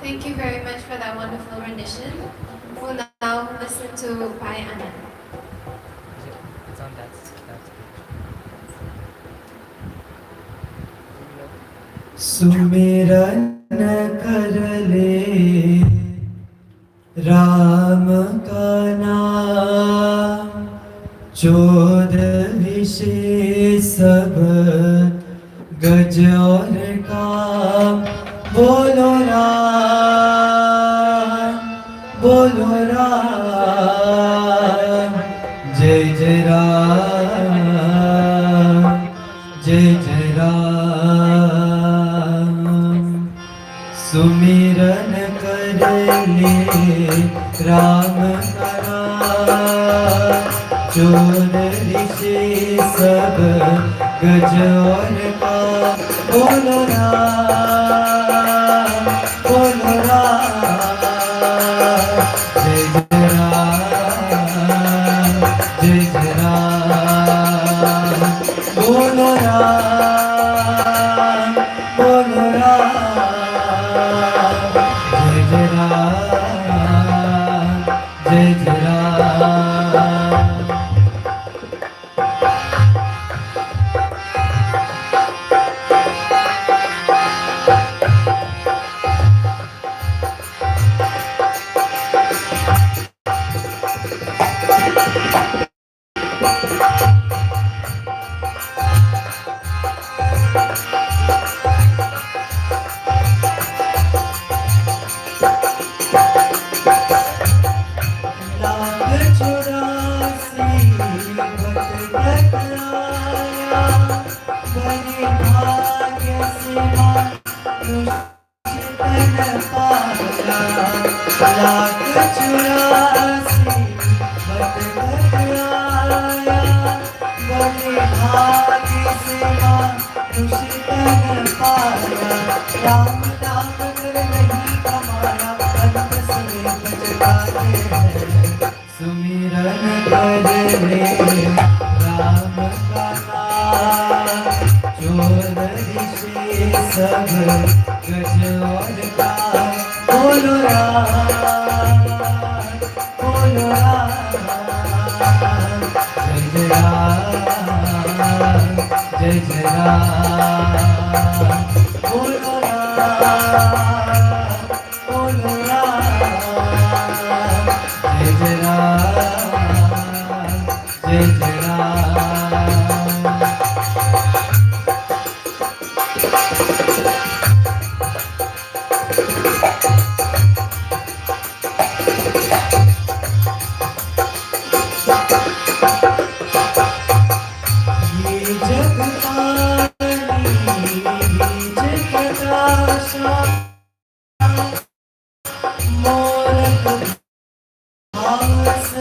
Thank you very much for that wonderful rendition. We'll now listen to Bhai Anand. It's on that. सुमिरन कर ले राम का नाम, चोद विशेष सब गज और काम। बोलो राम, बोलो राम, जय जय राम, जय जय राम। सुमिरन कर ले राम का नाम, चोर ऋषि सब गज और काम। बोलो राम, बोलो राम, जय जय राम, जय जय राम। बोलो राम, बोलो राम, जय जय राम, जय जय राम। सुमिरन कर ले राम का नाम, चोर ऋषि सब गज और काज। बोलो राम बोलो राम जय राम जय राम बोलो राम बोलो राम जय राम जय राम। ये जग पानी बीज प्रकाशा मोरक भास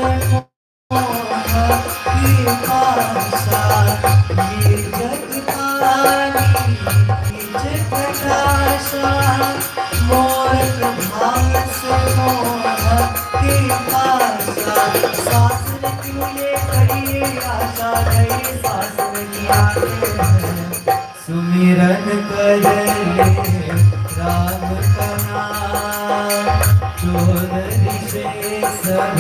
मोहा की भाषा। ये जग पानी बीज प्रकाशा मोरक भास मोहा की भाषा। शास्त्र क्यों ये करिए आशा गई शास्त्र की आगे। सुमिरन कर ले राम का नाम। चोर दिशे सब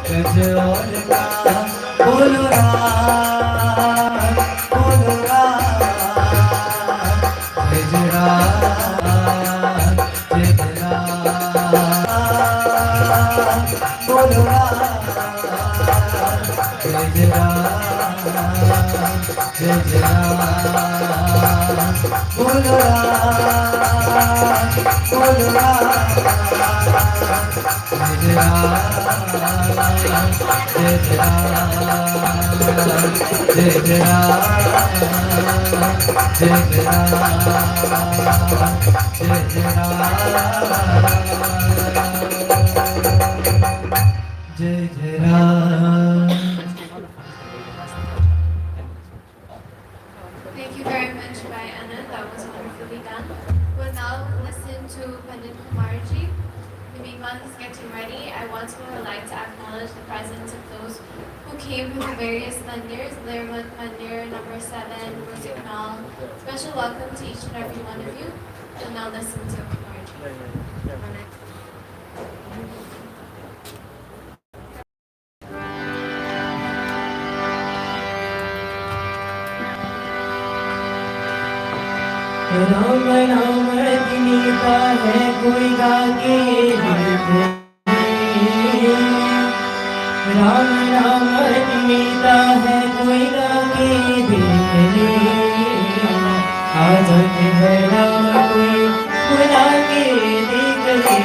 गज और काम। बोलो राम बोलो राम जय राम जय राम बोलो राम जय राम जय राम बोलो राम बोलो राम जय राम जय राम जय Ram. Thank you very much, Bhai Anand. That was wonderfully done. We'll now listen to Pandit Kumarji. The Bhikman is getting ready. I once more would like to acknowledge the presence of those who came from the various mandirs, Lirmat Mandir, number 7, Rusiknal. Special welcome to each and every one of you. We'll now listen to Kumarji. Ram नाम गिनीता है कोई गाके दिल में। राम नाम गिनीता है कोई गाके दिल में। आज है राम कोई बुला के देख ले।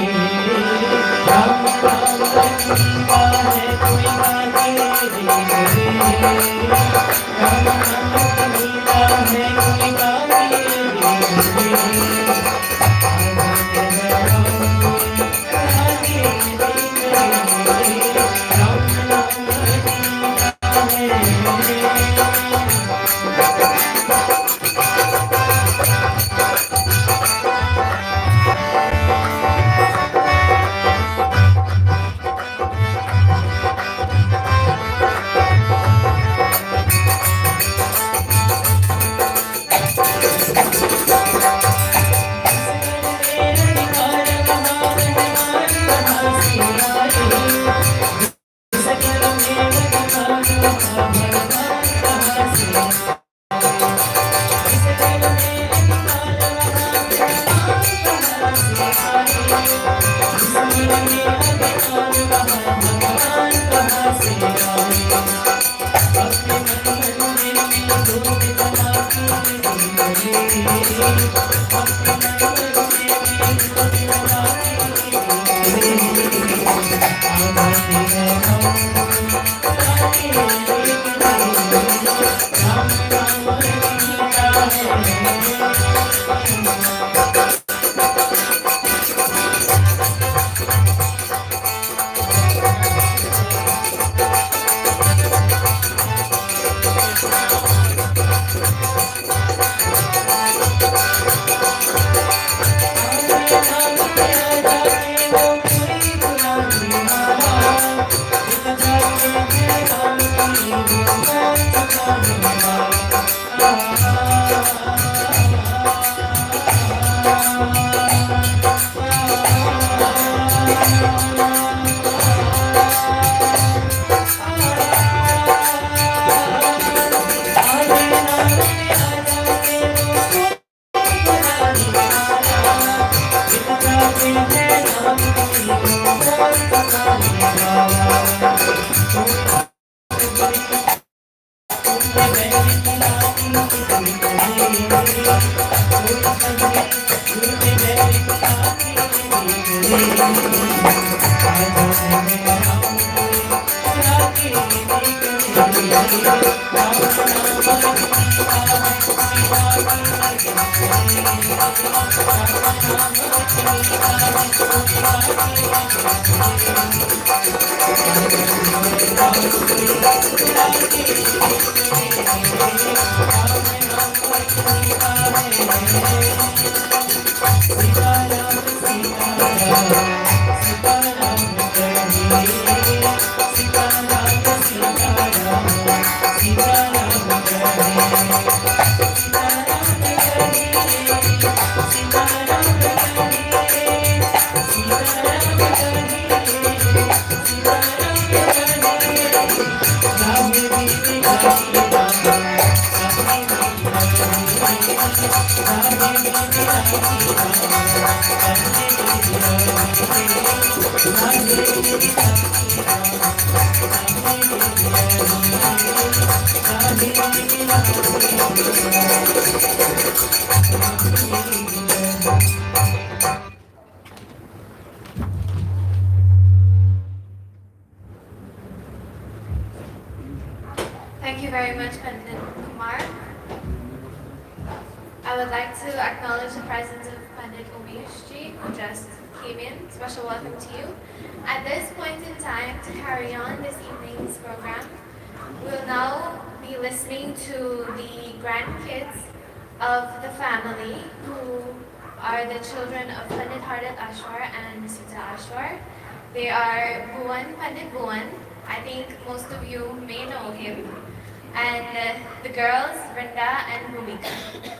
राम नाम गिनीता है कोई गाके दिल में। राम नाम गिनीता है कोई गाके Thank you very much, Pandit Kumar. I would like to acknowledge the presence of Pandit Umesh Ji, who just came in. Special welcome to you. At this point in time, to carry on this evening's program, we'll now be listening to the grandkids of the family, who are the children of Pandit Hardat Ashwar and Sita Ashwar. They are Bhuwan, Pandit Bhuwan. I think most of you may know him. And the girls, Vrinda and Bhumika.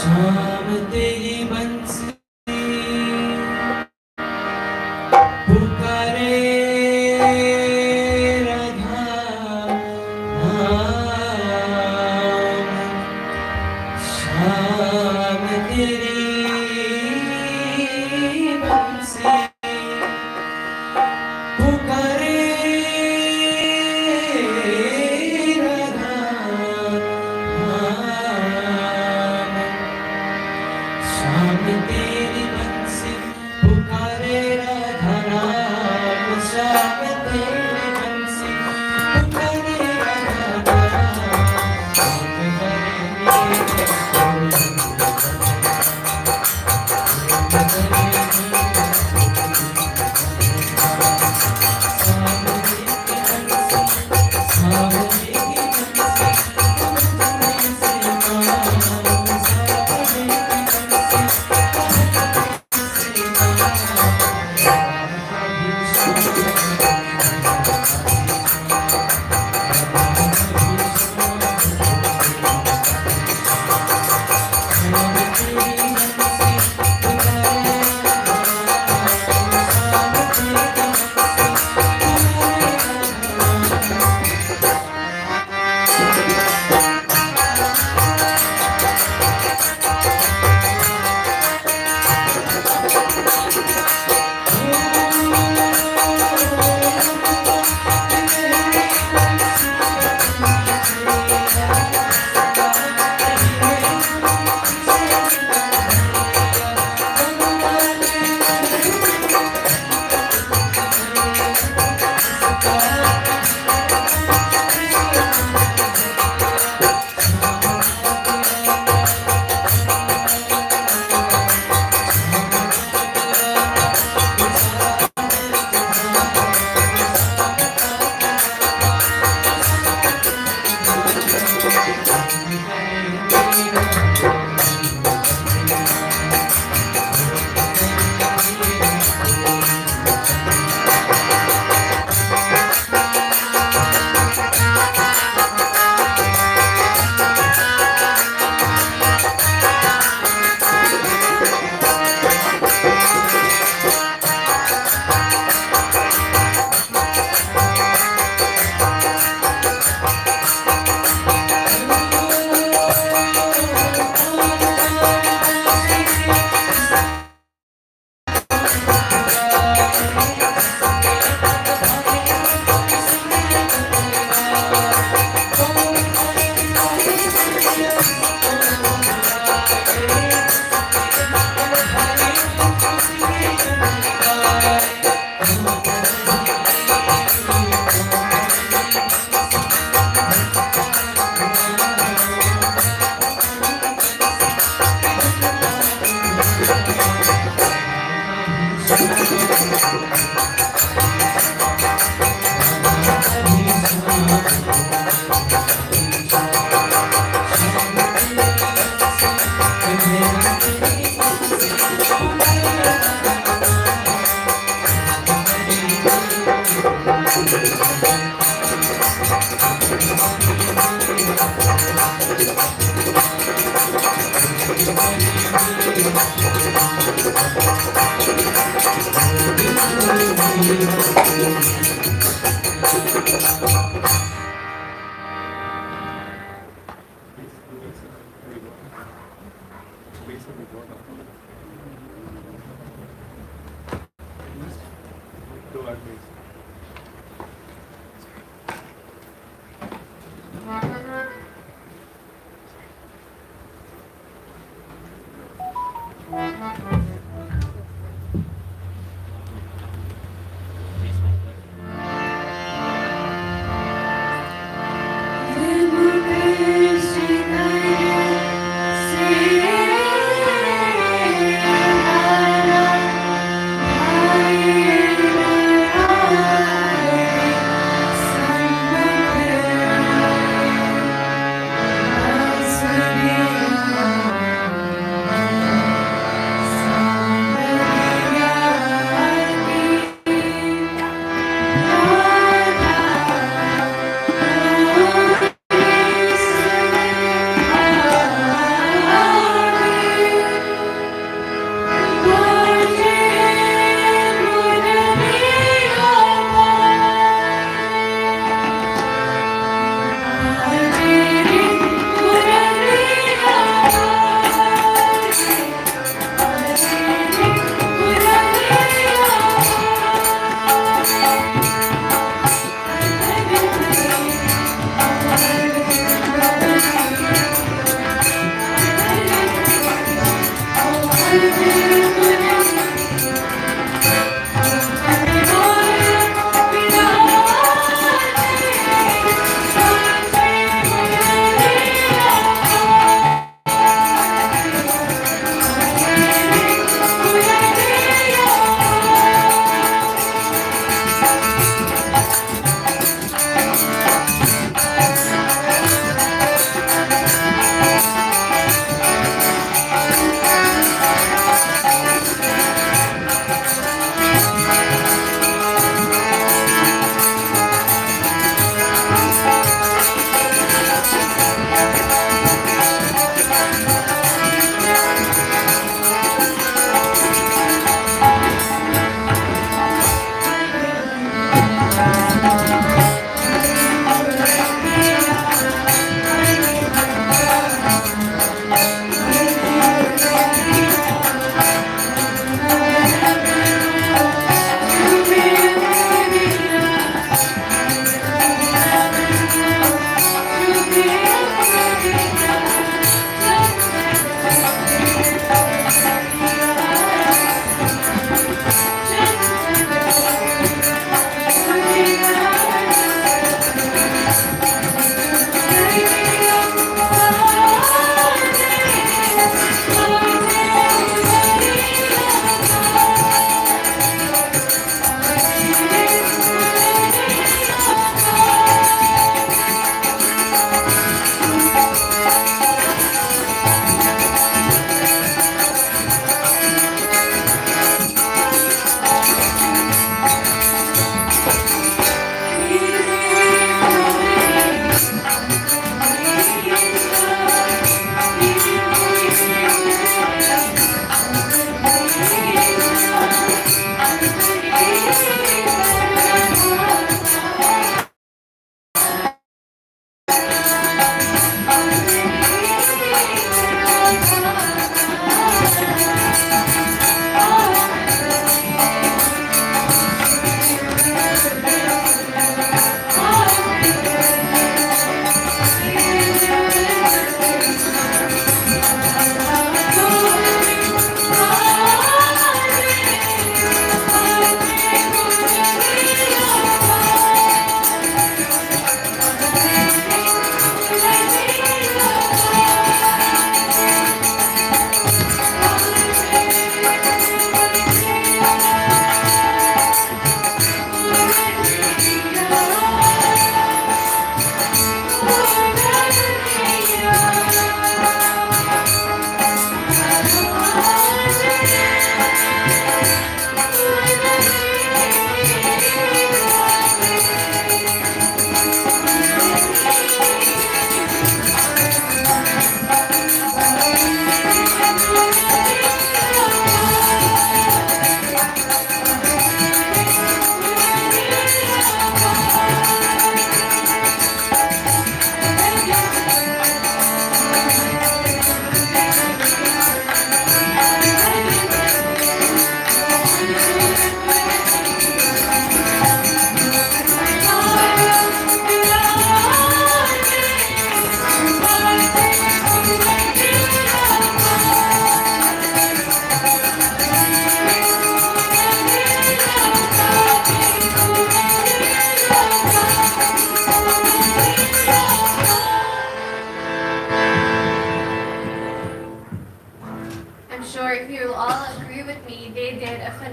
शाम तेरी बंसी पुकारे राधा नाम। शाम तेरी बंसी पुकारे राधा नाम। शाम तेरी बंसी पुकारे राधा नाम। शाम तेरी बंसी पुकारे Radha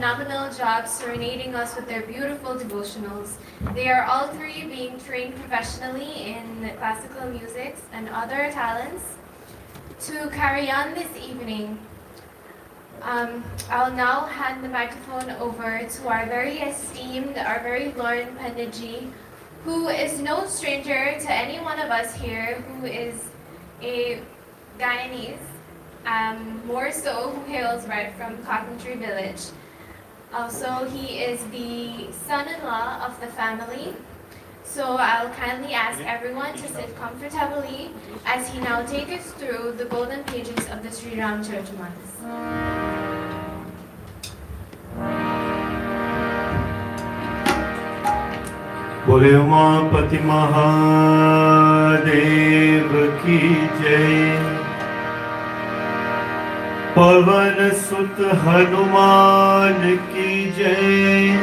phenomenal job serenading us with their beautiful devotionals. They are all three being trained professionally in classical music and other talents. To carry on this evening, I'll now hand the microphone over to our very esteemed, our very learned Panditji, who is no stranger to any one of us here, who is a Guyanese, more so who hails right from Cottontree Village. Also, he is the son-in-law of the family. So I'll kindly ask everyone to sit comfortably as he now takes us through the golden pages of the Sri Ram Charitamas. बोले उमापति महादेव की जय। पवन सुत हनुमान की जय।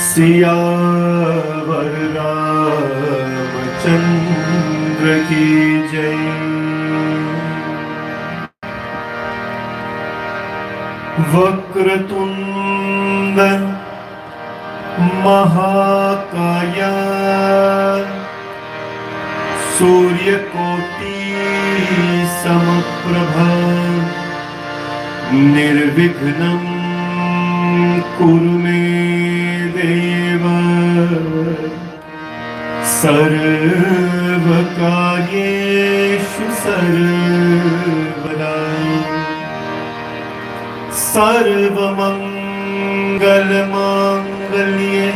सियावर रामचंद्र की जय। वक्रतुंड महाकाय सूर्यकोटि समप्रभ निर्विघ्नं कुरु मे देव सर्वकार्येषु सर्वदा सर्वमंगलमांगल्ये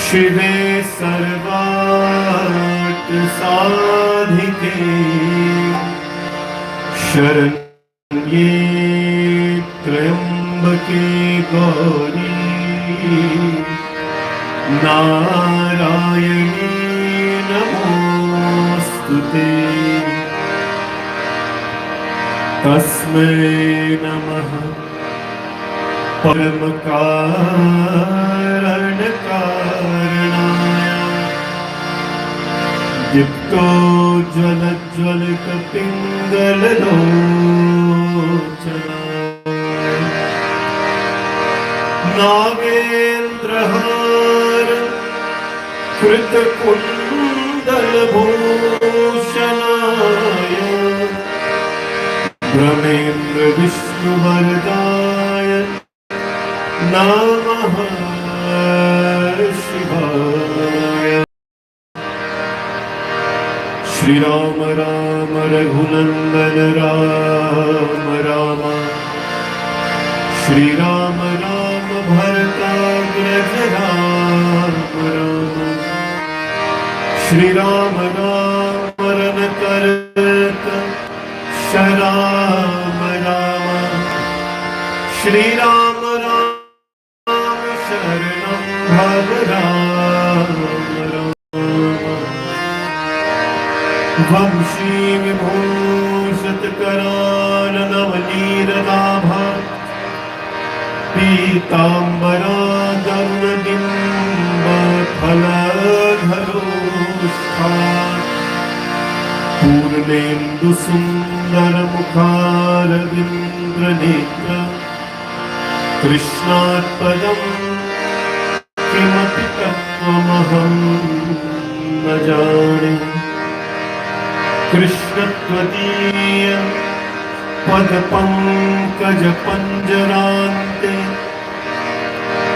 शिवे सर्वार्थ साधिके शरण्ये त्र्यंबके गौरी नारायणी नमोस्तुते। तस्मै नमः परम कारण कारणाय दीप्तो ज्वलज्वलित पिङ्गललोचनाय नागेन्द्रहार कृतकुण्डलभूषणाय ब्रह्मेन्द्र विष्णुवरदाय नमः शिवाय। श्री राम राम रघुनंदन राम राम श्री राम राम भरताग्रज राम राम श्री राम राम रन करत शराम राम श्री राम राम शरणं भव राम राम। वंशी विभूषित करान नवनीरदाभा पीताम्बरा दरुणबिम्ब फलधरोष्ठा पूर्णेन्दु सुन्दर मुखारविन्द्र नेत्र कृष्णात्पदं किमपि तत्त्वमहं न जाने। कृष्ण त्वदीय पदपङ्कजपञ्जरान्ते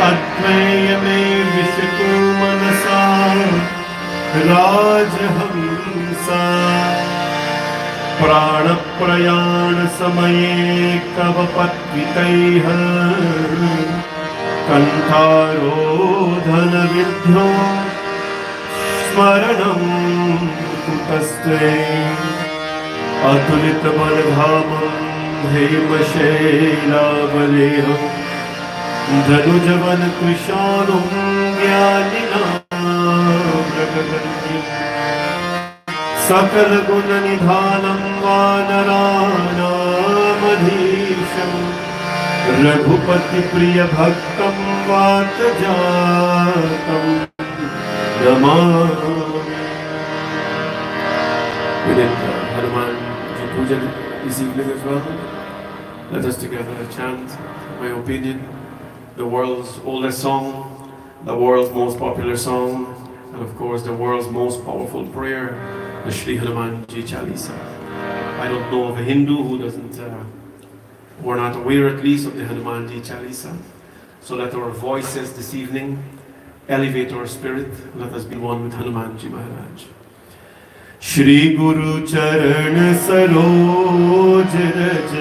अद्वैयमे विशतु मनसा राजहंसा प्राणप्रयाण समये कवपत्वितैः कण्ठारोधन विद्यो स्मरणं कुतस्ते अतुलित बलधामं हेमशैलावलेहं धनुजवन कृशानुं ज्ञानिनां प्रगगन्यं सकल गुण निधानं वानराणामधीशं रघुपति प्रिय भक्तं वातजातं नमामि। Hनुमान जी पूजन इसी के लिए Let us together chant, my opinion, the world's oldest song, the world's most popular song, and of course the world's most powerful prayer, the Sri Hanumanji Chalisa. I don't know of a Hindu who doesn't, who are not aware at least of the Hanumanji Chalisa. So let our voices this evening elevate our spirit. Let us be one with Hanumanji Maharaj. Shri Guru Charan Saroj Raj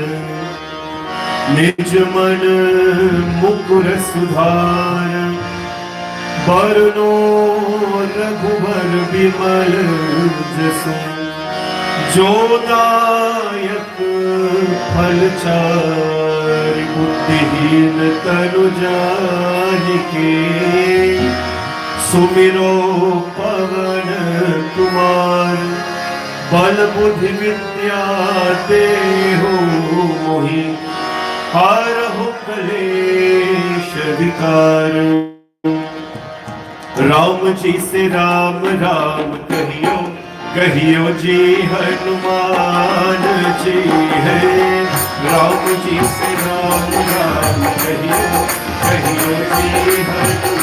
Nij Man Mukur Sudhar Barno Raghuvar Bimal Jasu Jodayak Phalchari Buddhihin Tanu Janike सुमिरो पवन कुमार बल बुद्धि विद्या देहो मोहि हारहु कलेश विकार राम जी से राम राम कहियो कहियो जी हनुमान जी है राम जी से राम राम कहियो कहियो जी हनुमान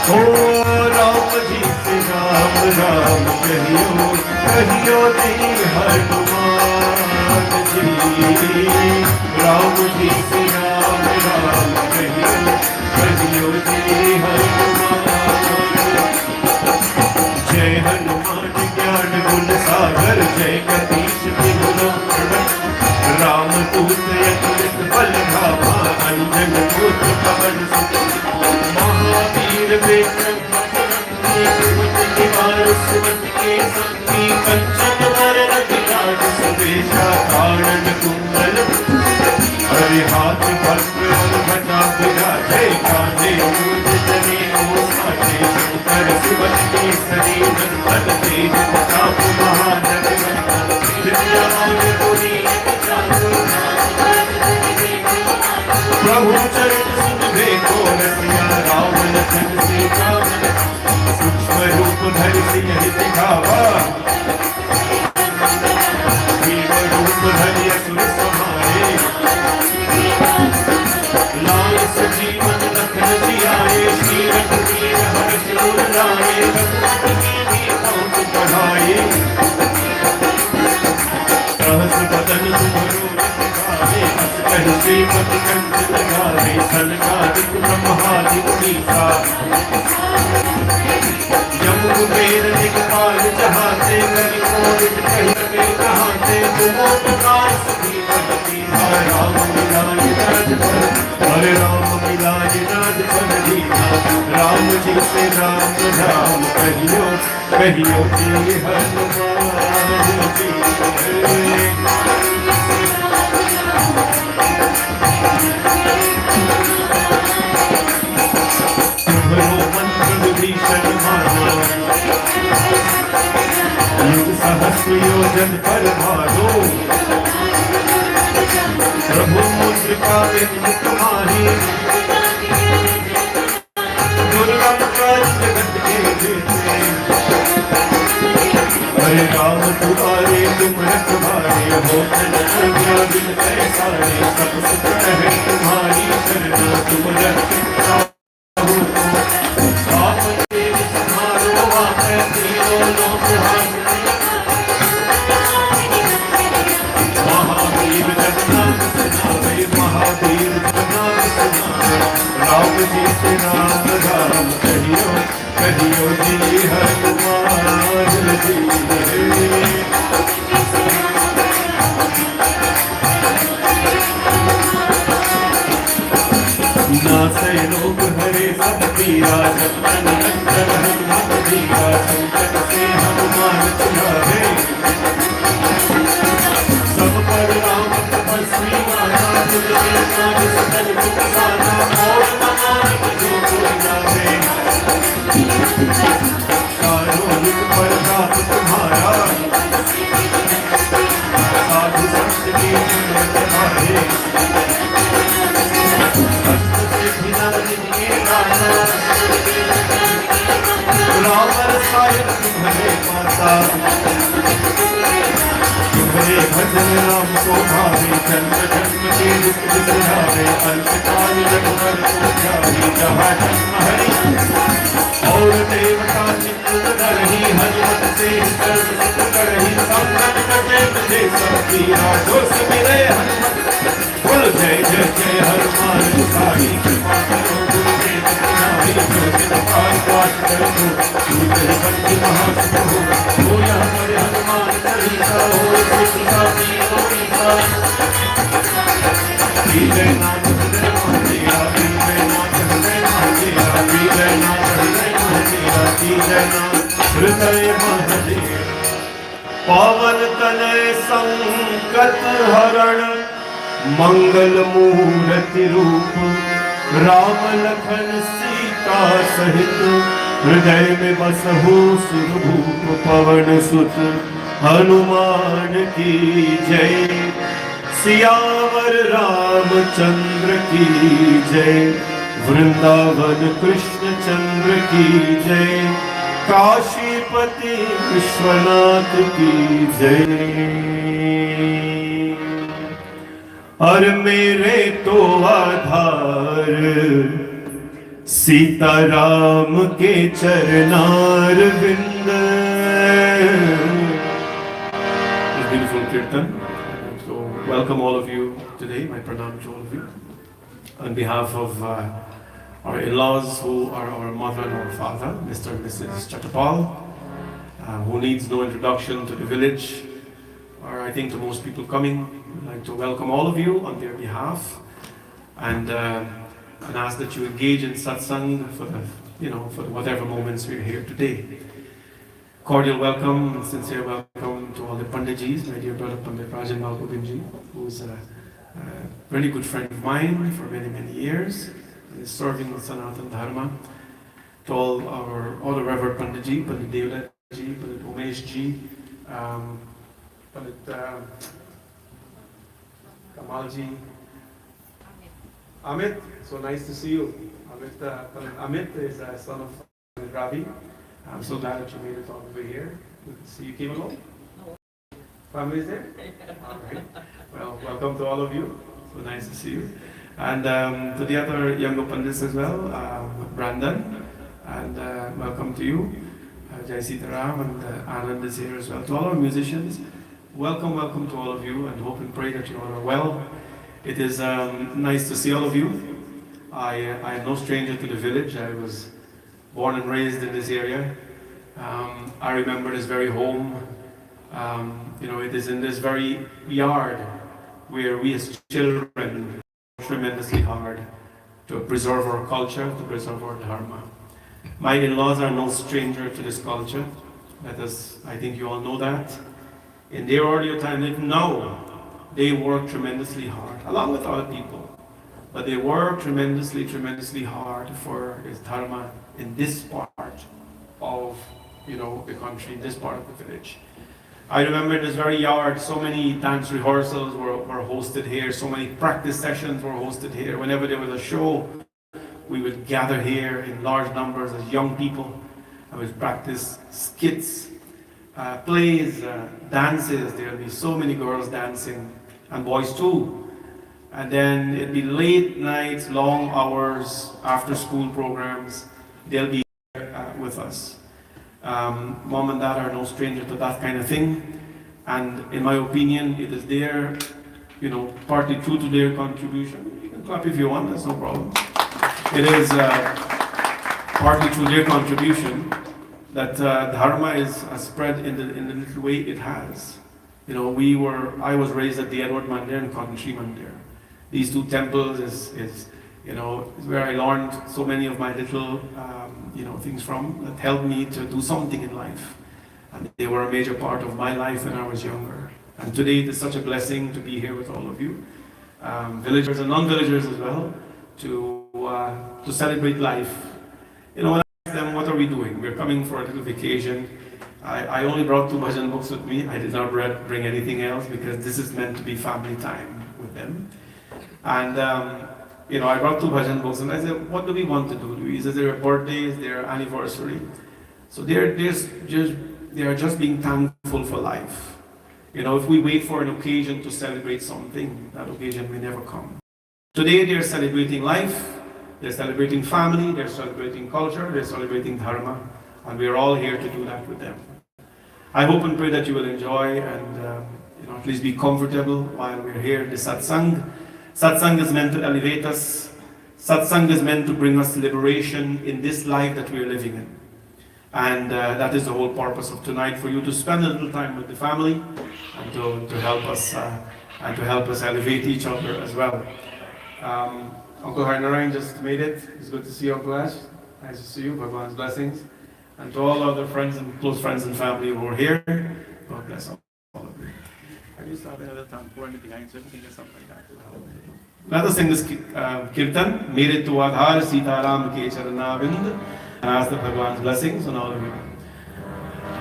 ओ राम जी से राम राम कहियो कहियो जी हनुमान जी राम जी से राम राम कहियो कहियो जी हनुमान जय हनुमान ज्ञान गुण सागर जय कपीश तिहु राम दूत अतुलित बल धामा अंजन पुत्र पवन सुत महावीर विक्रम सुमत के संगी कंचन वरण विराज सुबेशा कानन कुंडल हरि हाथ वस्त्र और ध्वजा विराजे कांधे मूंज जनेऊ साजे शंकर सुमत के शरीर बल तेज प्रताप महानगरी विद्यावान गुणी प्रभु चरण सुन देखो रसिया राम लखन सीता सूक्ष्म रूप धरि सिंह दिखावा भीम रूप धरि असुर संहारे लाल सजीवन लखन जियाए श्री रघुवीर हर्ष उर लाए रघुपति कीन्ही बहुत बढ़ाए सहस बदन तुम्हारो गावे हस कहि श्रीमति कंठ लगावे सनकादिक ब्रह्मादि मुनीसा यम कुबेर दिक्पाल जहाते करि कोविद कहि सके कहाते तुमो प्रकाश सुधी भगति राम मिलाय राज पर हरे राम मिलाय राज पर दीना राम जी से राम राम कहियो कहियो जी हनुमान जी युग सहस्र योजन पर भारो प्रभु मुद्रिका विमुख माही दुर्लभ काज जगत के जेते हरे राम तुम्हारे तुम रखवारे हो बिन सारे सब सुख है तुम्हारी शरण तुम रक्षा राम जी से राम राम कहियो कहियो जी हनुमान जी नासे रोग हरे सब पीरा जपन अंतर हनुमान जीरा संकट से हनुमान छुड़ावे सब पर राम तपस्वी माना तुझे नाम सकल दुख साना और महान जो कोई नावे चारों युग पर रात तुम्हारा साधु संत की हिम्मत हारे राम रसायन तुम्हारे पासा तुम्हारे भजन राम को भावे जन्म जन्म के दुख बिसरावे अंत काल रघुवर को जावे जहाँ जन्म हरि और देवता चित्त धरहि हनुमत से सर्व सुख करहि संकट कटे तुझे सब पीरा जो सुमिरे हनुमत बोल जय जय जय हनुमान गोसाई कृपा करो गुरुदेव तुम्हारी जो दिन पार पाठ करो दूसरे बंदी महासुख हो यह पर हनुमान चालीसा हो सीता की गोपीसा जय नाथ हृदय महादेवा जय नाथ हृदय महादेवा जय नाथ हृदय महादेवा जय नाथ हृदय महादेव पावन तनय संकट हरण मंगल मूर्ति रूप राम लखन सीता सहित हृदय में बसहु सुरभूप पवन सुत हनुमान की जय सियावर रामचंद्र की जय वृंदावन कृष्ण चंद्र की जय काशीपति विश्वनाथ की जय और मेरे तो आधार सीताराम के चरणार Vind Beautiful kirtan. So welcome all of you today. My pranam to all of you. On behalf of our in-laws who are our mother and our father, Mr. and Mrs. Chatapal, who needs no introduction to the village, or I think to most people coming, I'd like to welcome all of you on their behalf and ask that you engage in satsang for whatever moments we're here today. Cordial welcome and sincere welcome to all the Panditjis, my dear brother Pandit Rajan Malgobinji, who's a very good friend of mine for many, many years, and is serving the Sanatan Dharma. To all the Reverend Panditji, Pandit Devlatji, Pandit Umeshji, Pandit Kamalji, Amit, so nice to see you. Amit is a son of Pandit Ravi. I'm so glad that you made it all the way here. Good to see you. Came along? Family is there? All right. Well, welcome to all of you. So nice to see you. And to the other younger Pandits as well, Brandon, and welcome to you. Jai Sitaram and Anand is here as well. To all our musicians, welcome to all of you, and hope and pray that you all are well. It is nice to see all of you. I am no stranger to the village. I was born and raised in this area. I remember this very home. It is in this very yard where we as children work tremendously hard to preserve our culture, to preserve our dharma. My in-laws are no stranger to this culture. I think you all know that. In their earlier time, even now, they work tremendously hard, along with other people. But they work tremendously hard for his dharma in this part of the country, in this part of the village. I remember in this very yard, so many dance rehearsals were hosted here, so many practice sessions were hosted here. Whenever there was a show, we would gather here in large numbers as young people and we'd practice skits, plays, dances. There would be so many girls dancing, and boys too. And then it'd be late nights, long hours, after school programs. They'll be with us. Mom and dad are no stranger to that kind of thing. And in my opinion, it is their, partly true to their contribution. You can clap if you want, that's no problem. It is partly through their contribution that dharma is spread in the little way it has. I was raised at the Edward Mandir and Cotton Tree Mandir. These two temples is where I learned so many of my little things from that helped me to do something in life. And they were a major part of my life when I was younger. And today it is such a blessing to be here with all of you, villagers and non-villagers as well, to celebrate life. When I asked them, what are we doing? We're coming for a little vacation. I only brought 2 bhajan books with me. I did not bring anything else because this is meant to be family time with them. And I brought 2 bhajan books and I said, what do we want to do? Is there a birthday? Is there an anniversary? So they are just being thankful for life. You know, if we wait for an occasion to celebrate something, that occasion may never come. Today they're celebrating life, they're celebrating family, they're celebrating culture, they're celebrating dharma, and we're all here to do that with them. I hope and pray that you will enjoy and at least be comfortable while we're here in the satsang. Satsang is meant to elevate us. Satsang is meant to bring us liberation in this life that we're living in. And that is the whole purpose of tonight, for you to spend a little time with the family and to help us elevate each other as well. Uncle Harnarayan just made it. It's good to see you, Uncle Ash. Nice to see you. Bhagwan's blessings. And to all other friends and close friends and family who are here, God bless all of you. I used to have another time pour anything behind, so everything is something like that. Let us sing this kirtan. Mere tu adhar Sitaram ke charanavind. And ask the Bhagwan's blessings on all of you.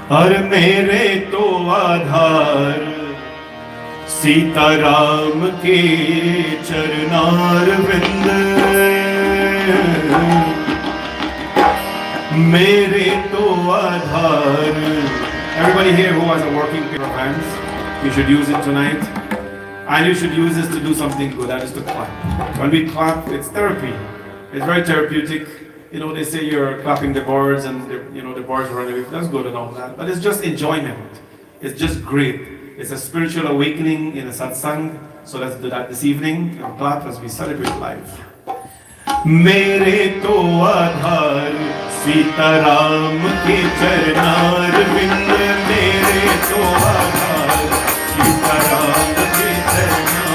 Har mere to adhar Sitaram ke charanavind. Mere to adhar. Everybody here who has a working pair of hands, you should use it tonight. And you should use this to do something good, that is to clap. When we clap, it's therapy. It's very therapeutic. You know, they say you're clapping the birds and the birds run away. That's good and all that. But it's just enjoyment. It's just great. It's a spiritual awakening in a satsang. So let's do that this evening and clap as we celebrate life. Mere to adhar Sitaram ke charnar vind. Mere to adhar Sitaram ke charnar.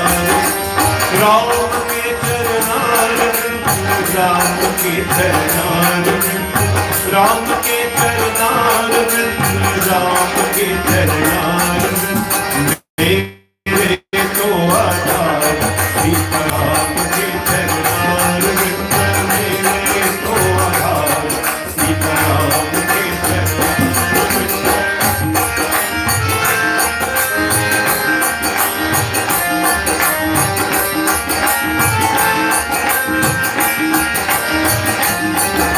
Ram ke charnar vind. Ram ke charnar vind. Ram ke charnar vind. Ram ke charnar vind. Mere to adhar Sitaram ke charnar vind. Mere to adhar Sitaram ke charnar vind.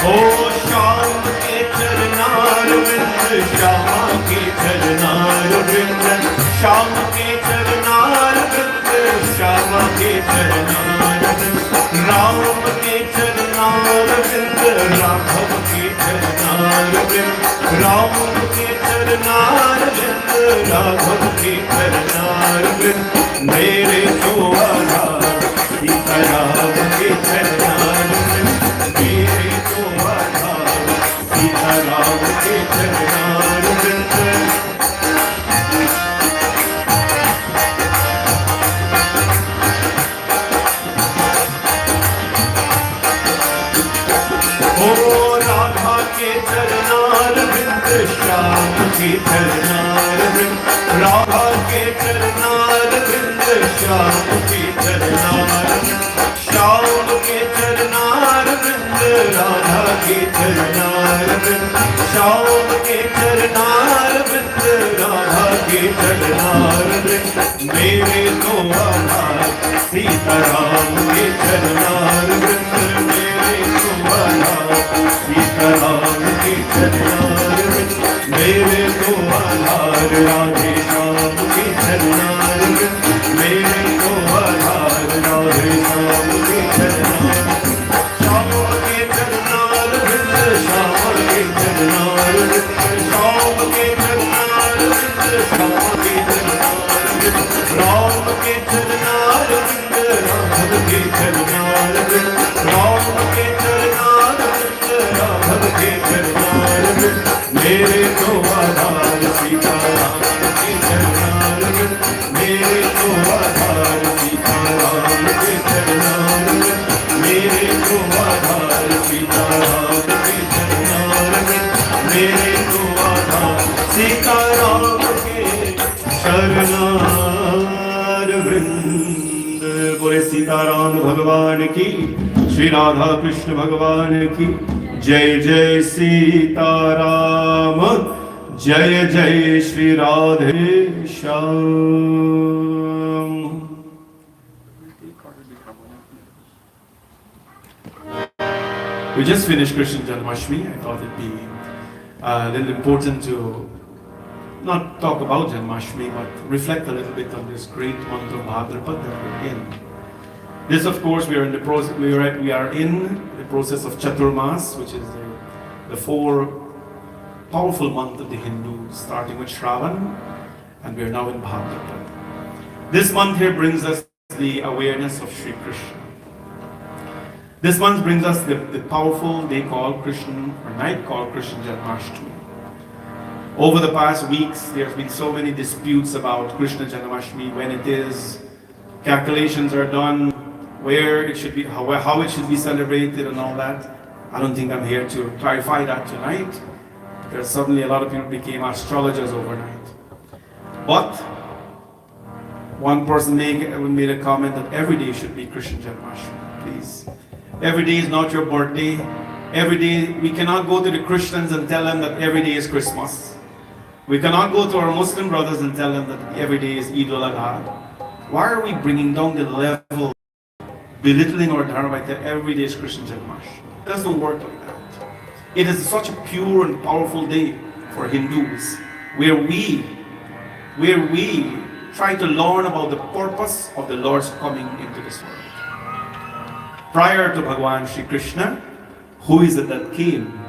Oh, Shyam ke charnar vind, Shyam ke charnar vind, Shyam ke charnar vind, Shyam ke charnar vind, Ram ke charnar vind, Raghav ke charnar vind, Ram ke charnar vind, Raghav ke charnar vind. Mere to adhar Sitaram ke charnar vind. Mere to adhar Sitaram ke charnar vind. Oh, Radha ke charnar vind, Shyam ke charnar vind, Radha ke charnar vind, Shyam ke charnar vind, Shyam ke charnar vind, Radha ke charnar vind, Shyam ke charnar vind, Radha ke charnar vind. Mere to adhar Sitaram ke charnar vind. Mere to adhar Sitaram ke charnar vind. Mere to adhar Radhe Shyam ke charnar vind. Mere to adhar Radhe Shyam ke charnar vind. Shyam ke charnar vind, Shyam ke charnar vind, Shyam ke charnar vind, Shyam ke charnar vind, Ram ke charnar vind, Raghav ke charnar vind, Ram ke charnar vind, Raghav ke charnar vind. Mere to adhar Sitaram ke charnar vind. Mere to adhar Sitaram ke charnar vind. Mere to adhar Sitaram ke charnar vind. Mere to adhar Sitaram ke charnar vind. Bole Sitaram Bhagwan ki, Shri Radha Krishna Bhagwan ki. Jai Jai Sitaram, Jai Jai Shri Radhe Shyam. We just finished Krishna Janmashtami. I thought it'd be a little important to not talk about Janmashtami, but reflect a little bit on this great month of Bhadrapad that we're in. This, of course, we are in the process. We are in the process of Chaturmas, which is the 4 powerful month of the Hindus, starting with Shravan, and we are now in Bhadrapad. This month here brings us the awareness of Sri Krishna. This month brings us the powerful day called Krishna, or night called Krishna Janmashtami. Over the past weeks, there have been so many disputes about Krishna Janmashtami, when it is, calculations are done, where it should be, how it should be celebrated and all that. I don't think I'm here to clarify that tonight, because suddenly a lot of people became astrologers overnight. But one person made a comment that every day should be Krishna Janmashtami, please. Every day is not your birthday. Every day, we cannot go to the Christians and tell them that every day is Christmas. We cannot go to our Muslim brothers and tell them that every day is Eid al-Adha. Why are we bringing down the level, belittling our dharma that every day is Krishna Janmashtami? It doesn't work like that. It is such a pure and powerful day for Hindus, where we try to learn about the purpose of the Lord's coming into this world. Prior to Bhagwan Shri Krishna, who is it that came?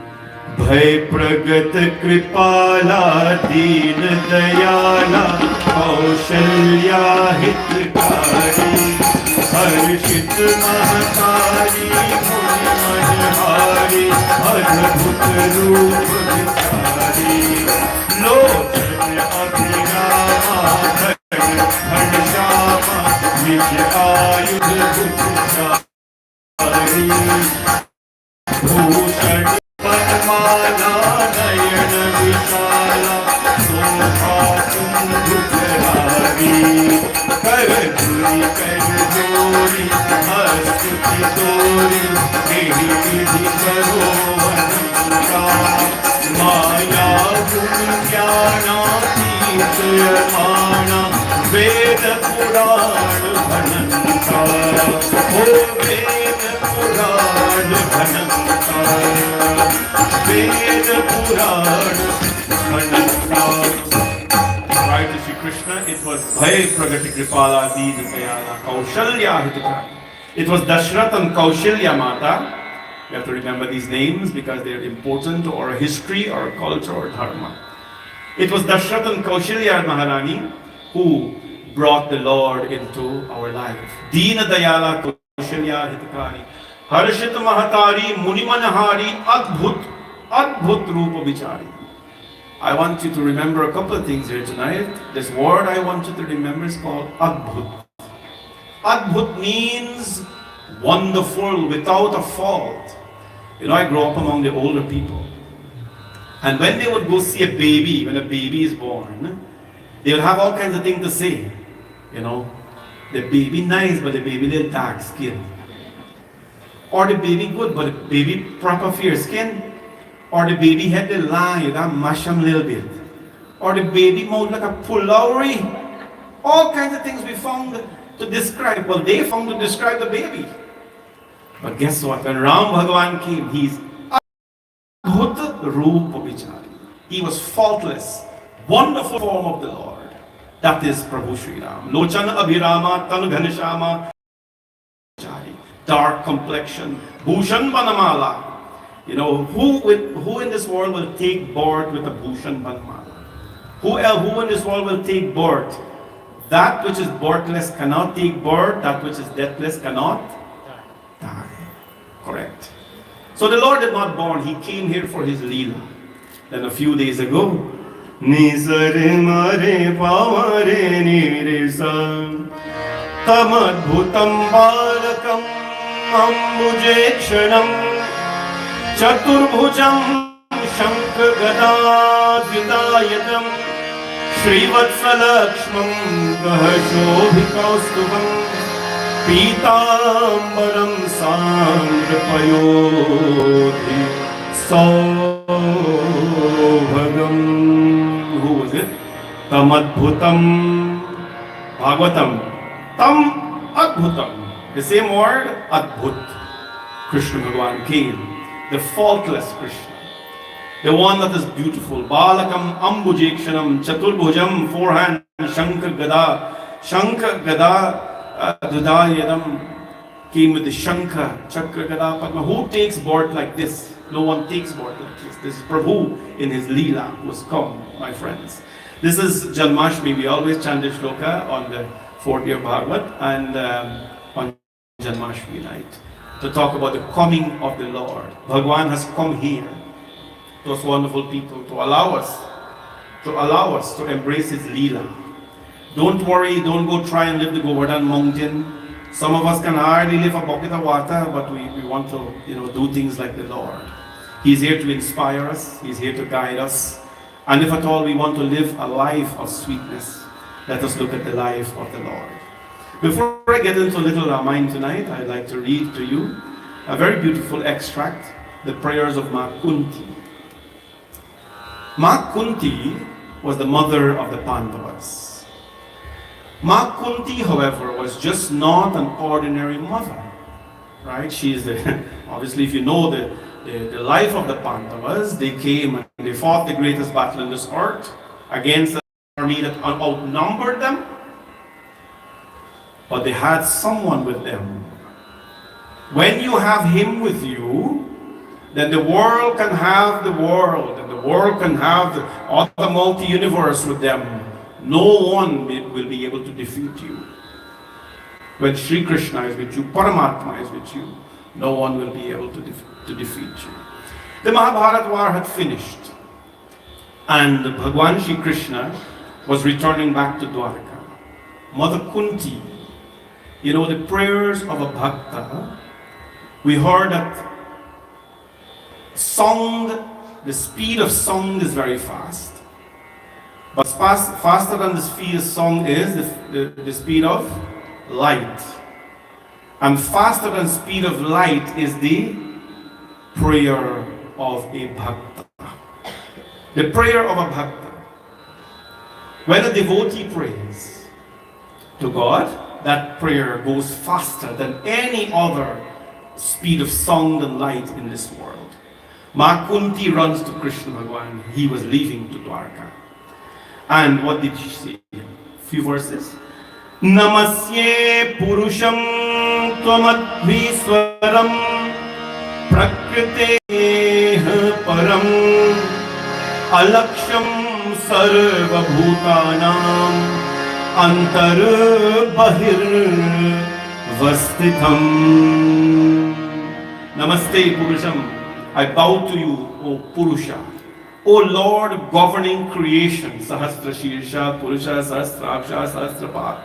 Bhai pragat kripala deen dayala kaushalya hitkari harshit mahatari manhari adbhut roop vichari lochan abhirama dharshama nij ayudh bhuchari bhushan Padmala nayan vishala Sopha sundhukarari Karjuri karjori Astuti tori Kehi vidhi karo vananta Maya gun jnana Tirthayamana Veda Puran Bhananta O Veda Puran Bhananta Veda Puran Bhananta. Right to Shri Krishna, it was Bhai Pragati Kripala Deen Dayala Kaushalya Hitakari. It was Dashrath and Kaushalya Mata. You have to remember these names because they're important to our history, our culture, our dharma. It was Dashrath and Kaushalya Maharani who brought the Lord into our life. Deen Dayala Kaushalya Hitakari. Harshit Mahatari Munimanahari Adbhut Rupa Vichari. I want you to remember a couple of things here tonight. This word I want you to remember is called Adbhut. Adbhut means wonderful, without a fault. You know, I grew up among the older people. And when they would go see a baby, when a baby is born, they would have all kinds of things to say. You know, the baby nice, but the baby little dark skin. Or the baby good, but the baby proper fair skin. Or the baby had the line, you got mash him a little bit. Or the baby mouth like a pullowery. All kinds of things we found to describe. Well, they found to describe the baby. But guess what? When Ram Bhagavan came, he's Adbhut Rupa Vichari. He was faultless, wonderful form of the Lord. That is Prabhu Sri Ram. Lochana Abhirama Tanu Ghanishama. Dark complexion. Bhushan Banamala. You know, who in this world will take birth with a Bhushan Banamala? Who in this world will take birth? That which is birthless cannot take birth. That which is deathless cannot die. Correct. So the Lord did not born. He came here for his Leela. Then a few days ago, Nizare mare pavare nirisa Tamadbhutam balakam ambujekshanam Chaturbhujam shankha gadadvitayatam Srivatsalakshmam gahashobhikaustubham Pitambaram sandrapayodhi Saubhagam. Who was it? Tamadbhutam Bhagavatam. Tam Adbhutam. The same word, Adbhut. Krishna Bhagavan came. The faultless Krishna. the one that is beautiful. Balakam ambujekshanam chaturbhujam, forehand, Shankha Gada Dudayadam came with the Shankha, Chakra Gada Padma. Who takes birth like this? No one takes birth like this. This is Prabhu in his Leela who has come, my friends. This is Janmashtami. We always chant the shloka on the 4th day of Bhagavad and on Janmashtami night to talk about the coming of the Lord. Bhagwan has come here, those wonderful people, to allow us to embrace his Leela. Don't worry, don't go try and live the Govardhan mountain. Some of us can hardly live a bucket of water, but we want to, do things like the Lord. He's here to inspire us. He's here to guide us. And if at all we want to live a life of sweetness, let us look at the life of the Lord. Before I get into Little Ramayana tonight, I'd like to read to you a very beautiful extract, the prayers of Ma Kunti. Ma Kunti was the mother of the Pandavas. Ma Kunti, however, was just not an ordinary mother, right? She is obviously, if you know the life of the Pandavas, they came and they fought the greatest battle on this earth against an army that outnumbered them, but they had someone with them. When you have him with you, then the world can have the world, and the world can have the other multi-universe with them. No one will be able to defeat you. When Sri Krishna is with you, Paramatma is with you, no one will be able to defeat you. The Mahabharata war had finished, and Bhagwan Sri Krishna was returning back to Dwarka. Mother Kunti, the prayers of a bhakta, we heard that the speed of song is very fast. But faster than the speed of song is the speed of light. And faster than speed of light is the prayer of a bhakta. The prayer of a bhakta. When a devotee prays to God, that prayer goes faster than any other speed of sound and light in this world. Ma Kunti runs to Krishna Bhagwan. He was leaving to Dwarka. And what did she say? Few verses. Namasye purusham tvamadhiswaram prakriteha param alaksham sarva bhutanam antar bahir vastitham. Namaste Purusham. I bow to you, O Purusha. O Lord governing creation, Sahasra Shirsha, Purusha, Sahasraksha, Sahasrapat.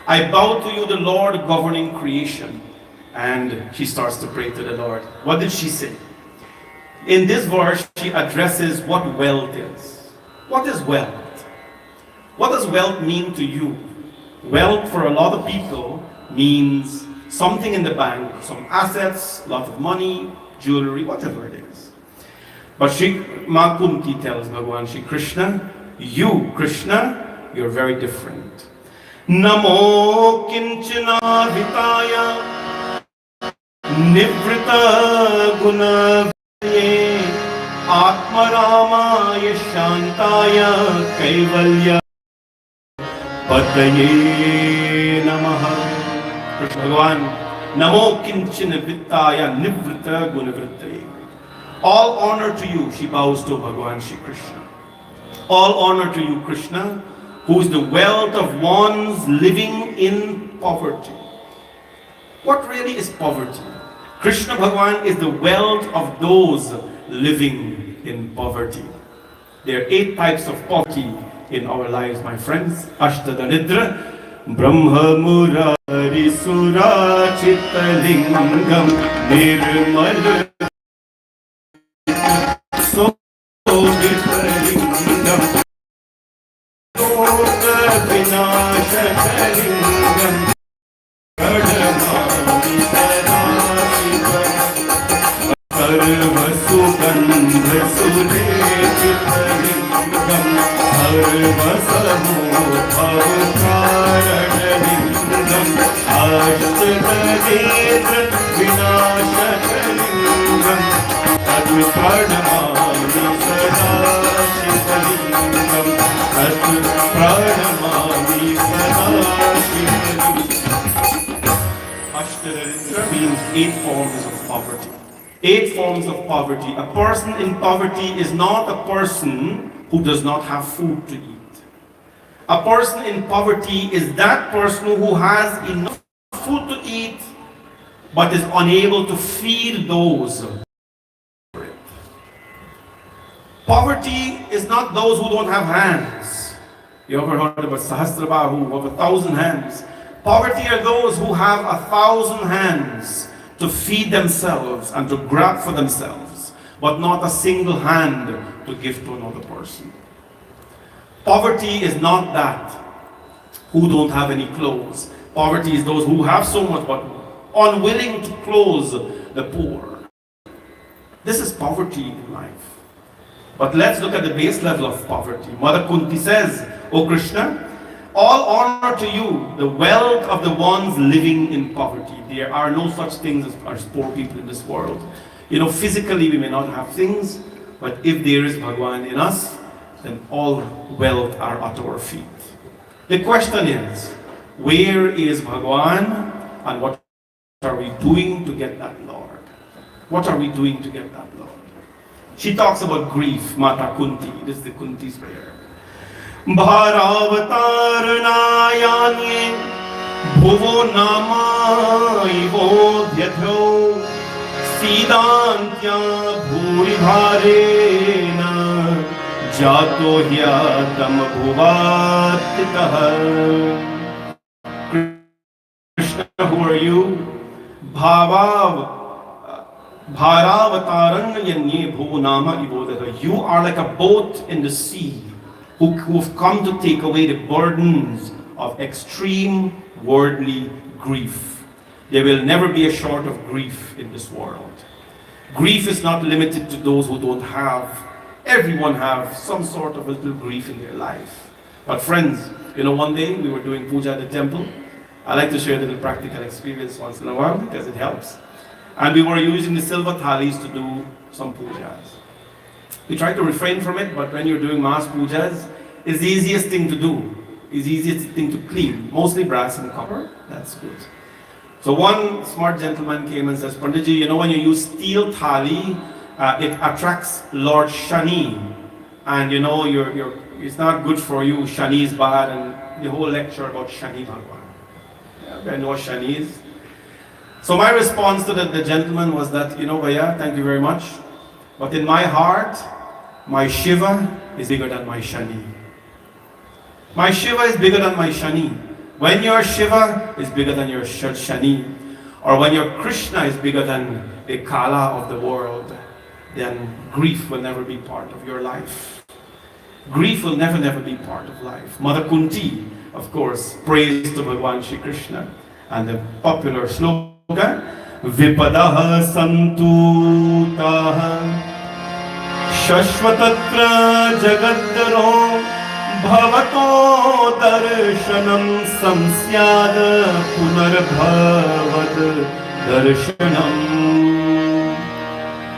I bow to you, the Lord governing creation. And she starts to pray to the Lord. What did she say? In this verse, she addresses what wealth is. What is wealth? What does wealth mean to you? Wealth for a lot of people means something in the bank, some assets, a lot of money, jewelry, whatever it is. But Ma Kunti tells Bhagwan Shri Krishna, you, Krishna, you're very different. Namo kinchana vitaya nivrita guna vye atma ramaya shantaya kaivalya pataye namaha. Krishna Bhagwan, Namo kinchana vitaya nivrita guna vritaya. All honor to you, she bows to Bhagwan Shri Krishna. All honor to you, Krishna, who is the wealth of ones living in poverty. What really is poverty? Krishna Bhagwan is the wealth of those living in poverty. There are 8 types of poverty in our lives, my friends. Ashtadaridra, Brahma Murari Sura Chitta Lingam Nirmal So Viparingam Loka Vinashakalingam Kadamani Sarasika Sarva Sugandha Surekhitalingam Sarva Samubhavakaranalingam Ashtadadedra Vinashakalingam Advikarnamani 8 forms of poverty. 8 forms of poverty. A person in poverty is not a person who does not have food to eat. A person in poverty is that person who has enough food to eat but is unable to feed those. Poverty is not those who don't have hands. You ever heard about Sahasrabahu, who have 1,000 hands? Poverty are those who have 1,000 hands to feed themselves and to grab for themselves, but not a single hand to give to another person. Poverty is not that who don't have any clothes. Poverty is those who have so much but unwilling to clothe the poor. This is poverty in life. But let's look at the base level of poverty. Mother Kunti says, "O Krishna, all honor to you, the wealth of the ones living in poverty." There are no such things as poor people in this world. You know, physically we may not have things, but if there is Bhagwan in us, then all wealth are at our feet. The question is, where is Bhagwan and what are we doing to get that Lord? What are we doing to get that Lord? She talks about grief, Mata Kunti. This is the Kunti's prayer. Bharavatarnayanye bhuvo namaivo dhyatho sidantya bhuri bharena jato hyatam bhuvatitah. Krishna, who are you? Bharavataranyanye bhuvunama ivodata. You are like a boat in the sea who've come to take away the burdens of extreme worldly grief. There will never be a short of grief in this world. Grief is not limited to those who don't have. Everyone have some sort of a little grief in their life. But friends, you know, one day we were doing puja at the temple. I like to share a little practical experience once in a while because it helps. And we were using the silver thalis to do some pujas. We try to refrain from it, but when you're doing mass pujas, it's the easiest thing to do. It's the easiest thing to clean. Mostly brass and copper, that's good. So one smart gentleman came and says, "Panditji, you know when you use steel thali, it attracts Lord Shani. And you know, it's not good for you, Shani is bad," and the whole lecture about Shani Bhagwan. Yeah, I know what Shani is. So my response to the gentleman was that, you know, Bhaiya, thank you very much, but in my heart, my Shiva is bigger than my Shani. My Shiva is bigger than my Shani. When your Shiva is bigger than your Shani, or when your Krishna is bigger than the Kala of the world, then grief will never be part of your life. Grief will never be part of life. Mother Kunti, of course, prays to Bhagwan Shri Krishna, and the popular slogan, Vipadaha Santutaha Shashvatatra Jagadaro Bhavato Darshanam Samsyada Punarbhavat Darshanam.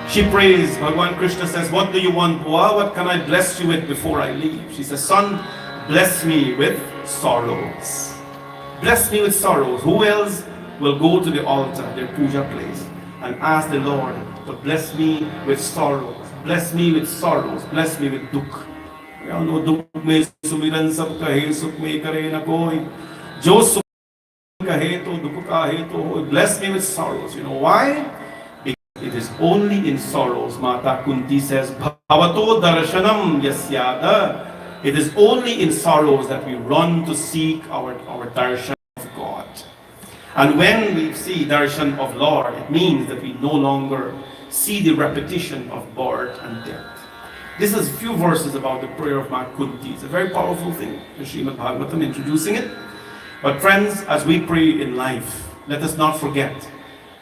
She prays, Bhagwan Krishna says, "What do you want, Bua? What can I bless you with before I leave?" She says, "Son, bless me with sorrows. Bless me with sorrows." Who else will go to the altar, their puja place, and ask the Lord to bless me with sorrows? Bless me with sorrows. Bless me with dukh. We all know dukh mein sumiran sab kahe, sukh mein kare na koi. Jo sukh kahe to dukh kahe to hoy. Bless me with sorrows. You know why? It is only in sorrows, Mata Kunti says, Bhavato darshanam yasyada. It is only in sorrows that we run to seek our darshan of God. And when we see darshan of Lord, it means that we no longer see the repetition of birth and death. This is a few verses about the prayer of Mata Kunti. It's a very powerful thing, the Srimad Bhagavatam introducing it. But friends, as we pray in life, let us not forget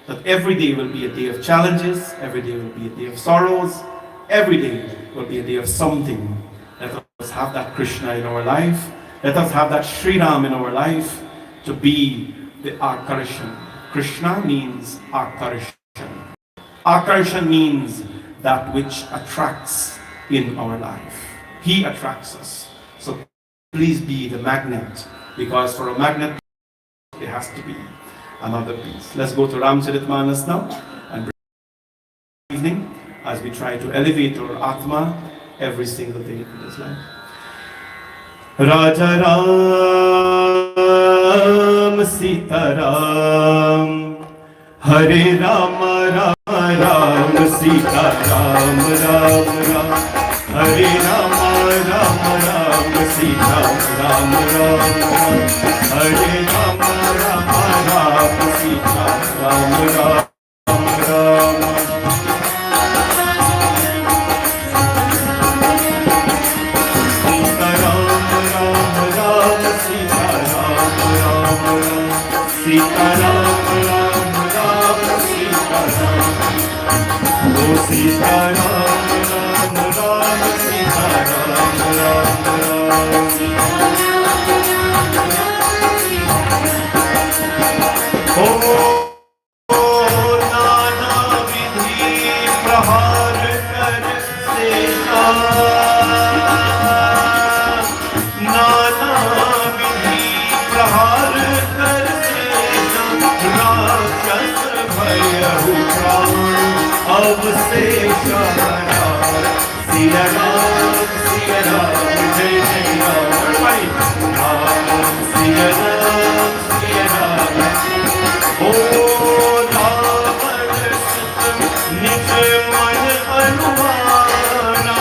that every day will be a day of challenges, every day will be a day of sorrows, every day will be a day of something. Let us have that Krishna in our life. Let us have that Sri Ram in our life to be the Akarshan. Krishna means Akarshan. Akarshan means that which attracts in our life. He attracts us. So please be the magnet, because for a magnet, it has to be another piece. Let's go to Ramcharitmanas now and bring evening as we try to elevate our Atma every single day in this life. Raja Ram Sita Ram Hare Rama Rama Ram Sita Ram Ram Ram Hare Rama Rama Ram Sita Ram Ram Ram Hare Rama Rama Ram Sita Ram Ram Ram Sita Ram Ram Ram Sita Ram O Sita Ram Ram Ram Sita Ram Ram Ram O Nana Vidhi Prahar Kar Seta Nana Vidhi Prahar Kar अब से सिया राम जय जय राम सिया राम ओ रावण निज मन अनुमाना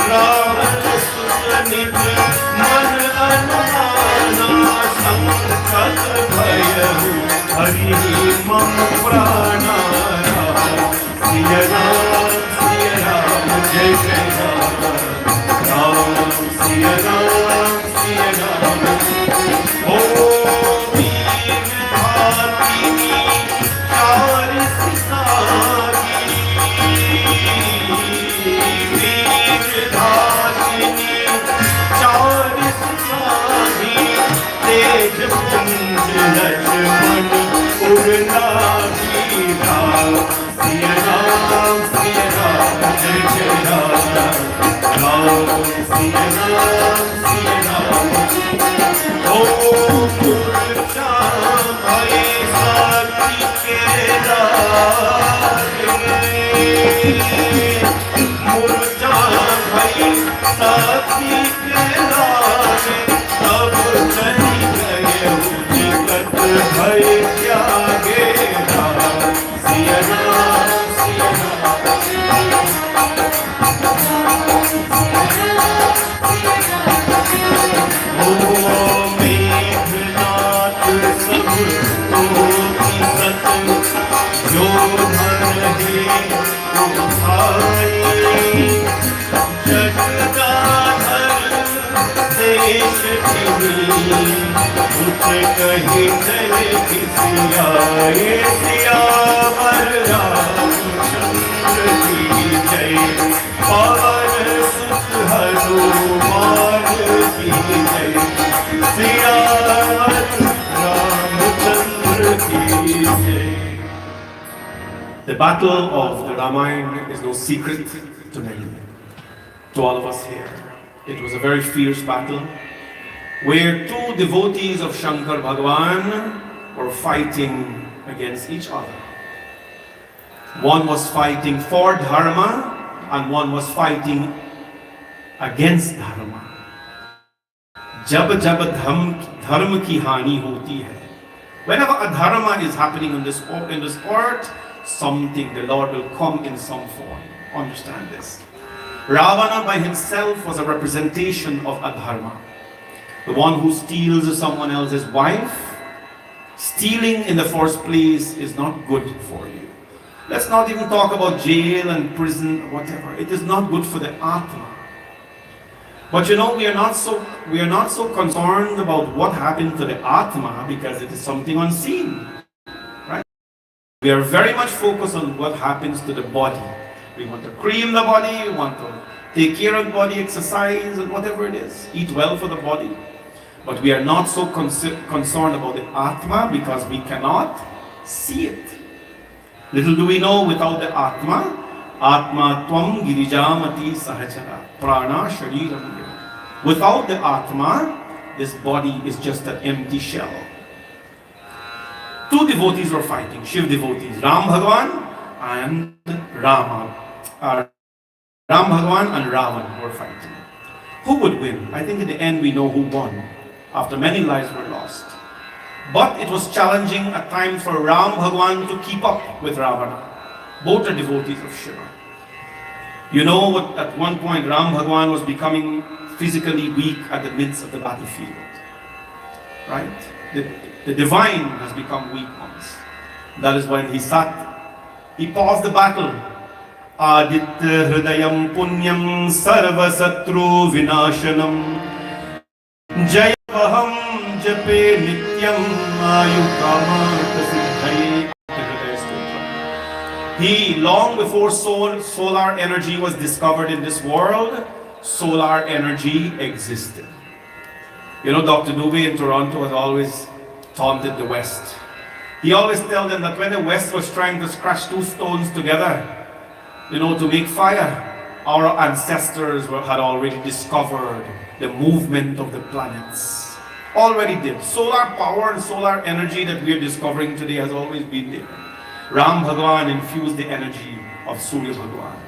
रावण निज मन अनुमाना संकट भयहु हरि मम प्राणा सिया राम जय जय राम सिया राम ओ वीर भातिनी चार सितारी वीर भातिनी चार सितारी तेज पुंज लक्ष्मण उड़ना वीरा सिया राम जय जय राम सिया राम ओ मूर्छा भय साथी के लागे मूर्छा भय साथी के लागे तब चली गए जगत भय त्यागे सिया राम ओ मेघनाथ सब कोटि सत जो भरहि उठाई जगदाधर देश तिनी उठ कहि जय सियाए सियावर रामचंद्र की जय पवन सुत हनुमान की जय सियावर रामचंद्र की जय. The battle of the Ramayana is no secret to many, to all of us here. It was a very fierce battle where two devotees of Shankar Bhagwan were fighting against each other. One was fighting for dharma and one was fighting against dharma. जब जब धर्म की हानि होती है, whenever a dharma is happening in this earth, something, the Lord will come in some form. Understand this. Ravana by himself was a representation of adharma. The one who steals someone else's wife, stealing in the first place is not good for you. Let's not even talk about jail and prison, whatever. It is not good for the Atma. But you know, we are not so concerned about what happened to the Atma because it is something unseen. Right? We are very much focused on what happens to the body. We want to cream the body, we want to take care of the body, exercise and whatever it is. Eat well for the body. But we are not so concerned about the Atma because we cannot see it. Little do we know, without the Atma, Atma Tvam Girijamati Sahachara Prana Shariram. Without the Atma, this body is just an empty shell. Two devotees were fighting, Shiv devotees, Ram Bhagwan and Rama. Ram Bhagwan and Ravan were fighting. Who would win? I think in the end we know who won, after many lives were lost. But it was challenging at times for Ram Bhagwan to keep up with Ravana. Both are devotees of Shiva. You know what, at one point Ram Bhagwan was becoming physically weak at the midst of the battlefield. Right? The divine has become weak once. That is when he paused the battle. Aditya Hridayam Punyam Sarva Satru Vinashanam Jayavaham Jape Nityam Ayukamata Siddhaye. He, long before solar energy was discovered in this world, solar energy existed. You know, Dr. Dubey in Toronto has always taunted the West. He always tells them that when the West was trying to scratch two stones together, you know, to make fire, our ancestors had already discovered the movement of the planets. Already did. Solar power and solar energy that we are discovering today has always been there. Ram Bhagwan infused the energy of Surya Bhagwan.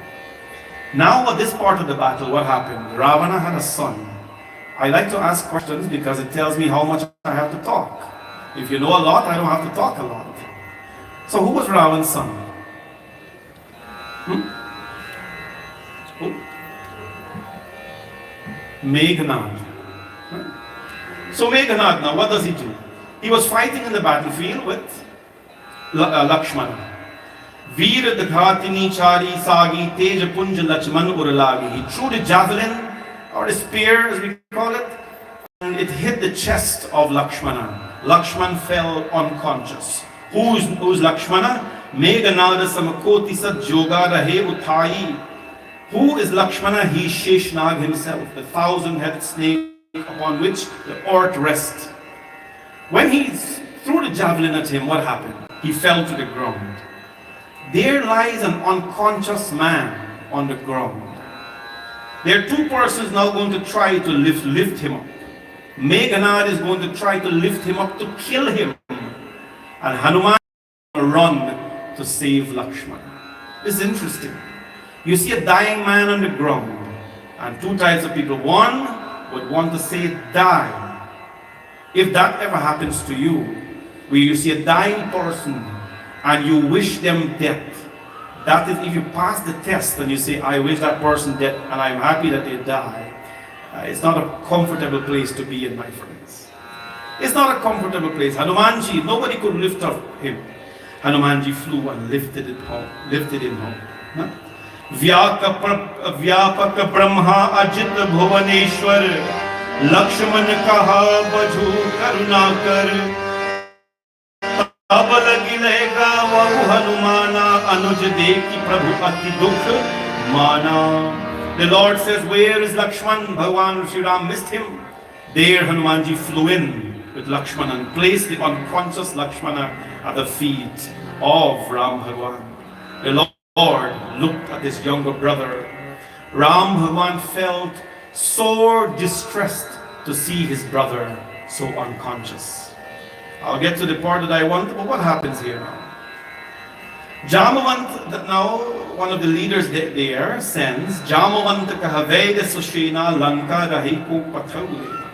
Now at this part of the battle, what happened? Ravana had a son. I like to ask questions because it tells me how much I have to talk. If you know a lot, I don't have to talk a lot. So who was Ravan's son? Who? Meghnad. So Meghnad, now what does he do? He was fighting in the battlefield with Lakshmana. Veer Daghatini Chari Sagi Tej Punj Lakshman Uralagi. He threw the javelin, or the spear as we call it, and it hit the chest of Lakshmana. Lakshman fell unconscious. Who's Lakshmana? Meghnad Samakoti Sat Joga Rahe Uthai. Who is Lakshmana? He is Sheshnag himself, the 1,000-headed snake upon which the earth rests. When he threw the javelin at him, what happened? He fell to the ground. There lies an unconscious man on the ground. There are two persons now going to try to lift him up. Meghnad is going to try to lift him up to kill him. And Hanuman will run to save Lakshmana. This is interesting. You see a dying man on the ground, and two types of people. One would want to say, die. If that ever happens to you, where you see a dying person and you wish them death, that is, if you pass the test and you say, I wish that person death and I'm happy that they die, it's not a comfortable place to be in, my friends. It's not a comfortable place. Hanumanji, nobody could lift up him. Hanumanji flew and lifted him up. Huh? व्यापक ब्रह्मा अजित भुवनेश्वर लक्ष्मण कहा बजू करुणा कर अब लगी रहेगा वह हनुमाना अनुज देखी प्रभु अति दुख माना. The Lord says, where is Lakshman? Bhagavan Shri Ram missed him. There Hanumanji flew in with Lakshmana and placed the unconscious Lakshmana at the feet of Ram Bhagavan. The Lord looked at his younger brother. Ram Bhagavan felt sore distressed to see his brother so unconscious. I'll get to the part that I want, but what happens here now? Jamavant, now one of the leaders there sends, Jamavant kahaveda sushena lanka rahiku pathaule.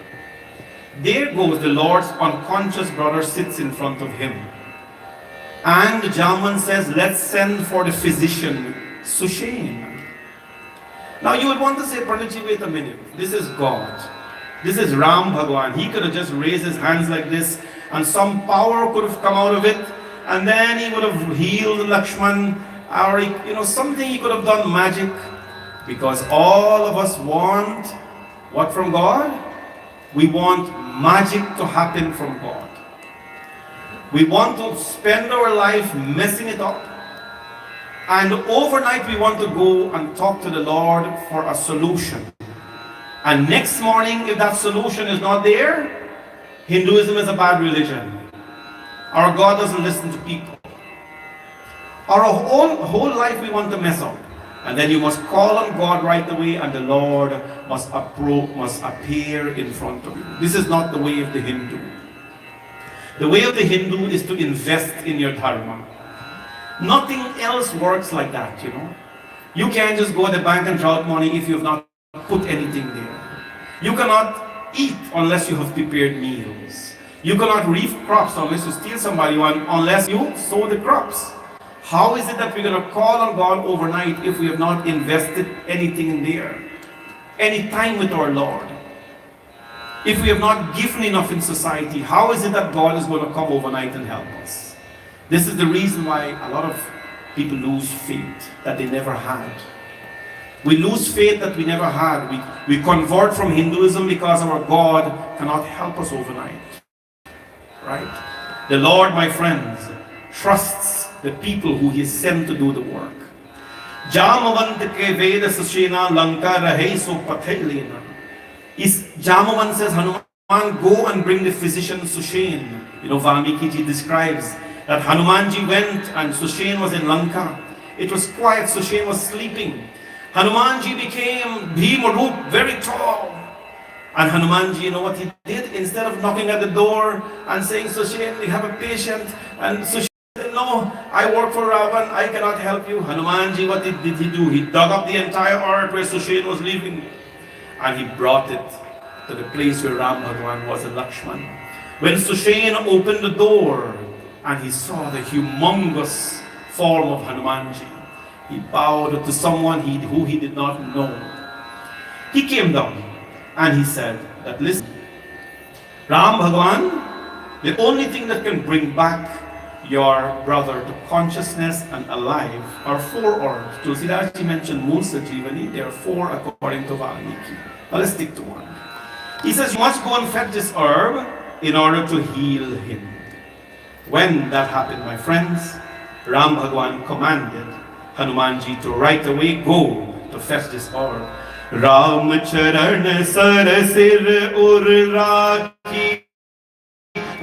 There goes the Lord's unconscious brother, sits in front of him. And Jaman says, let's send for the physician, Sushen. Now you would want to say, Pranaji, wait a minute. This is God. This is Ram Bhagwan. He could have just raised his hands like this and some power could have come out of it. And then he would have healed Lakshman. Or something he could have done, magic. Because all of us want what from God? We want magic to happen from God. We want to spend our life messing it up. And overnight we want to go and talk to the Lord for a solution. And next morning, if that solution is not there, Hinduism is a bad religion. Our God doesn't listen to people. Our whole life we want to mess up. And then you must call on God right away, and the Lord must appear in front of you. This is not the way of the Hindu. The way of the Hindu is to invest in your dharma. Nothing else works like that, you know. You can't just go to the bank and draw out money if you have not put anything there. You cannot eat unless you have prepared meals. You cannot reap crops unless you steal somebody one, unless you sow the crops. How is it that we're going to call on God overnight if we have not invested anything in there? Any time with our Lord? If we have not given enough in society, how is it that God is going to come overnight and help us? This is the reason why a lot of people lose faith that they never had. We lose faith that we never had. We convert from Hinduism because our God cannot help us overnight. Right? The Lord, my friends, trusts the people who He has sent to do the work. Jamavant ke Veda Sushena Lanka Rahe so Pathe Lena. Jamavant says, Hanuman, go and bring the physician Sushen. You know, Valmiki ji describes that Hanumanji went and Sushen was in Lanka. It was quiet, Sushen was sleeping. Hanumanji became Bhima, very tall. And Hanumanji, you know what he did? Instead of knocking at the door and saying, Sushen, we have a patient, and Sushen said, no, I work for Ravan, I cannot help you. Hanumanji, what did he do? He dug up the entire earth where Sushen was living, and he brought it to the place where Ram Bhagwan was in Lakshman. When Sushen opened the door and he saw the humongous form of Hanumanji, he bowed to someone who he did not know. He came down and he said that, listen, Ram Bhagwan, the only thing that can bring back your brother to consciousness and alive are 4 herbs. Tulsidas ji mentioned Musa Jivani, there are 4 according to Valmiki. Now let's stick to one. He says you must go and fetch this herb in order to heal him. When that happened, my friends, Ram Bhagwan commanded Hanumanji to right away go to fetch this herb. Ram charan sar sir ur rakhi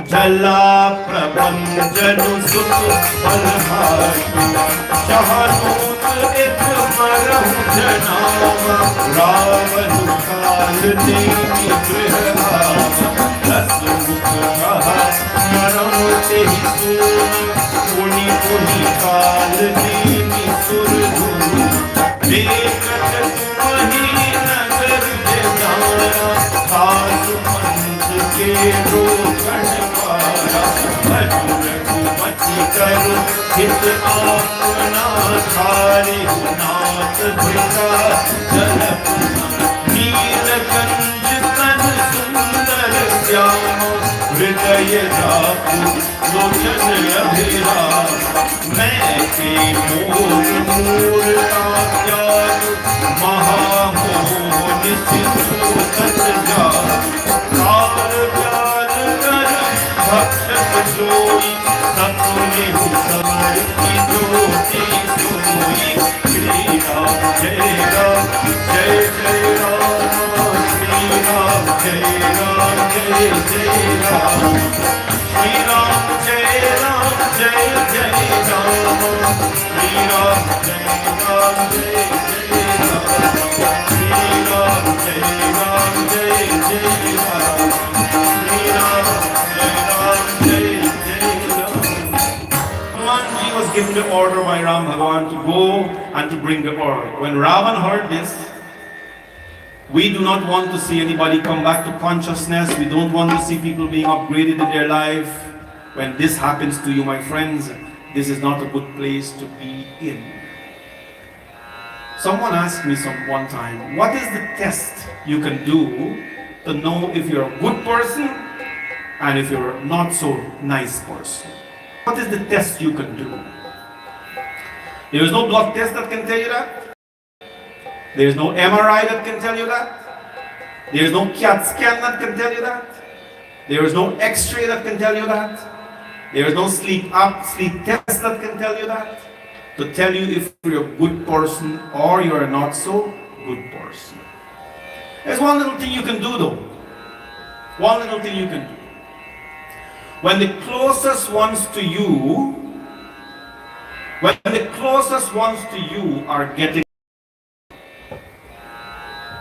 jala prabhanjanu sukh balhaki shahanut ek marahu janama ravanu kal devi grihava dasmukh kaha maram tehi sur puni puni kal devi sur dekat tumhi nagar jana khas panch ke rokan wala bhajur mati karo hit apna thari naat bhita jalapna neelakanj kan sundar syama hridaya rapu lochan abhira main ke moor moor tyag mahamoh nisidhu kat ja saar pyar kar bhakshat joi sapne samar ki jyoti soi Shri Ram Jai Ram Jai Jai Ram Shri Ram Jai Ram Jai Jai Ram Shri Ram Jai Ram Jai Jai Ram Shri Ram Jai Ram Jai Jai Ram Shri Ram Jai Ram Jai Jai Ram Shri Ram Jai Ram Jai Jai Ram. Hanumanji was given the order by Ram Bhagwan to go and to bring the herb. When Ravan heard this, we do not want to see anybody come back to consciousness. We don't want to see people being upgraded in their life. When this happens to you, my friends, this is not a good place to be in. Someone asked me one time, what is the test you can do to know if you're a good person and if you're a not so nice person? What is the test you can do? There is no blood test that can tell you that. There is no MRI that can tell you that. There is no CAT scan that can tell you that. There is no X-ray that can tell you that. There is no sleep test that can tell you that. To tell you if you're a good person or you're a not so good person. There's one little thing you can do though. One little thing you can do. When the closest ones to you are getting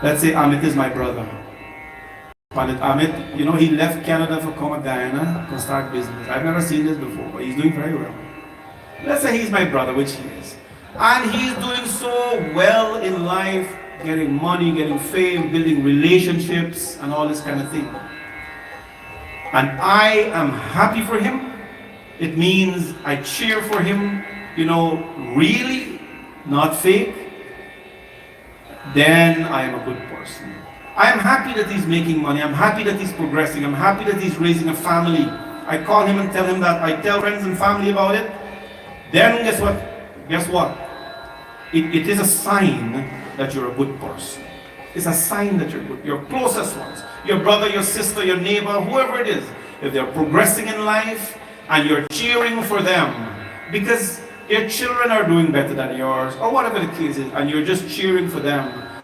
Let's say Amit is my brother. Pandit Amit, you know, he left Canada for come to Guyana to start business. I've never seen this before, but he's doing very well. Let's say he's my brother, which he is. And he's doing so well in life, getting money, getting fame, building relationships, and all this kind of thing. And I am happy for him. It means I cheer for him, you know, really, not fake. Then I am a good person. I am happy that he's making money. I'm happy that he's progressing. I'm happy that he's raising a family. I call him and tell him that. I tell friends and family about it. Then guess what? Guess what? It is a sign that you're a good person. It's a sign that you're good. Your closest ones, your brother, your sister, your neighbor, whoever it is, if they're progressing in life and you're cheering for them because your children are doing better than yours or whatever the case is, and you're just cheering for them,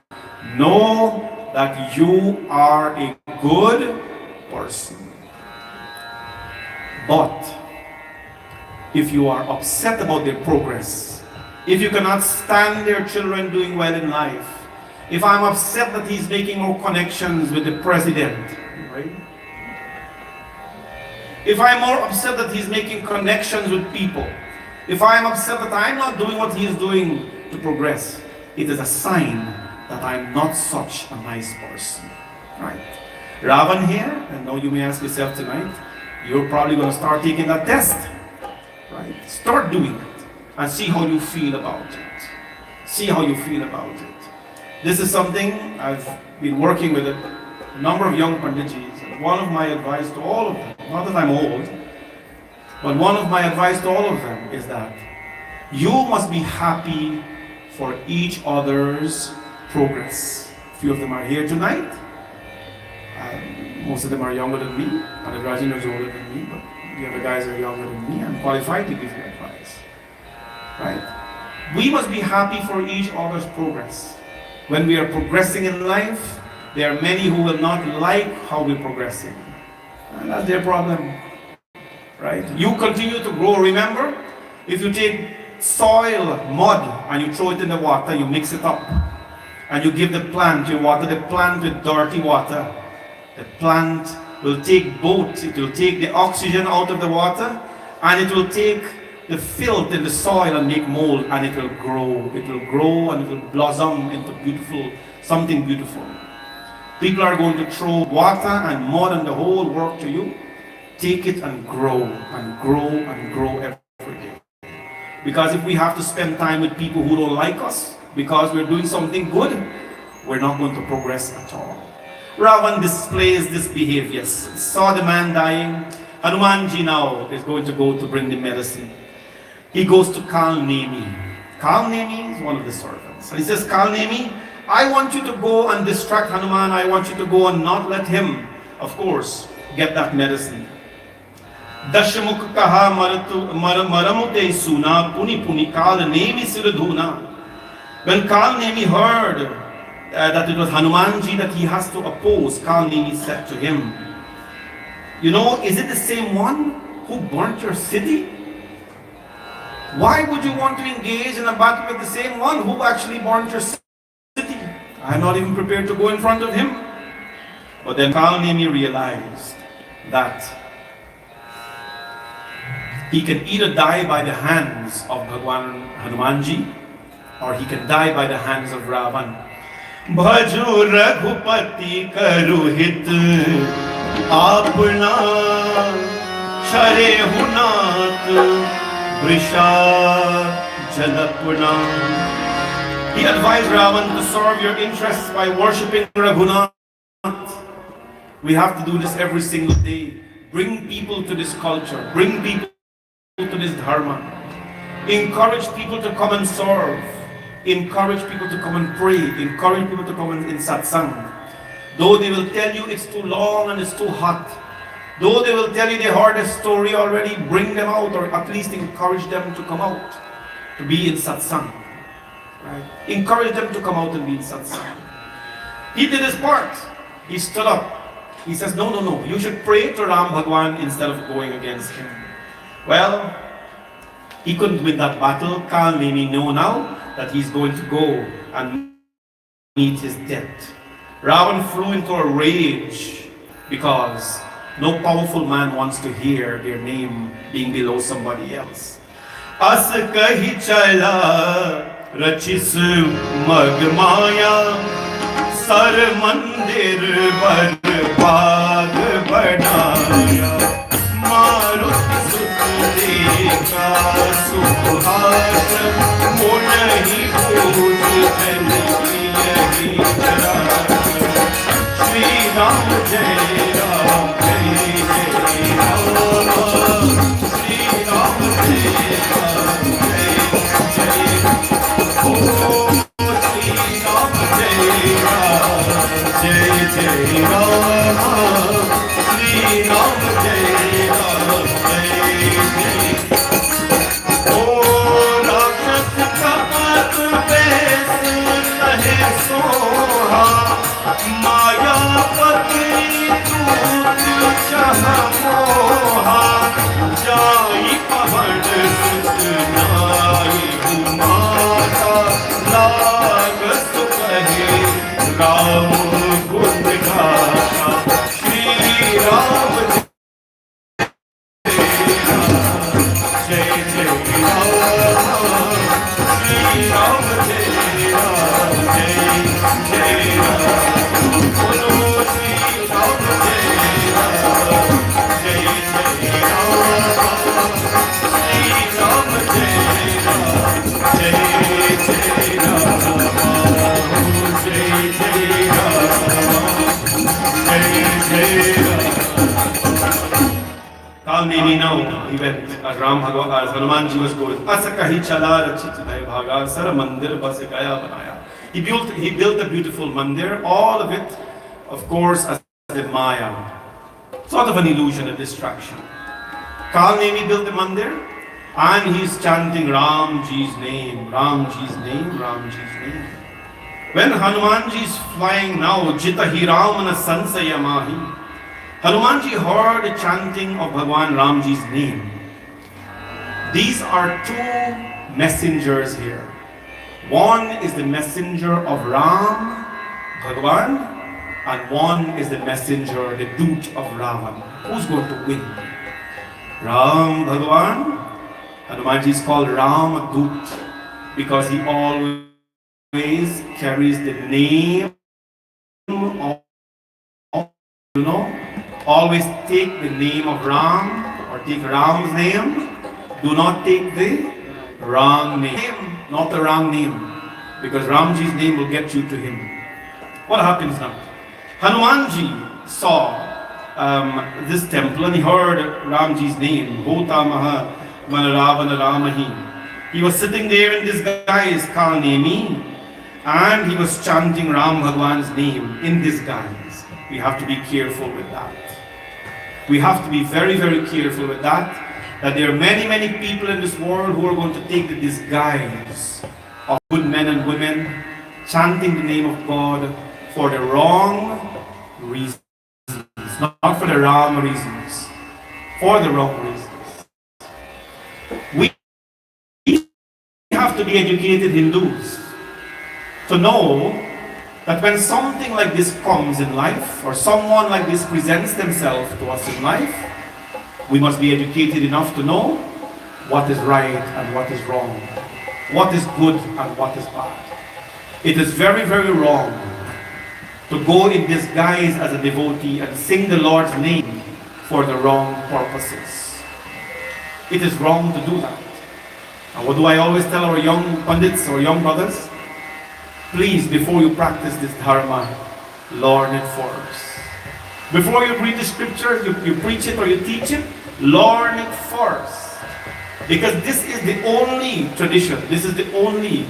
know that you are a good person. But if you are upset about their progress, if you cannot stand their children doing well in life, if I'm upset that he's making more connections with the president, right? If I'm more upset that he's making connections with people, if I'm upset that I'm not doing what he's doing to progress, it is a sign that I'm not such a nice person, right? Ravan here, and now you may ask yourself tonight, you're probably going to start taking that test, right? Start doing it and see how you feel about it. See how you feel about it. This is something I've been working with a number of young Panditjis, and one of my advice to all of them, not that I'm old, but one of my advice to all of them is that you must be happy for each other's progress. A few of them are here tonight. Most of them are younger than me. Rajendra is older than me, but the other guys are younger than me. I'm qualified to give you advice. Right? We must be happy for each other's progress. When we are progressing in life, there are many who will not like how we're progressing. And that's their problem. Right? You continue to grow. Remember, if you take soil, mud, and you throw it in the water, you mix it up, and you give the plant, you water the plant with dirty water, the plant will take both, it will take the oxygen out of the water, and it will take the filth in the soil and make mold, and it will grow. It will grow and it will blossom into beautiful, something beautiful. People are going to throw water and mud and the whole work to you. Take it and grow and grow and grow every day. Because if we have to spend time with people who don't like us because we're doing something good, we're not going to progress at all. Ravan displays this behavior. Saw the man dying. Hanumanji now is going to go to bring the medicine. He goes to Kalnemi. Kalnemi is one of the servants. And he says, Kalnemi, I want you to go and distract Hanuman. I want you to go and not let him, of course, get that medicine. Dashamukh kaha maramute suna puni puni Kalnemi siradhuna. When Kalnemi heard that it was Hanumanji that he has to oppose, Kalnemi said to him, you know, is it the same one who burnt your city? Why would you want to engage in a battle with the same one who actually burnt your city? I'm not even prepared to go in front of him. But then Kalnemi realized that he can either die by the hands of Bhagwan Hanumanji, or he can die by the hands of Ravan. Bhaju Raghupati Karuhit Apna Share Hunat Vrisha Jalapuna. He advised Ravan to serve your interests by worshipping Raghunath. We have to do this every single day. Bring people to this culture. Bring people to this dharma. Encourage people to come and serve. Encourage people to come and pray. Encourage people to come in satsang. Though they will tell you it's too long and it's too hot. Though they will tell you they heard a story already, bring them out, or at least encourage them to come out, to be in satsang. Right? Encourage them to come out and be in satsang. He did his part. He stood up. He says, no, you should pray to Ram Bhagwan instead of going against him. Well, he couldn't win that battle. Kalnemi know now that he's going to go and meet his death. Ravan flew into a rage because no powerful man wants to hear their name being below somebody else. As kahi chala rachis magmaya sar mandir barbad banaya marut sukhdeka sukhat monahi pooj yahi jara Shri Ram Jai Ram Jai Jai Ram Shri Ram Jai Ram Jai Jai Oh Shri Ram Jai Ram Jai Jai Ram Shri Ram Jai Ram Jai Jai Oh Rakshat kapat bes nahe soha Maya pati tut chah moha Jai pahad sut nai humata Lag sukahe Ram gun gata Shri Ram Jai Jai Ram Shri Ram Jai Ram Jai Jai Ram Bolo Shri Ram Jai Ram Jai Jai Ram Shri Ram Jai Ram Jai Jai Ram Jai Jai Ram Jai Jai Ram Kalnemi now, he went as Ram Bhagwan, as Hanumanji was going. Asa kahi chala rachit bhai bhaga sar mandir bas gaya banaya. He built a beautiful mandir, all of it, of course, as the Maya. Sort of an illusion, a distraction. Kalnemi built the mandir, and he's chanting Ramji's name, Ramji's name, Ramji's name. When Hanumanji is flying now, Jita hi Ramana sansaya mahi. Hanumanji heard the chanting of Bhagwan Ramji's name. These are two messengers here. One is the messenger of Ram, Bhagwan, and one is the messenger, the dut of Ravan. Who's going to win? Ram Bhagwan. Hanumanji is called Ram Dut because he always carries the name of, always take the name of Ram or take Ram's name. Do not take the wrong name, not the wrong name, because Ramji's name will get you to him. What happens now? Hanumanji saw this temple and he heard Ramji's name, Bhota Maha Manaravana Ramahi. He was sitting there in disguise, Kalnemi, and he was chanting Ram Bhagwan's name in disguise. We have to be careful with that. We have to be very, very careful with that. That there are many, many people in this world who are going to take the disguise of good men and women, chanting the name of God for the wrong reasons. Not for the wrong reasons. For the wrong reasons. We have to be educated Hindus to know that when something like this comes in life, or someone like this presents themselves to us in life, we must be educated enough to know what is right and what is wrong, what is good and what is bad. It is very, very wrong to go in disguise as a devotee and sing the Lord's name for the wrong purposes. It is wrong to do that. And what do I always tell our young pundits or young brothers? Please, before you practice this dharma, learn it first. Before you read the scripture, you preach it or you teach it, learn it first. Because this is the only tradition, this is the only,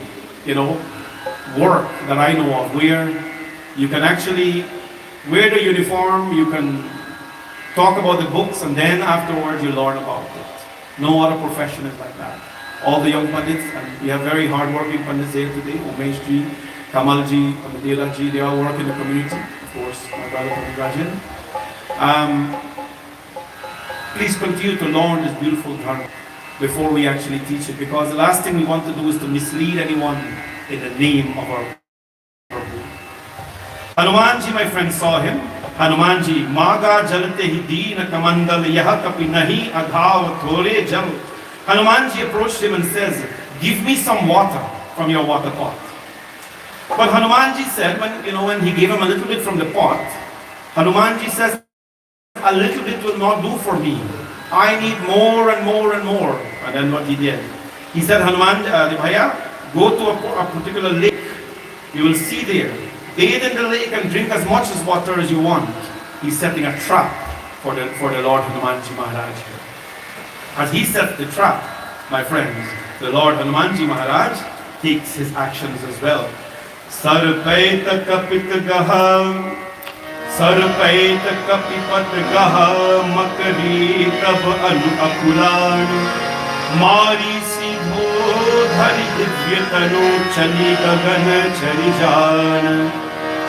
work that I know of where you can actually wear the uniform, you can talk about the books, and then afterwards you learn about it. No other profession is like that. All the young pandits, and we have very hard-working pandits here today, Umesh ji, Kamal ji, Amadela ji, they all work in the community. Of course, my brother Rajan. Please continue to learn this beautiful dharma before we actually teach it, because the last thing we want to do is to mislead anyone in the name of our Prabhu. Hanumanji, my friend, saw him. Hanumanji, Maga jalte hi deen kamandal yah kapi nahi aghav thore jal. Hanumanji approached him and says, give me some water from your water pot. But Hanumanji said, when he gave him a little bit from the pot, Hanumanji says, a little bit will not do for me. I need more and more and more. And then what he did, he said, Bhaiya, go to a particular lake. You will see there. Bathe in the lake and drink as much as water as you want. He's setting a trap for the Lord Hanumanji Maharaj. As he sets the trap, my friends, the Lord Hanumanji Maharaj takes his actions as well. Sarpaita kapit gaha, Sarpaita kapipat gaha, Makari tab anu akulan, Mari sidho dhari divyatanu chali gagan chali jaan.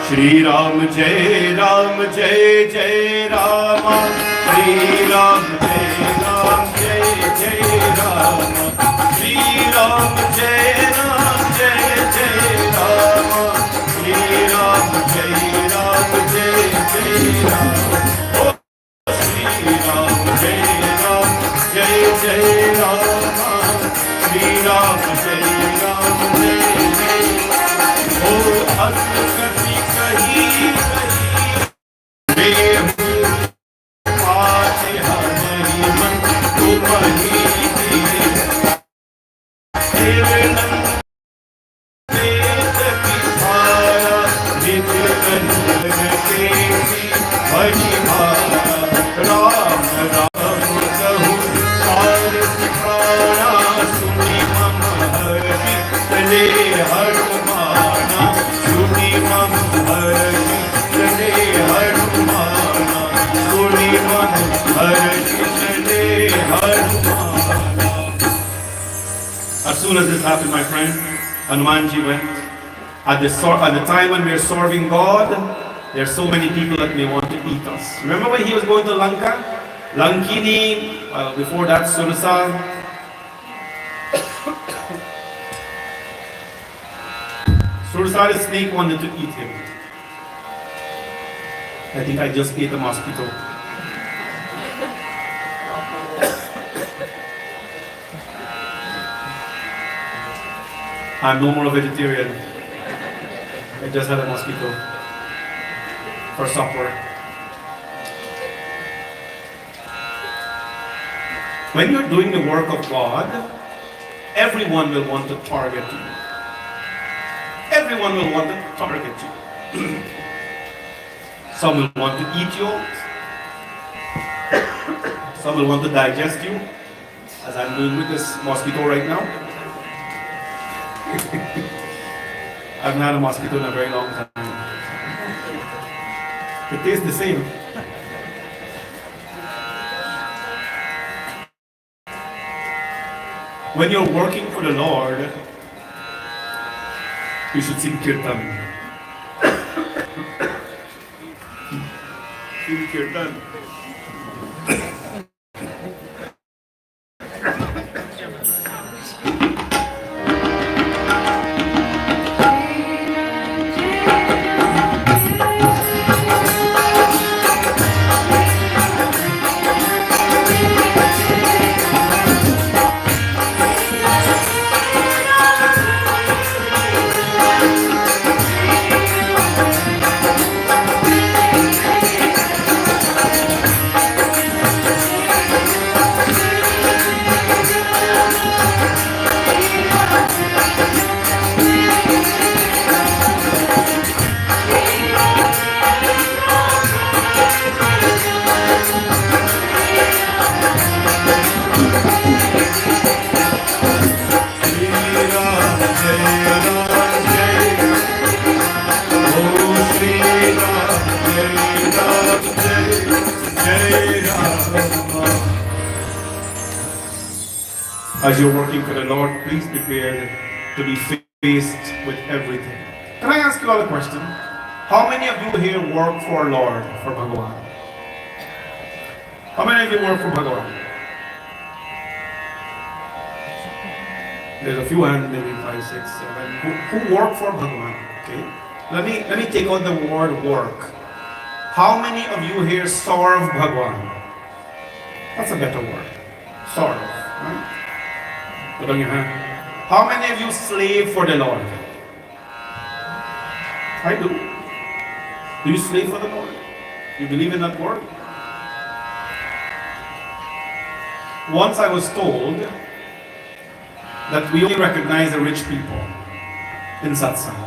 Shri Ram Jai Ram Jai Jai Rama, Shri Ram Jai Ram Jai Jai Rama, Shri Ram Jai Ram Jai Jai Rama, Shri Ram Jai Ram Jai Jai Rama, Shri Ram Jai Ram Jai Jai Rama, Shri Ram Jai Ram Jai Jai Rama. Oh, Astakati kahi kahi, Dehu paate hamari man tumhi de, Devanan ved kithara, Nityan kesi hari bhara, Ram Ram kahu saar sikhara, Suni mama harki tale harmana, Suni mama harki tale harmana, Suni mama harki tale harmana. As soon as this happened, my friend, Hanumanji went. At the time when we are serving God, there are so many people that may want to eat us. Remember when he was going to Lanka? Lankini, before that, Surasa. Surasa, the snake, wanted to eat him. I think I just ate a mosquito. I'm no more a vegetarian. I just had a mosquito for supper. When you're doing the work of God, everyone will want to target you. Everyone will want to target you. Some will want to eat you. Some will want to digest you, as I'm doing with this mosquito right now. I haven't had a mosquito in a very long time. It tastes the same. When you're working for the Lord, you should sing kirtan. Sing kirtan. As you're working for the Lord, please prepare to be faced with everything. Can I ask you all a question? How many of you here work for Lord, for Bhagavan? How many of you work for Bhagavan? There's a few hands, maybe 5, 6, 7, who work for Bhagavan, okay? Let me take out the word work. How many of you here serve Bhagwan? That's a better word. Serve. Right? Put on your hand. How many of you slave for the Lord? I do. Do you slave for the Lord? You believe in that word? Once I was told that we only recognize the rich people in Satsangh.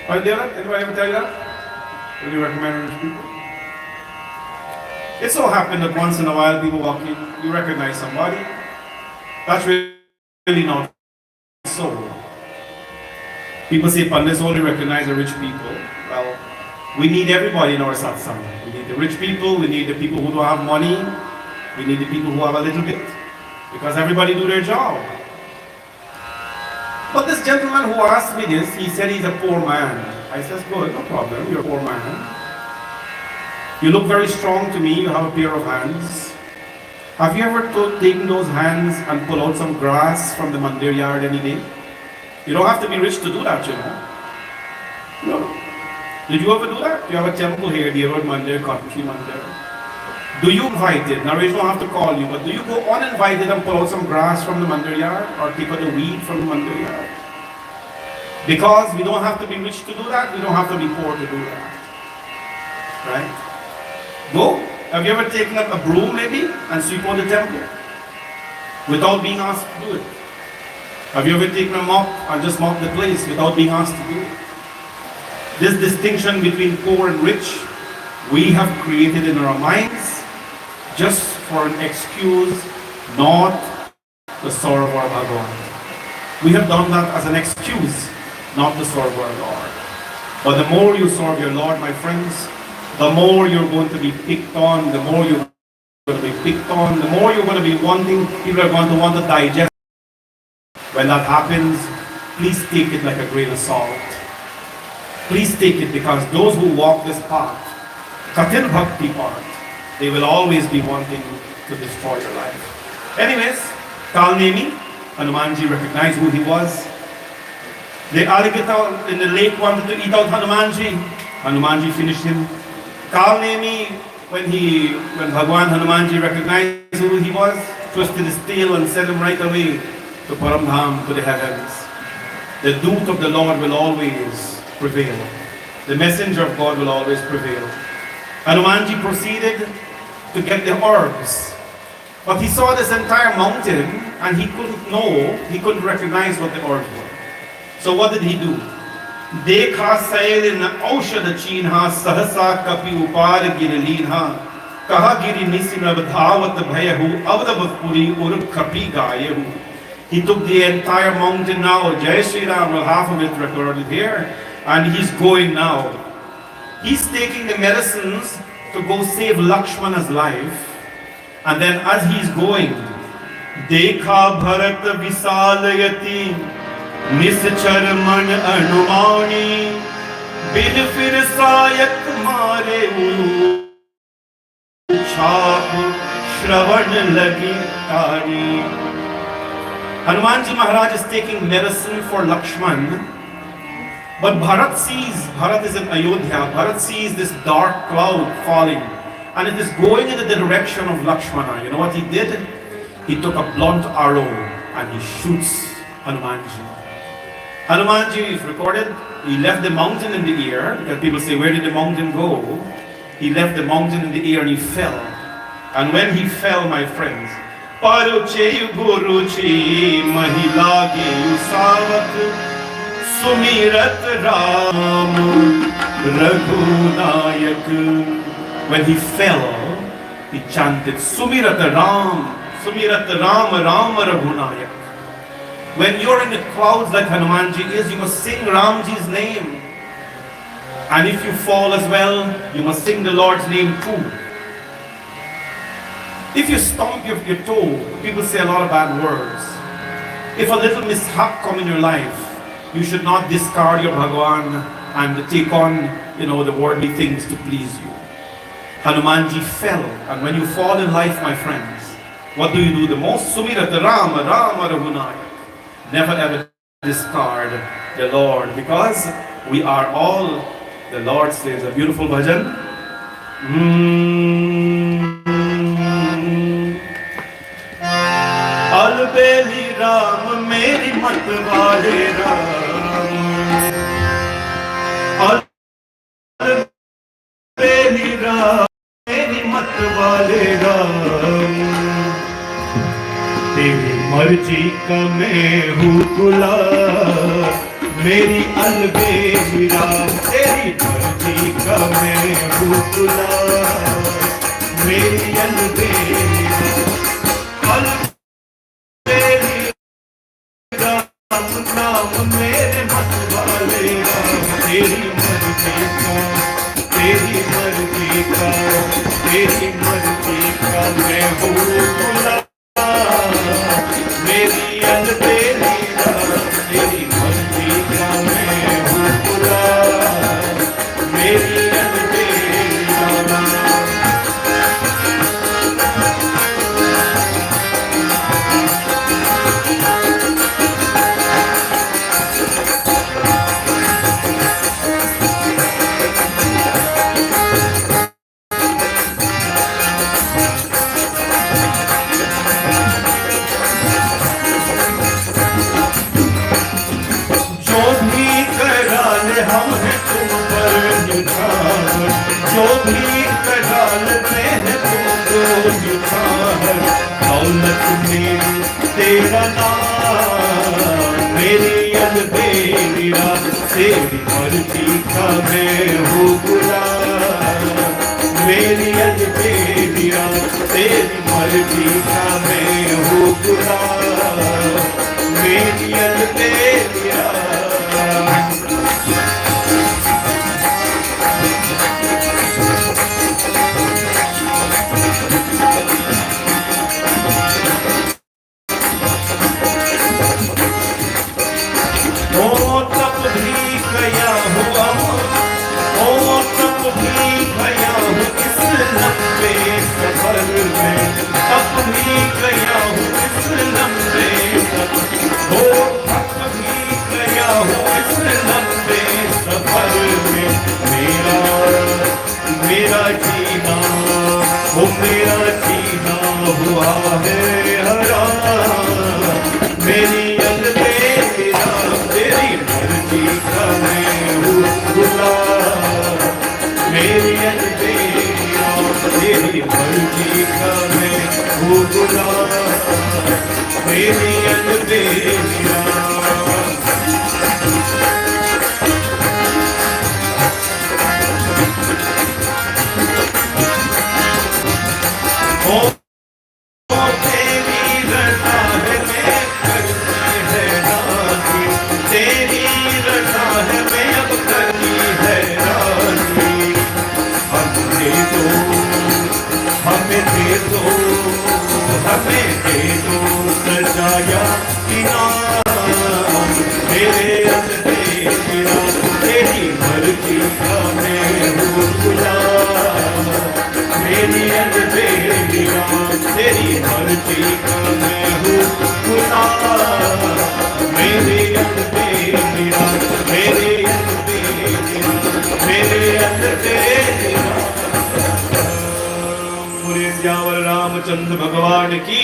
Right, Dale? Anybody ever tell you that? Would you recommend rich people? It so happened that once in a while people walk in, you recognize somebody. That's really not so. People say Pandits only recognize the rich people. Well, we need everybody in our satsang. We need the rich people, we need the people who don't have money, we need the people who have a little bit. Because everybody do their job. But this gentleman who asked me this, he said he's a poor man. I says, good, no problem, you're a poor man. You look very strong to me, you have a pair of hands. Have you ever taken those hands and pull out some grass from the mandir yard any day? You don't have to be rich to do that, you know. No. Did you ever do that? You have a temple here, the road mandir, country mandir. Do you invite it? Naresh don't have to call you, but do you go uninvited and pull out some grass from the mandir yard or take out the weed from the mandir yard? Because we don't have to be rich to do that, we don't have to be poor to do that. Right? Go. Have you ever taken up a broom maybe and sweep out the temple without being asked to do it? Have you ever taken a mop and just mop the place without being asked to do it? This distinction between poor and rich, we have created in our minds just for an excuse not to serve our Bhagavan. We have done that as an excuse not to serve our Lord. But the more you serve your Lord, my friends, the more you're going to be picked on, the more you're going to be picked on, the more you're going to be wanting, people are going to want to digest. When that happens, please take it like a grain of salt. Please take it, because those who walk this path, Katin Bhakti path, they will always be wanting to destroy your life. Anyways, Kalnemi, Hanumanji recognized who he was. The alligator in the lake wanted to eat out Hanumanji. Hanumanji finished him. Kalnemi, when Bhagwan Hanumanji recognized who he was, twisted his tail and sent him right away to Paramdham, to the heavens. The dooth of the Lord will always prevail. The messenger of God will always prevail. Hanumanji proceeded to get the herbs. But he saw this entire mountain and he couldn't recognize what the herbs were. So what did he do? Dekha sail in aushad chinha sahasa kapi upar girilinha kaha giri nisinab dhavat bhayahu avdavapuri uruk kapi gayahu. He took the entire mountain now. Jai Sri Ram, well, half of it recorded here, and he's going now. He's taking the medicines to go save Lakshmana's life, and then as he's going, Dekha Bharat Visalayati Nischar Man Anumani Bil Fir Sayak Mare Chap Shravan Lagi Tari. Hanumanji Maharaj is taking medicine for Lakshman, but Bharat is in Ayodhya, Bharat sees this dark cloud falling, and it is going in the direction of Lakshmana. You know what he did? He took a blunt arrow and he shoots Hanumanji. Hanumanji is recorded, he left the mountain in the air, because people say, where did the mountain go? He left the mountain in the air and he fell. And when he fell, my friends, Paruche Guruchi Mahilage Usavat Sumirat Ram Raghunayak. When he fell, he chanted Sumirat Ram, Sumirat Ram, Ram Raghunayak. When you're in the clouds like Hanumanji is, you must sing Ramji's name. And if you fall as well, you must sing the Lord's name too. If you stomp your toe, people say a lot of bad words. If a little mishap come in your life, you should not discard your Bhagavan and take on, the worldly things to please you. Hanumanji fell, and when you fall in life, my friends, what do you do the most? Sumirat Rama, Rama Raghunayak. Never ever discard the Lord, because We are all the Lord's slaves. A beautiful bhajan. Albeli Ram, meri mat wale Ram. Albeli Ram, meri mat wale Ram. तेरी मर्जी का मैं हूँ गुलाम, मेरी अलबेली राम। तेरी मर्जी का मैं हूँ गुलाम, मेरी अलबेली राम। अलबेली राम नाम मेरे मत वाले राम। तेरी मर्जी का, तेरी मर्जी का, तेरी मर्जी का मैं हूँ गुलाम, मेरी अलबेली राम। तेरी मर्जी का मैं हूँ गुलाम, मेरी अलबेली राम। जो भी कराल हम हैं तुम पर निछावर, जो भी करालते हैं तुम को निछावर। दौलत मेरी तेरा नाम, मेरी अलबेली राम। तेरी मर्जी का मैं हूँ गुलाम, मेरी अलबेली राम। तेरी मर्जी का मैं हूँ गुलाम, मेरी अलबेली राम। ओ तप भी गया हूँ अमर, ओ तप भी गया हूँ इस लंबे सफर में। तप भी गया हूँ इस लंबे सफर, ओ तप भी गया हूँ इस लंबे सफर में। मेरा जीना, वो मेरा जीना हुआ है हराम, मेरी अलबेली राम। तेरी मर्जी का मैं हूँ गुलाम, मेरी अलबेली राम। तेरी मर्जी का मैं हूँ गुलाम, मेरी अलबेली राम। ओ तेरी रज़ा है मैं करती है राज़ी, तेरी रज़ा है मैं अब करती है राज़ी। हमें दे दो, हमें दे दो, हमें दे दो सजाया इनाम, मेरे अलबेली राम। तेरी मर्जी का मैं हूँ गुलाम, मेरी अलबेली राम। तेरी मर्जी का मैं हूँ गुलाम, मेरी अलबेली राम। मेरी अलबेली राम, मेरे अलबेली राम। मुरिंद्यावर रामचंद्र भगवान की।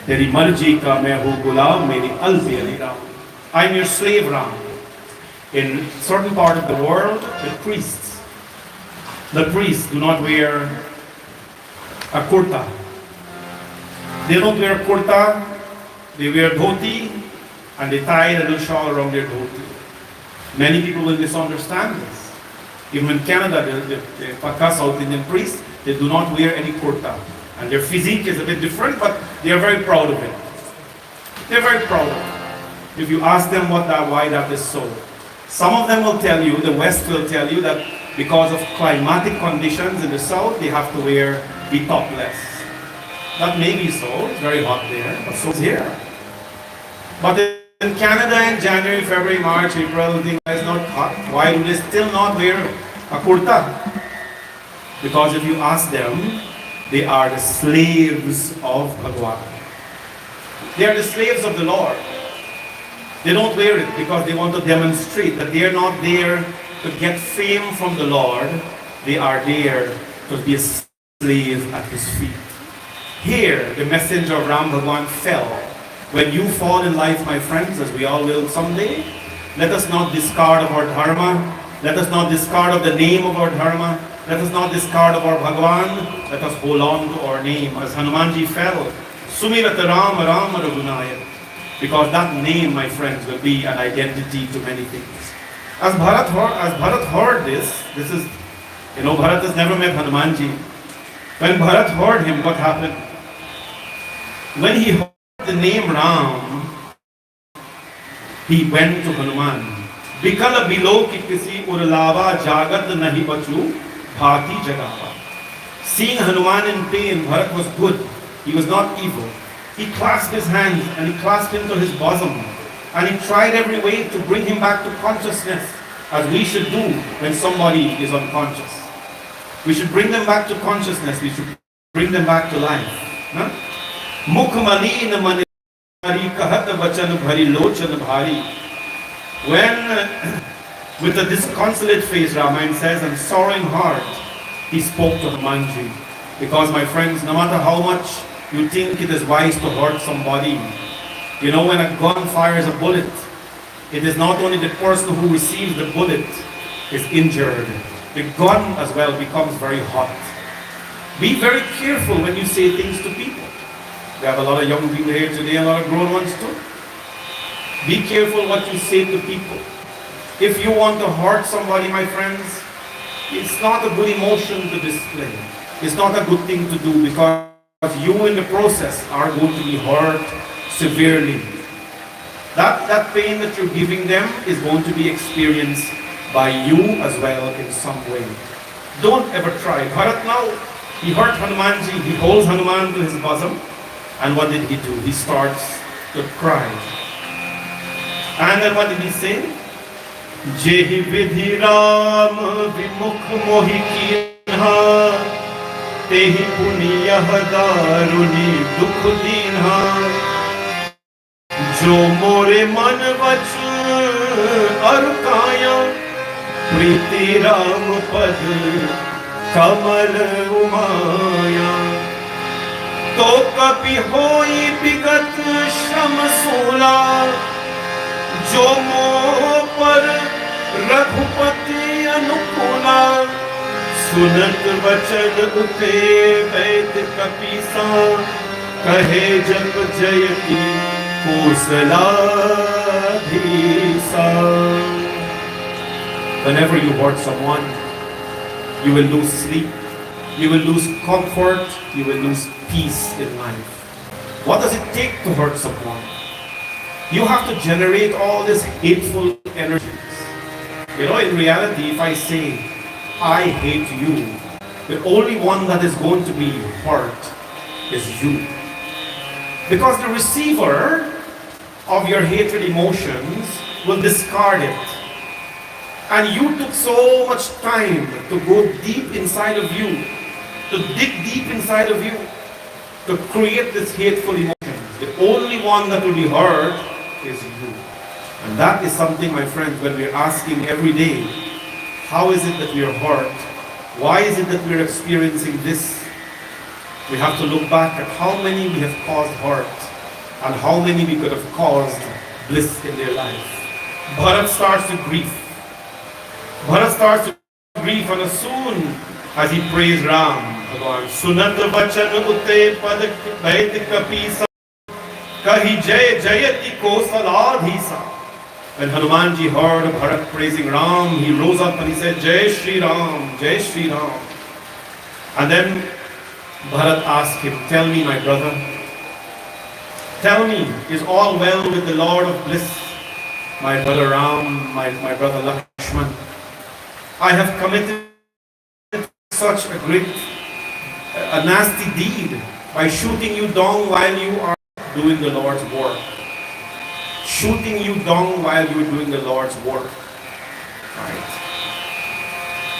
तेरी मर्जी का मैं हूँ गुलाम, मेरी अलबेली Ram. I am your slave Ram. In certain part of the world, the priests do not wear a kurta. They don't wear kurta, they wear dhoti, and they tie a little shawl around their dhoti. Many people will misunderstand this. Even in Canada, the Pakka South Indian priests, they do not wear any kurta. And their physique is a bit different, but they are very proud of it. They're very proud of it. If you ask them why that is so, some of them will tell you, the West will tell you that because of climatic conditions in the South, they have to be topless. That may be so, it's very hot there, but so is here. But in Canada in January, February, March, April, it's not hot. Why do they still not wear a kurta? Because if you ask them, they are the slaves of Bhagwan. They are the slaves of the Lord. They don't wear it because they want to demonstrate that they are not there to get fame from the Lord. They are there to be a slave at his feet. Here, the messenger of Ram Bhagwan fell. When you fall in life, my friends, as we all will someday, let us not discard of our dharma. Let us not discard of the name of our dharma. Let us not discard of our Bhagwan. Let us hold on to our name. As Hanumanji fell, Sumirat Ram Ram Raghunaya. Because that name, my friends, will be an identity to many things. As Bharat heard this is, Bharat has never met Hanumanji. When Bharat heard him, what happened? When he heard the name Ram, he went to Hanuman. Bikala bilo ki kisi urlava jagat nahi bachu bhati jagava. Seeing Hanuman in pain, Bharat was good. He was not evil. He clasped his hands and he clasped him to his bosom. And he tried every way to bring him back to consciousness, as we should do when somebody is unconscious. We should bring them back to consciousness. We should bring them back to life. Mukhamali namani kahat vachan bhari lochan bhari. When, with a disconsolate face, Ramayana says, and sorrowing heart, he spoke to Hanumanji. Because, my friends, no matter how much you think it is wise to hurt somebody, when a gun fires a bullet, it is not only the person who receives the bullet is injured. The gun as well becomes very hot. Be very careful when you say things to people. We have a lot of young people here today, a lot of grown ones too. Be careful what you say to people. If you want to hurt somebody, my friends, it's not a good emotion to display. It's not a good thing to do, because you in the process are going to be hurt severely. That pain that you're giving them is going to be experienced by you as well in some way. Don't ever try. Bharat now, he hurt Hanumanji, he holds Hanuman to his bosom, and what did he do? He starts to cry. And then what did he say? Jehi vidhi Ram vimukh mohi kinha, tehi puniyah daruni dukh dinha. जो मोरे मन वच और काया प्रीति राम पद कमल उमाया तो कभी होई विगत श्रम सूला जो मोह पर रघुपति अनुकूला सुनत वचन उते वैद कपीसा कहे जप जयति Whenever you hurt someone, you will lose sleep, you will lose comfort, you will lose peace in life. What does it take to hurt someone? You have to generate all these hateful energies. In reality, if I say, I hate you, the only one that is going to be hurt is you. Because the receiver of your hatred emotions will discard it. And you took so much time to go deep inside of you, to dig deep inside of you, to create this hateful emotions. The only one that will be hurt is you. And that is something, my friends, when we're asking every day, how is it that we are hurt? Why is it that we're experiencing this? We have to look back at how many we have caused hurt and how many we could have caused bliss in their life. Bharat starts to grieve. Bharat starts to grieve, and as soon as he prays Ram, Sunat vachan utte pad vaid kapisa kahi jay jayati kosaladhisa. When Hanumanji heard Bharat praising Ram, he rose up and he said, Jai Shri Ram, Jai Shri Ram. And then Bharat asked him, tell me, my brother, tell me, is all well with the Lord of bliss, my brother Ram, my brother Lakshman? I have committed such a nasty deed by shooting you down while you are doing the Lord's work. Shooting you down while you are doing the Lord's work. Right?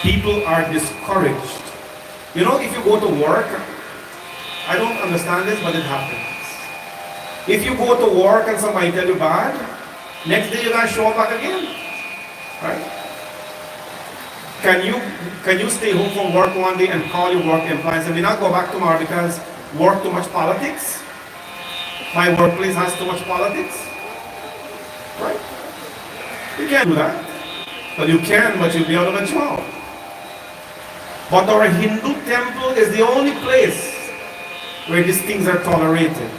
People are discouraged. If you go to work, I don't understand this, but it happens. If you go to work and somebody tell you bad, Next day you gotta show up back again. Right? Can you stay home from work one day and call your work employees and we not go back tomorrow because work too much politics? My workplace has too much politics? Right? You can't do that. But you can, but you'll be out of a job. But our Hindu temple is the only place where these things are tolerated.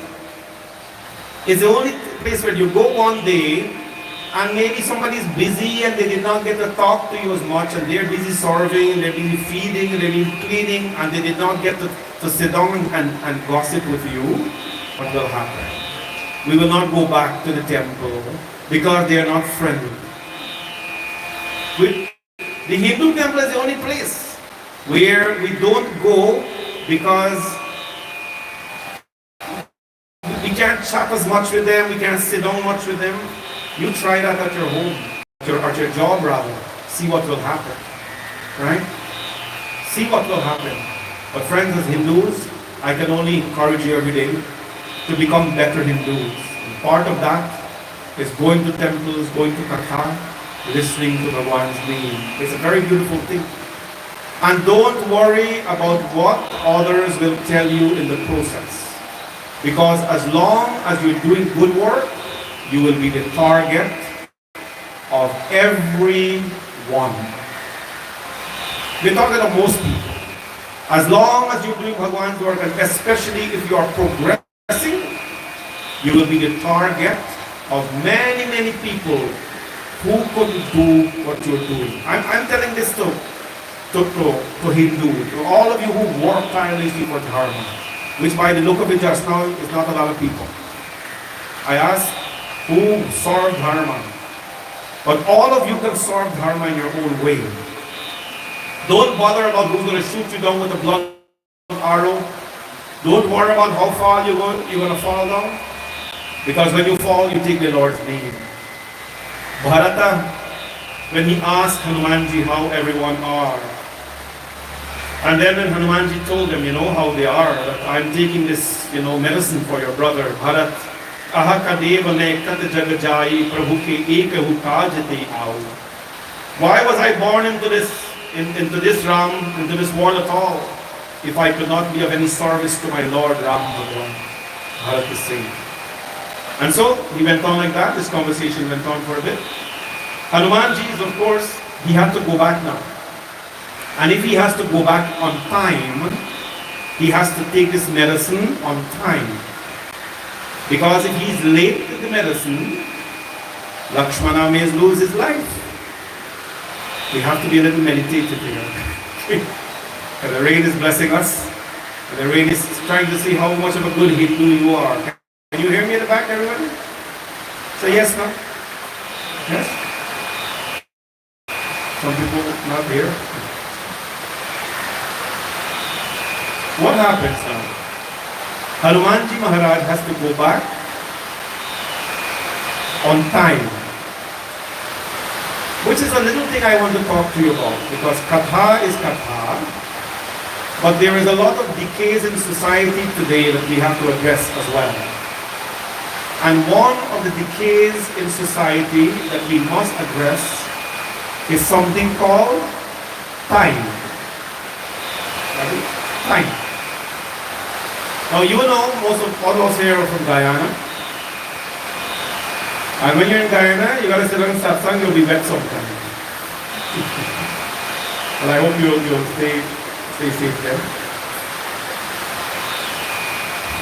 It's the only place where you go one day and maybe somebody's busy and they did not get to talk to you as much and they're busy serving, they're busy feeding, they're busy cleaning and they did not get to sit down and gossip with you. What will happen? We will not go back to the temple because they are not friendly. The Hindu temple is the only place where we don't go because we can't chat as much with them, we can't sit down much with them. You try that at your home, at your job rather. See what will happen, right? See what will happen. But friends, as Hindus, I can only encourage you every day to become better Hindus. And part of that is going to temples, going to Katha, listening to Bhagwan's name. It's a very beautiful thing. And don't worry about what others will tell you in the process. Because as long as you're doing good work, you will be the target of everyone. We're talking of most people. As long as you're doing Bhagwan's work, and especially if you are progressing, you will be the target of many, many people who couldn't do what you're doing. I'm telling this to Hindu, to all of you who work tirelessly for dharma, which by the look of it just now is not a lot of people. I ask who serve dharma, but all of you can serve dharma in your own way. Don't bother about who's going to shoot you down with a blunt arrow. Don't worry about how far you're going to fall down, because when you fall, you take the Lord's name. Bharata, when he asked Hanumanji how everyone are, and then when Hanumanji told him, how they are, that I'm taking this, medicine for your brother, Bharat, aha kadeva ne kat jag jai prabhu ke ek hu kaj te aau. Why was I born into this realm, into this world at all, if I could not be of any service to my Lord Ram Bhagwan? Bharat is saying. And so he went on like that. This conversation went on for a bit. Hanumanji is, of course, he had to go back now. And if he has to go back on time, he has to take this medicine on time. Because if he's late with the medicine, Lakshmana may lose his life. We have to be a little meditative here. And the rain is blessing us. And the rain is trying to see how much of a good Hindu you are. Can you hear me in the back, everybody? Say yes, no? Yes? Some people not here. What happens now? Hanumanji Maharaj has to go back on time. Which is a little thing I want to talk to you about, because Katha is Katha, but there is a lot of decays in society today that we have to address as well. And one of the decays in society that we must address is something called time. Right? Time. Now you know most of all of us here are from Gyaan. And when you're in Gyaan, you gotta sit on Satsangh, you'll be wet sometime. But I hope you'll stay safe there.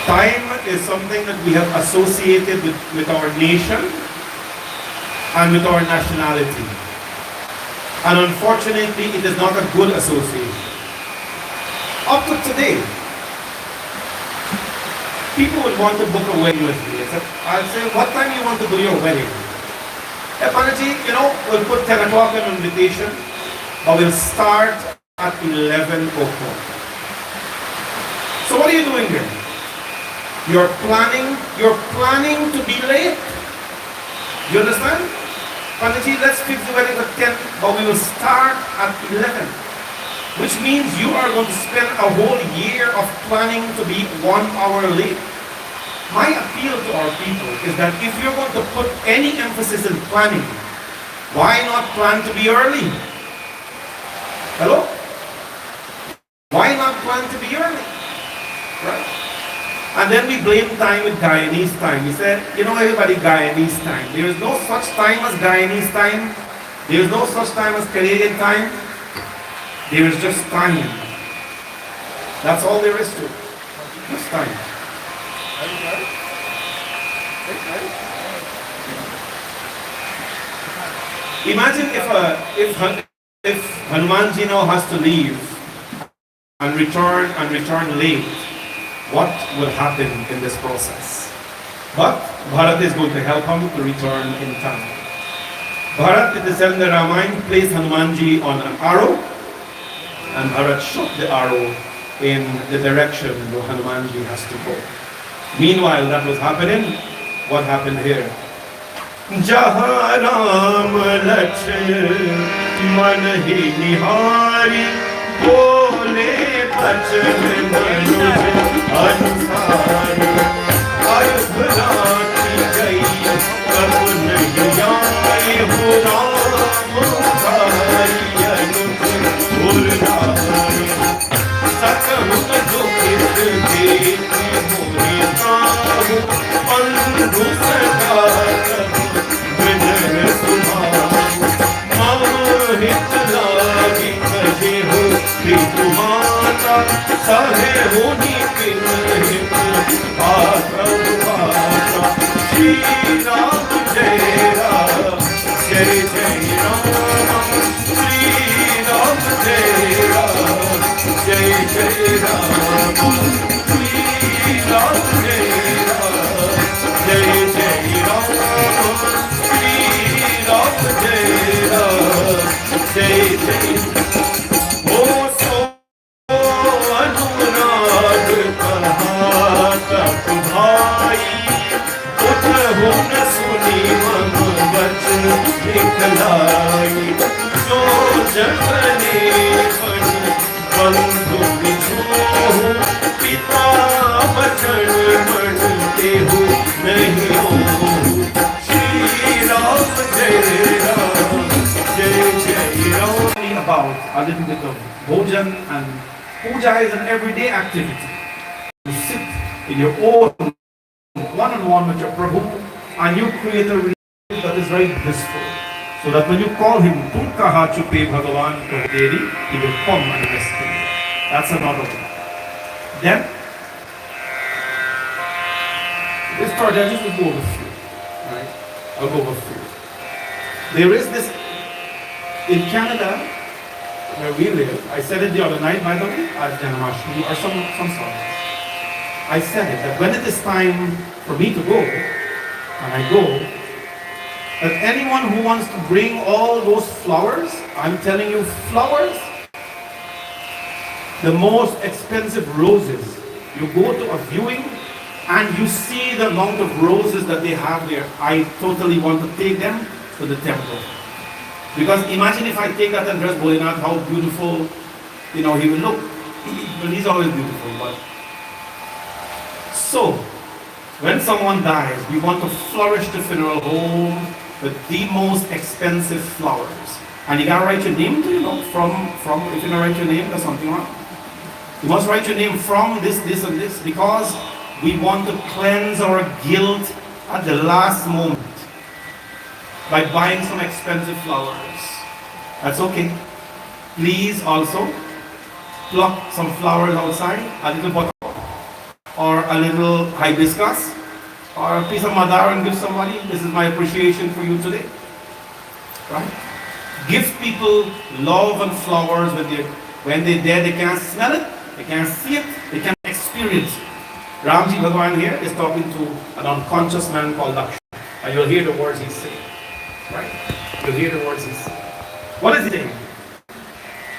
Time is something that we have associated with our nation and with our nationality. And unfortunately, it is not a good association. Up to today, people would want to book a wedding with me. I'll say, what time do you want to do your wedding? Hey, Panaji, we'll put 10 o'clock on invitation, but we'll start at 11 o'clock. So what are you doing here? You're planning to be late. You understand? Panaji, let's fix the wedding at 10, but we will start at 11. Which means you are going to spend a whole year of planning to be 1 hour late. My appeal to our people is that if you're going to put any emphasis in planning, why not plan to be early? Hello? Why not plan to be early? Right? And then we blame time with Guyanese time. We said, you know, everybody, Guyanese time. There is no such time as Guyanese time. There is no such time as Canadian time. There is just time. That's all there is to it. Just time. Imagine if Hanumanji now has to leave and return late, what will happen in this process? But Bharat is going to help him to return in time. Bharat, it is said in the Ramayana, placed Hanumanji on an arrow, and Bharat shot the arrow in the direction where Hanumanji has to go. Meanwhile, that was happening. What happened here? Jaha Ram Lakshman hi nihari bole bachan manuj ansari ayudhati gai kab nahi aaye ho Ram hari anuj urnari Satsangh jo kis dekhe more kaahu andhu sakar साहे होनी के श्री राम जय राम जय जय राम श्री राम जय राम जय जय राम श्री राम जय राम जय जय राम श्री राम जय राम जय जय about a little bit of bhojan, and puja is an everyday activity. You sit in your own one-on-one with your Prabhu and you create a relationship that is very blissful. So that when you call him, Tum kaha chupe Bhagavan kahderi, he will come and rescue you. That's another one. Then, this story, I just will go over few. Right? I'll go over few. There is this, in Canada, where we live, I said it the other night, by the way, at Janmashtami, or some sort. I said it, that when it is time for me to go, and I go, that anyone who wants to bring all those flowers, I'm telling you, flowers, the most expensive roses, you go to a viewing, and you see the amount of roses that they have there. I totally want to take them to the temple. Because imagine if I take that and dress Bholenath, how beautiful, he will look. Well, he's always beautiful, but... So, when someone dies, we want to flourish the funeral home with the most expensive flowers. And you gotta write your name too, from, if you don't write your name, there's something wrong. You must write your name from this, and this, because we want to cleanse our guilt at the last moment by buying some expensive flowers. That's okay. Please also pluck some flowers outside, a little bottle, or a little hibiscus, or a piece of madar and give somebody. This is my appreciation for you today. Right? Give people love and flowers when they're dead. They can't smell it, they can't see it, they can't experience it. Ramji Bhagavan here is talking to an unconscious man called Lakshman. And you'll hear the words he's saying. Right? You'll hear the words he's saying. What is he saying?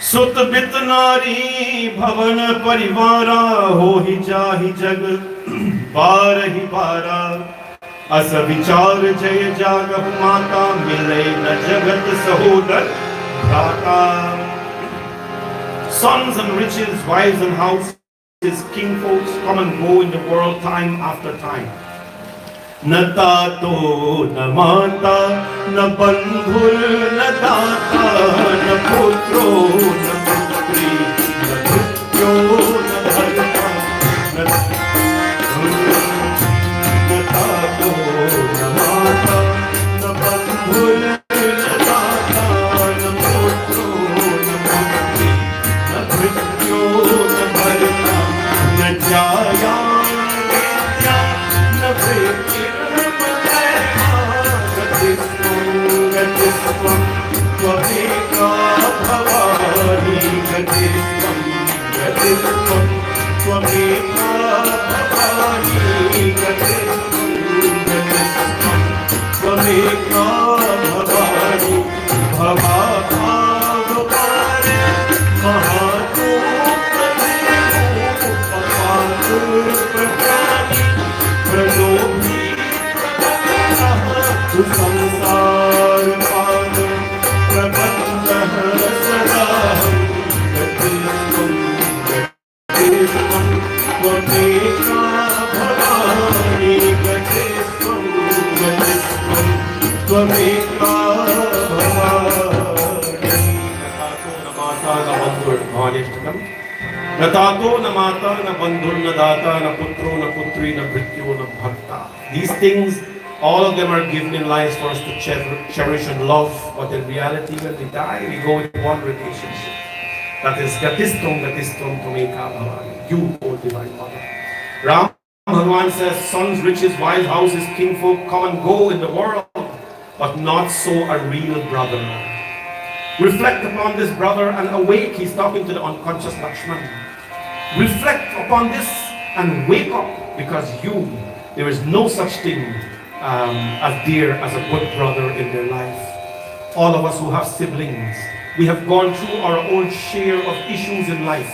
Sut bitnari bhavan parivara ho hi jahi jag barahi bara asa vichar jay jagah mata mile na jagat sahodar bhrata. Sons and riches, wives and house, his kinfolks come and go in the world time after time. न तातो न माता न बंधुर न दाता न पुत्रो न पुत्री न भृत्यो न धर्मा न तातो न माता न बंधुर न दाता न पुत्रो न पुत्री न भृत्यो न धर्मा न जाया न प्रीति गतिस्त्वं त्वमेका भवानी गतिस्त्वं गतिस्त्वं त्वमेका भवानी गतिस्त्वं गतिस्त्वं त्वमेका भवानी भवाभावकारे महातोप्रदेशोपपातुर्प्रजानि प्रलोभि संसार पाद प्रबंधः सदाहं गतिस्त्वं गतिस्त्वं त्वमेका भवानी गतिस्त्वं गतिस्त्वं त्वमेका भवानी न तातो न माता न बंधुर न दाता न पुत्रो न पुत्री न भृत्यो न भक्ता. These things, all of them are given in life for us to cherish and love, but in reality, when we die, we go in one relationship. That is Gatistam Gatistam Tumeka Bhavani. You, O Divine Mother. Ram Bhagavan says, sons, riches, wives, houses, kinfolk come and go in the world, but not so a real brother. Reflect upon this brother and awake. He's talking to the unconscious Lakshman. Reflect upon this and wake up, because there is no such thing as dear as a good brother in their life. All of us who have siblings, we have gone through our own share of issues in life.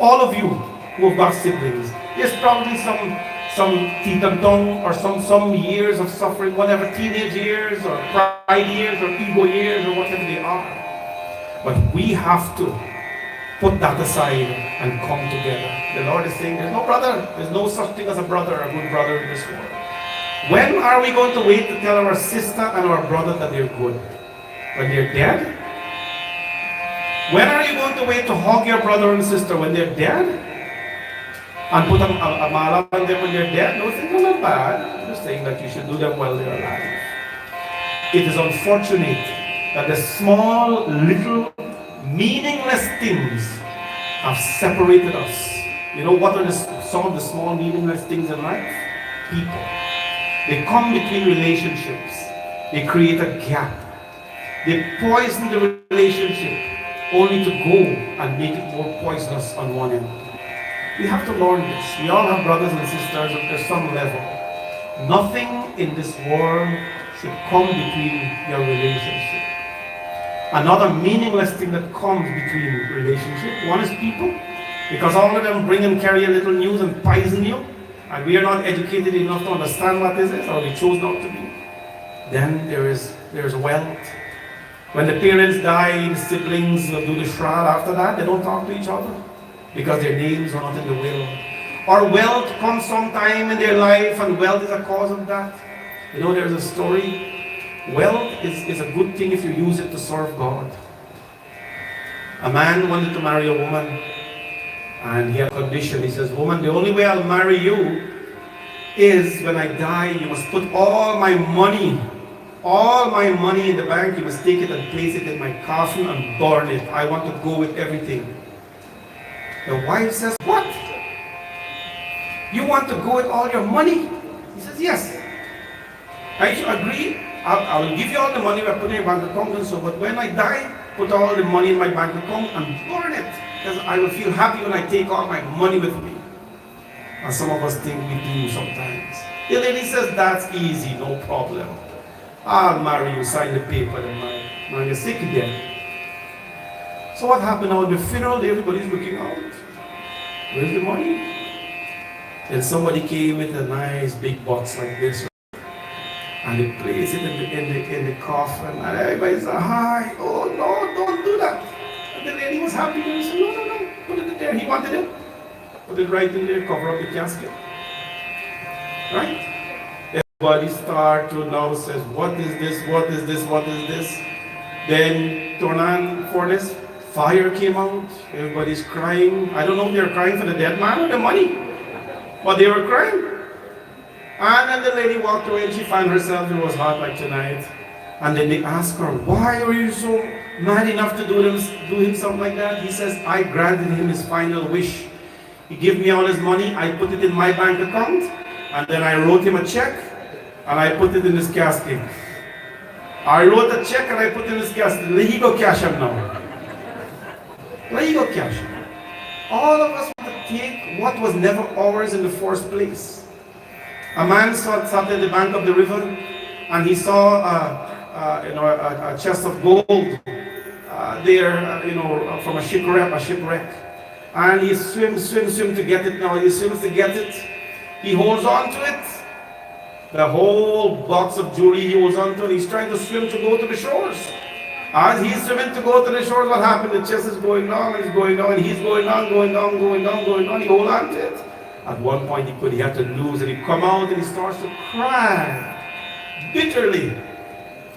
All of you who have got siblings, there's probably some titantong or some years of suffering, whatever, teenage years or pride years or ego years or whatever they are. But we have to put that aside and come together. The Lord is saying there's no brother, there's no such thing as a brother, a good brother in this world. When are we going to wait to tell our sister and our brother that they're good? When they're dead? When are you going to wait to hug your brother and sister? When they're dead? And put a mala on them when they're dead? No, they're not bad. I'm just saying that you should do them while they're alive. It is unfortunate that the small, little, meaningless things have separated us. You know what are some of the small, meaningless things in life? People. They come between relationships. They create a gap. They poison the relationship only to go and make it more poisonous on one end. We have to learn this. We all have brothers and sisters at some level. Nothing in this world should come between your relationship. Another meaningless thing that comes between relationship, one is people, because all of them bring and carry a little news and poison you, and we are not educated enough to understand what this is, or we chose not to be. Then there is wealth. When the parents die, the siblings do the shroud after that, they don't talk to each other because their names are not in the will. Or wealth comes sometime in their life, and wealth is a cause of that. You know, there's a story. Wealth is a good thing if you use it to serve God. A man wanted to marry a woman, and he had a condition. He says, woman, the only way I'll marry you is when I die, you must put all my money in the bank, you must take it and place it in my coffin and burn it. I want to go with everything. The wife says, what? You want to go with all your money? He says, yes. I agree. I will give you all the money I put in your bank account and so, but when I die, put all the money in my bank account and burn it. Because I will feel happy when I take all my money with me. And some of us think we do sometimes. The lady says, that's easy, no problem. I'll marry you, sign the paper, and man, you're sick again. So what happened now? At the funeral, everybody's looking out. Where's the money? Then somebody came with a nice big box like this, and they placed it in the coffin, and everybody said, hi, oh no, don't do that. And the lady was happy, and she said, no, put it there. He wanted it. Put it right in there, cover up the casket. Right? Everybody start to now says, what is this, what is this, what is this? Then turn on for this, fire came out, everybody's crying. I don't know if they're crying for the dead man or the money, but they were crying. And then the lady walked away and she found herself, it was hot like tonight. And then they asked her, why were you so mad enough to do him something like that? He says, I granted him his final wish. He gave me all his money, I put it in my bank account, and then I wrote him a check, and I put it in his casket. I wrote a check and I put it in his casket. Let he go cash him now. Let he go cash him. All of us want to take what was never ours in the first place. A man sat at the bank of the river, and he saw a chest of gold from a shipwreck. And he swims to get it now. He swims to get it. He holds on to it. The whole box of jewelry he holds on to, and he's trying to swim to go to the shores. As he's swimming to go to the shores, what happened? The chest is going down, and he's going down, and he's going down, going down, going down, going down. He holds on to it. At one point he had to lose, and he come out and he starts to cry bitterly.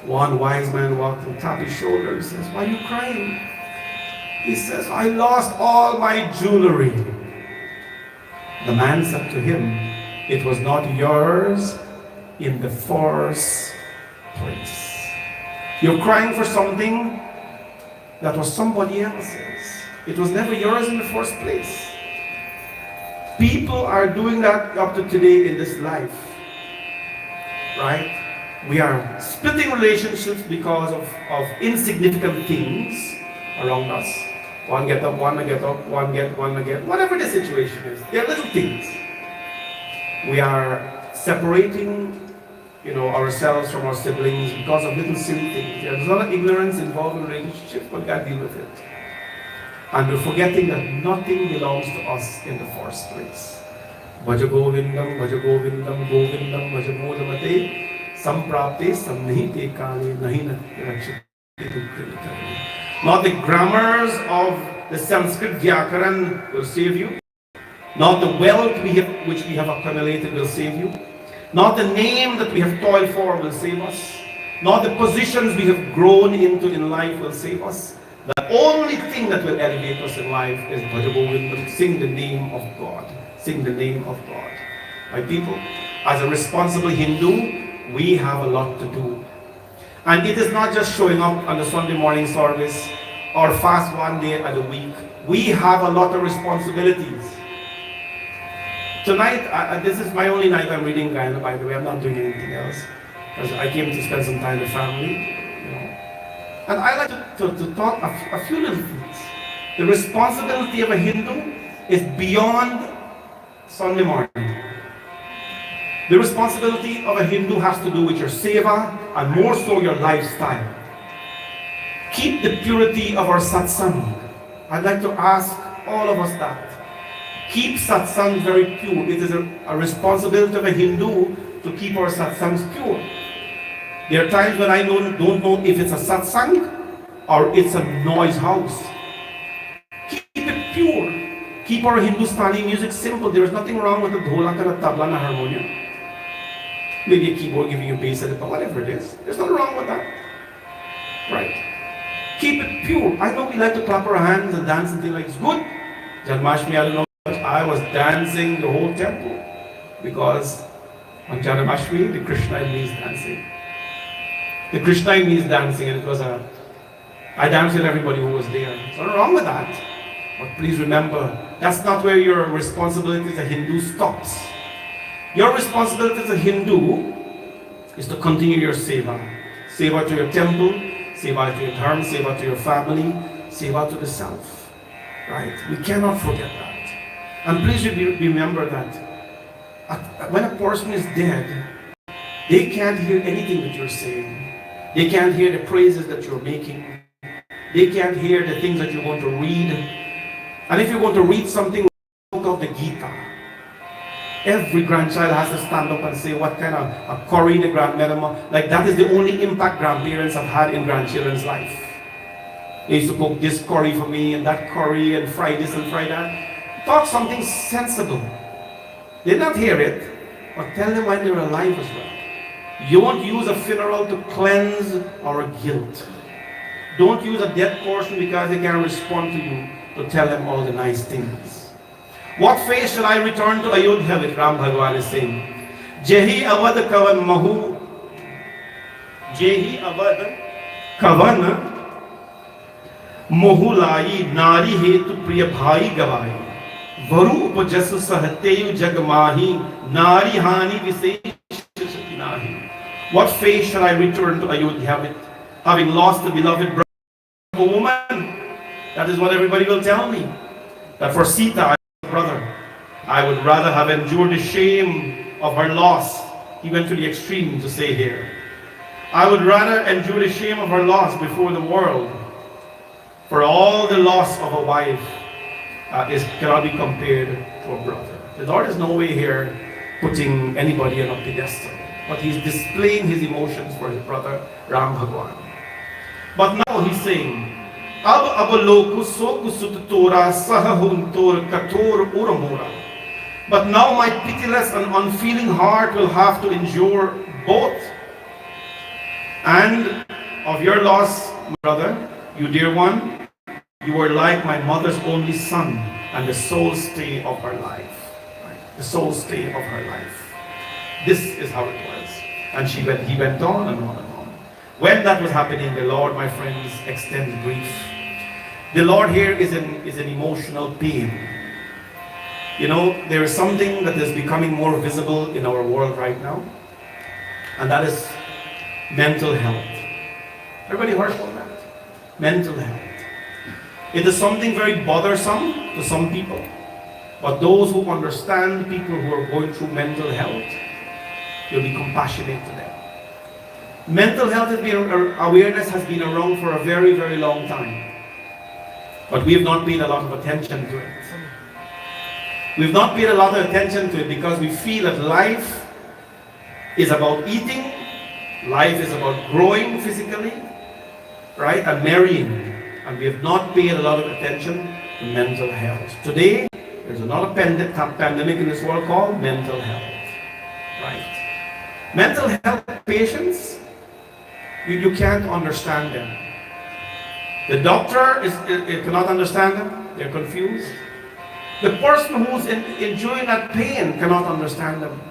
One wise man walked and tapped his shoulder and says, why are you crying? He says, I lost all my jewelry. The man said to him, it was not yours in the first place. You're crying for something that was somebody else's. It was never yours in the first place. People are doing that up to today in this life. Right? We are splitting relationships because of insignificant things around us. One get up, one get up, one get, whatever the situation is. They're little things. We are separating, ourselves from our siblings because of little silly things. There's a lot of ignorance involved in relationships, but we got to deal with it. And we're forgetting that nothing belongs to us in the first place. Bhaja Govindam, Bhaja Govindam, Govindam, Bhaja Govindamate, Samprapte, Samnihite Kale, Nahi Rakshite. Not the grammars of the Sanskrit Vyakaran will save you. Not the wealth which we have accumulated will save you. Not the name that we have toiled for will save us. Not the positions we have grown into in life will save us. The only thing that will elevate us in life is Bhaja Govindam, sing the name of God. Sing the name of God. My people, as a responsible Hindu, we have a lot to do. And it is not just showing up on the Sunday morning service or fast one day a week. We have a lot of responsibilities. Tonight, this is my only night I'm reading Gyaan, by the way. I'm not doing anything else. Because I came to spend some time with family. And I like to talk a few little things. The responsibility of a Hindu is beyond Sunday morning. The responsibility of a Hindu has to do with your seva and more so your lifestyle. Keep the purity of our satsang. I'd like to ask all of us that. Keep satsang very pure. It is a responsibility of a Hindu to keep our satsangs pure. There are times when I don't know if it's a satsang or it's a noise house. Keep it pure. Keep our Hindustani music simple. There is nothing wrong with a dholak and a tabla and a harmonium. Maybe a keyboard giving you bass but whatever it is. There's nothing wrong with that. Right. Keep it pure. I know we like to clap our hands and dance and things like it's good. Janmashtami, I don't know. I was dancing the whole temple because on Janmashtami, the Krishna in me is dancing. The Krishna in me is dancing, and it was I danced with everybody who was there. There's nothing wrong with that. But please remember, that's not where your responsibility as a Hindu stops. Your responsibility as a Hindu is to continue your seva. Seva to your temple, seva to your dharma, seva to your family, seva to the self. Right? We cannot forget that. And please remember that when a person is dead, they can't hear anything that you're saying. They can't hear the praises that you're making. They can't hear the things that you're going to read. And if you're going to read something, look out the Gita. Every grandchild has to stand up and say what kind of a curry the grandmother, like that is the only impact grandparents have had in grandchildren's life. They used to cook this curry for me and that curry and fry this and fry that. Talk something sensible. They did not hear it, but tell them when they were alive as well. You won't use a funeral to cleanse our guilt. Don't use a death portion because they can't respond to you to tell them all the nice things. What face shall I return to Ayodhya with? Ram Bhagwan is saying. Jehi avad kavan mahu. Jehi avad kavan mohulai nari hetu priya bhai gavai. Varu upajas sahateyu jagmahi nari hani visesh nahi. What face shall I return to Ayodhya with, having lost the beloved brother of a woman? That is what everybody will tell me. That for Sita, brother, I would rather have endured the shame of her loss. He went to the extreme to say here. I would rather endure the shame of her loss before the world. For all the loss of a wife cannot be compared to a brother. The Lord is no way here putting anybody on a pedestal, but He's displaying His emotions for His brother Ram Bhagwan. But now He's saying, Ab abaloku sokusut tora sahahuntor kator uramura. But now my pitiless and unfeeling heart will have to endure both. And of your loss, my brother, you dear one, you were like my mother's only son and the sole stay of her life. Right? The sole stay of her life. This is how it was. And he went on and on and on. When that was happening, the Lord, my friends, extended grief. The Lord here is in emotional pain. You know, there is something that is becoming more visible in our world right now, and that is mental health. Everybody heard about that? Mental health. It is something very bothersome to some people, but those who understand people who are going through mental health, you'll be compassionate to them. Mental health awareness has been around for a very, very long time, but we have not paid a lot of attention to it. We've not paid a lot of attention to it because we feel that life is about eating, life is about growing physically, right, and marrying. And we have not paid a lot of attention to mental health. Today, there's another pandemic in this world called mental health, right? Mental health patients, you can't understand them. The doctor cannot understand them, they're confused. The person who's enjoying that pain cannot understand them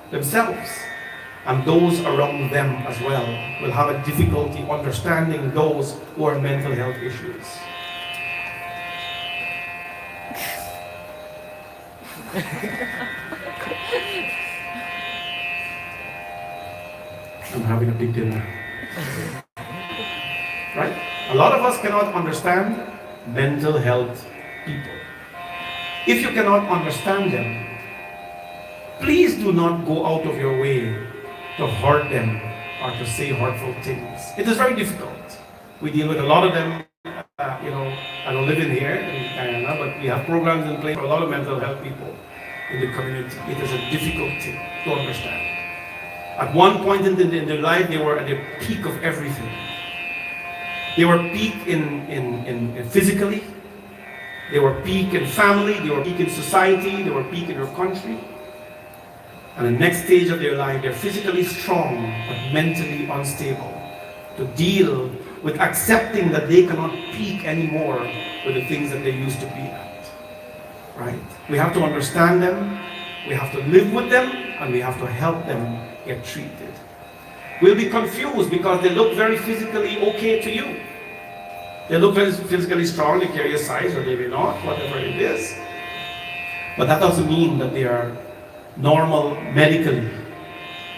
themselves. And those around them as well will have a difficulty understanding those who are mental health issues. I'm having a big dinner. Right? A lot of us cannot understand mental health people. If you cannot understand them, please do not go out of your way to hurt them or to say hurtful things. It is very difficult. We deal with a lot of them. I don't live in here in Guyana, but we have programs in place for a lot of mental health people in the community. It is a difficult thing to understand. At one point in their life, they were at the peak of everything. They were peak in physically. They were peak in family, they were peak in society, they were peak in their country. And the next stage of their life, they're physically strong, but mentally unstable. To deal with accepting that they cannot peak anymore with the things that they used to be at. Right? We have to understand them, we have to live with them, and we have to help them get treated. We'll be confused because they look very physically okay to you. They look very physically strong, they carry a size, or they may not, whatever it is. But that doesn't mean that they are normal medically.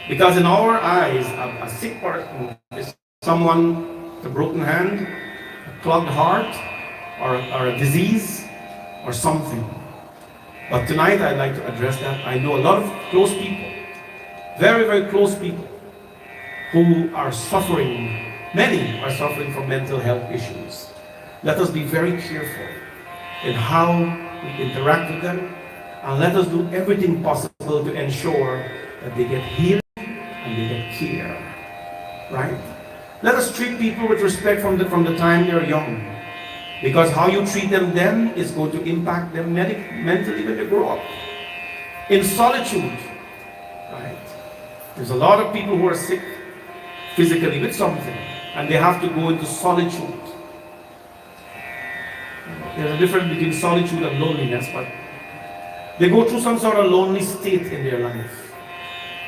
Because in our eyes, a sick person is someone with a broken hand, a clogged heart, or a disease, or something. But tonight I'd like to address that. I know a lot of close people, very, very close people, who are suffering. Many are suffering from mental health issues. Let us be very careful in how we interact with them, and let us do everything possible to ensure that they get healing and they get care. Right? Let us treat people with respect from the time they're young. Because how you treat them then is going to impact them mentally when they grow up. In solitude, right? There's a lot of people who are sick physically with something, and they have to go into solitude. There's a difference between solitude and loneliness, but they go through some sort of lonely state in their life.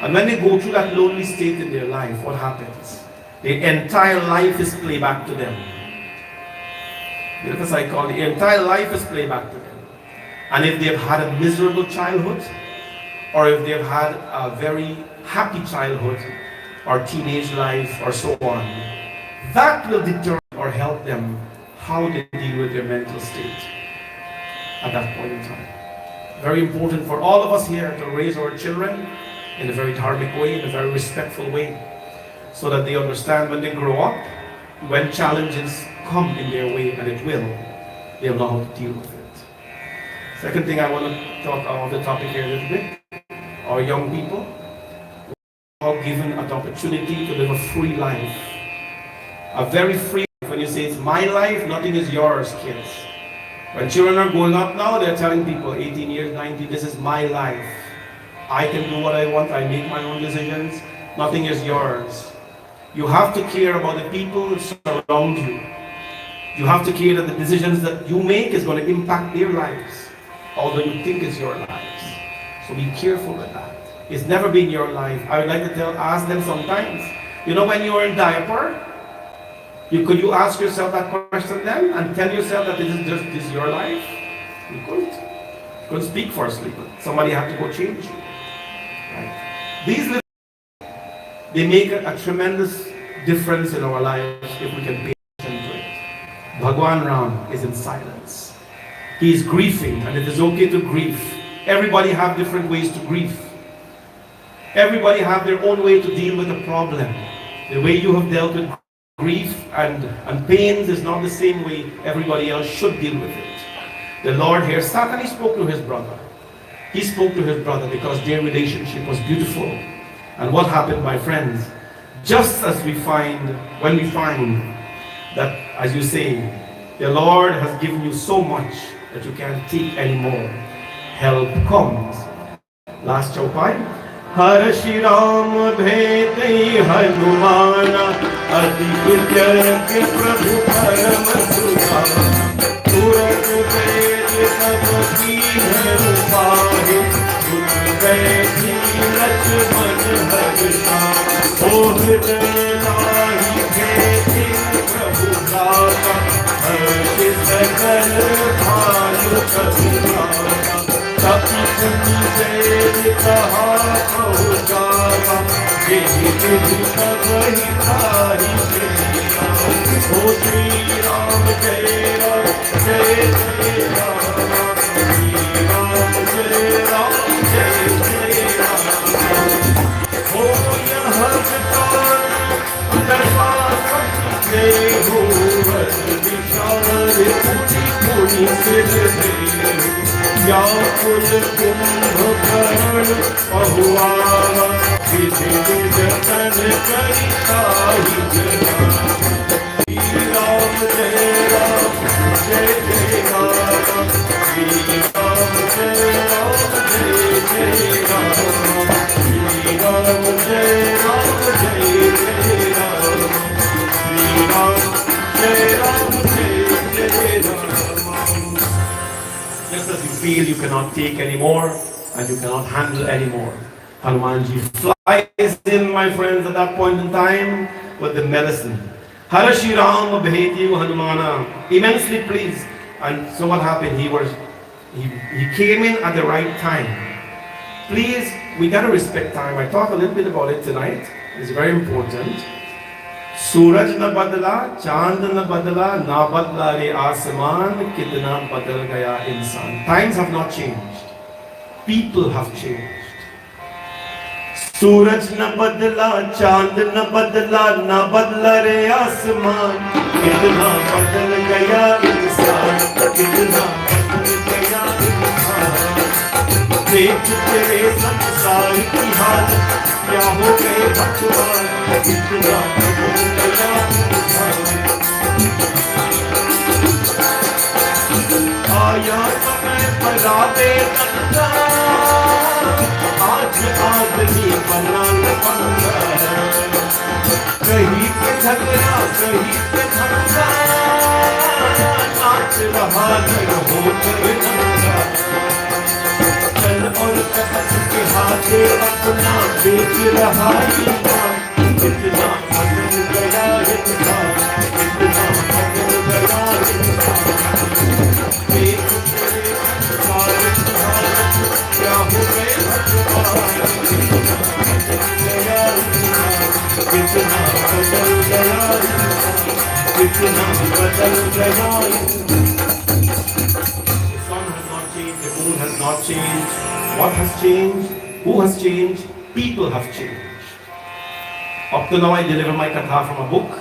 And when they go through that lonely state in their life, what happens? The entire life is playback to them. You know what I call it? The entire life is playback to them. And if they've had a miserable childhood, or if they've had a very happy childhood, or teenage life, or so on, that will determine or help them how they deal with their mental state at that point in time. Very important for all of us here to raise our children in a very dharmic way, in a very respectful way, so that they understand when they grow up, when challenges come in their way, and it will, they'll know how to deal with it. Second thing I want to talk about the topic here a little bit, our young people are given an opportunity to live a free life. A very free life. When you say it's my life, nothing is yours, kids. When children are growing up now, they're telling people, 18 years, 19, this is my life. I can do what I want, I make my own decisions. Nothing is yours. You have to care about the people that surround you. You have to care that the decisions that you make is going to impact their lives, although you think it's your lives. So be careful with that. It's never been your life. I would like to ask them sometimes, you know, when you were in diaper, could you ask yourself that question then and tell yourself that this is your life? You couldn't. You couldn't speak firstly, but somebody had to go change you. Right? These little, they make a tremendous difference in our lives if we can pay attention to it. Bhagwan Ram is in silence. He is grieving, and it is okay to grieve. Everybody have different ways to grieve. Everybody have their own way to deal with a problem. The way you have dealt with grief and pains is not the same way everybody else should deal with it. The Lord here sat and he spoke to his brother. He spoke to his brother because their relationship was beautiful. And what happened, my friends? Just as when we find that, as you say, the Lord has given you so much that you can't take anymore, help comes. Last chaupai. हर श्री राम भेते हनुमाना अधिक जग प्रभु परम सुजाना तुरंत वेद सब कीन्ह उपाहि सुन बैठी लक्ष्मण हर्षा हृदय नाहि भेति प्रभु दाता हर्ष सकल भानु करुणाता सपि सुनि वेद कहा पहुँचावा यही विधि सब हिताहि तेरा ओ श्री राम जय राम जय जय राम श्री राम जय राम जय जय राम हो यह विचार दरबार में हो विचार पूरी पूरी सिर या कुल कुंभकर्ण पहुआवा विधि जतन करिताहि जना श्री राम जय राम जय जय राम श्री राम जय राम जय जय राम श्री राम जय राम जय जय राम श्री राम जय राम जय जय Ram. Just as you feel you cannot take anymore and you cannot handle anymore, Hanumanji flies in, my friends, at that point in time with the medicine. Har Shri Ram Bheti Hanumana, immensely pleased. And so what happened? He came in at the right time. Please, we gotta respect time. I talked a little bit about it tonight. It's very important. सूरज न बदला, चांद न बदला, ना बदला रे आसमान, कितना बदल गया इंसान. Times have not changed. People have changed. सूरज न बदला, चांद न बदला, ना बदला रे आसमान, कितना बदल गया इंसान, कितना बदल गया इंसान. देख तेरे संसार की हालत, क्या हो गए भगवान, कितना बदल गया इंसान. आया समय पर आवे तंगा, आज आदमी बना लफंगा, कहीं पे झगड़ा कहीं पे धंधा, नाच रहा नर होकर नंगा, चल और कस के हाथे अपना बेच रहा ईमान, कितना बदल गया इंसान, कितना बदल गया इंसान, एक तेरे संसार क्या हो गए भगवान, कितना बदल गया इंसान, कितना बदल गया इंसान, कितना बदल गया इंसान. The sun has not changed, the moon has not changed. What has changed? Who has changed? People have changed. Up to now, I deliver my katha from a book.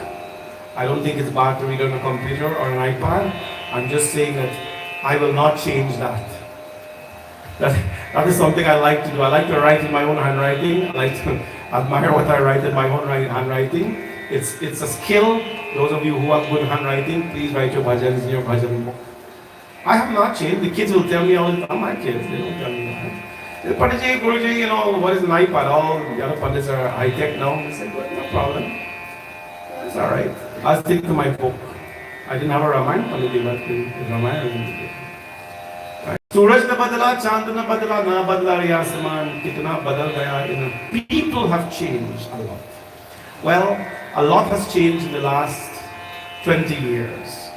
I don't think it's bad to read on a computer or an iPad. I'm just saying that I will not change that. That is something I like to do. I like to write in my own handwriting. I like to admire what I write in my own handwriting. It's a skill. Those of you who have good handwriting, please write your bhajans in your bhajan book. I have not changed. The kids will tell me all the time. My kids, they don't tell me that. Panditji, Guruji, you know, what is an iPad? All the other Pandits are high-tech now. I said, well, no problem. It's all right. I'll stick to my book. I didn't have a Ramayana, Panditji, but the Ramayana. Suraj na badala, chand na badala, na badla ri asman, kitna badal gaya. People have changed a lot. Well, a lot has changed in the last 20 years.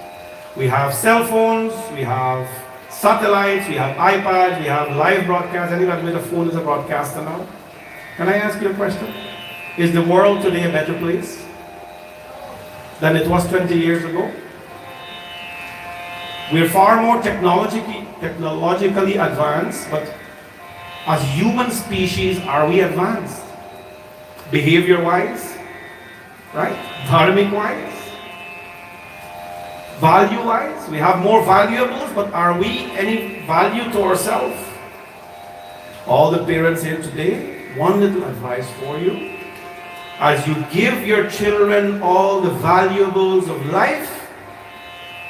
We have cell phones, we have satellites, we have iPads, we have live broadcasts. Anybody with a phone is a broadcaster now? Can I ask you a question? Is the world today a better place than it was 20 years ago? We're far more technologically advanced, but as human species, are we advanced? Behavior-wise, right? Dharmic-wise? Value-wise, we have more valuables, but are we any value to ourselves? All the parents here today, one little advice for you. As you give your children all the valuables of life,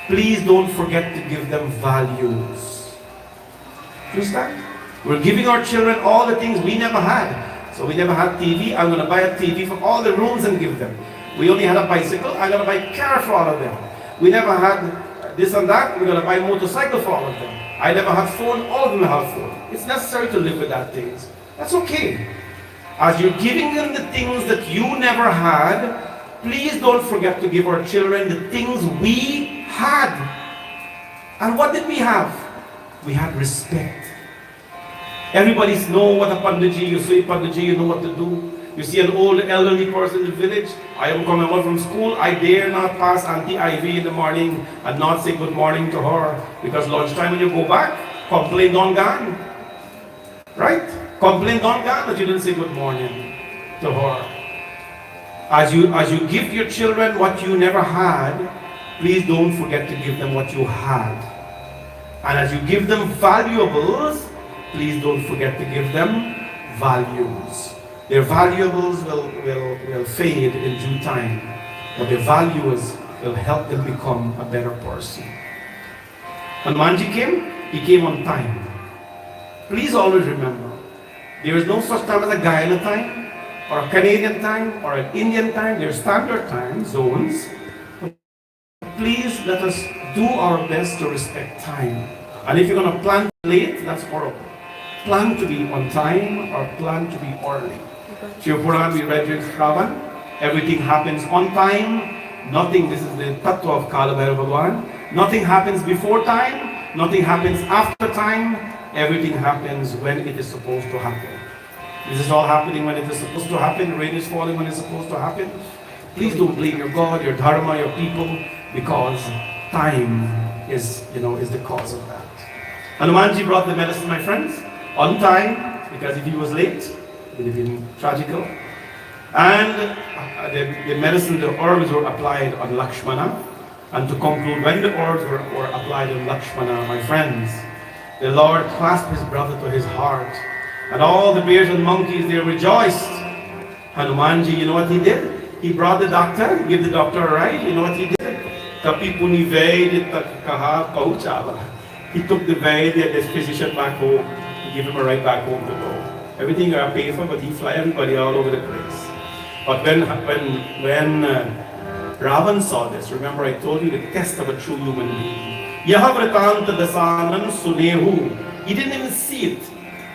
please don't forget to give them values. Understand? We're giving our children all the things we never had. So we never had TV. I'm going to buy a TV for all the rooms and give them. We only had a bicycle. I'm going to buy a car for all of them. We never had this and that. We're going to buy a motorcycle for all of them. I never had phone. All of them have phone. It's necessary to live with that things. That's okay. As you're giving them the things that you never had, please don't forget to give our children the things we had. And what did we have? We had respect. Everybody knows what a Panditji, you say Panditji, you know what to do. You see an old elderly person in the village, I am coming out from school, I dare not pass Auntie Ivy in the morning and not say good morning to her, because lunchtime when you go back, complain don't Gyaan. Right? Complain don't Gyaan that you didn't say good morning to her. As you give your children what you never had, please don't forget to give them what you had. And as you give them valuables, please don't forget to give them values. Their valuables will fade in due time, but their values will help them become a better person. When Manji came, he came on time. Please always remember, there is no such time as a Gyaan time, or a Canadian time, or an Indian time. There are standard time zones. Please let us do our best to respect time. And if you're going to plan late, that's horrible. Plan to be on time or plan to be early. Shiv Puran, we read in Shravan, everything happens on time. Nothing, this is the tattva of Kala Bhairava Bhagwan. Nothing happens before time, nothing happens after time. Everything happens when it is supposed to happen. This is all happening when it is supposed to happen. Rain is falling when it's supposed to happen. Please don't blame your God, your dharma, your people, because time is the cause of that. Hanumanji brought the medicine, my friends, on time, because if he was late, it would have been tragical. And the medicine, the herbs were applied on Lakshmana. And to conclude, when the herbs were applied on Lakshmana, my friends, the Lord clasped his brother to his heart. And all the bears and monkeys, they rejoiced. Hanumanji, you know what he did? He brought the doctor, he gave the doctor a ride. You know what he did? Kapi puni ved kaha pauchava. He took the this physician back home. He gave him a ride back home to go. Everything I pay for, but he fly everybody all over the place. But when Ravan saw this, remember I told you the test of a true human being. Yahavritanta dasanam sunehu. He didn't even see it.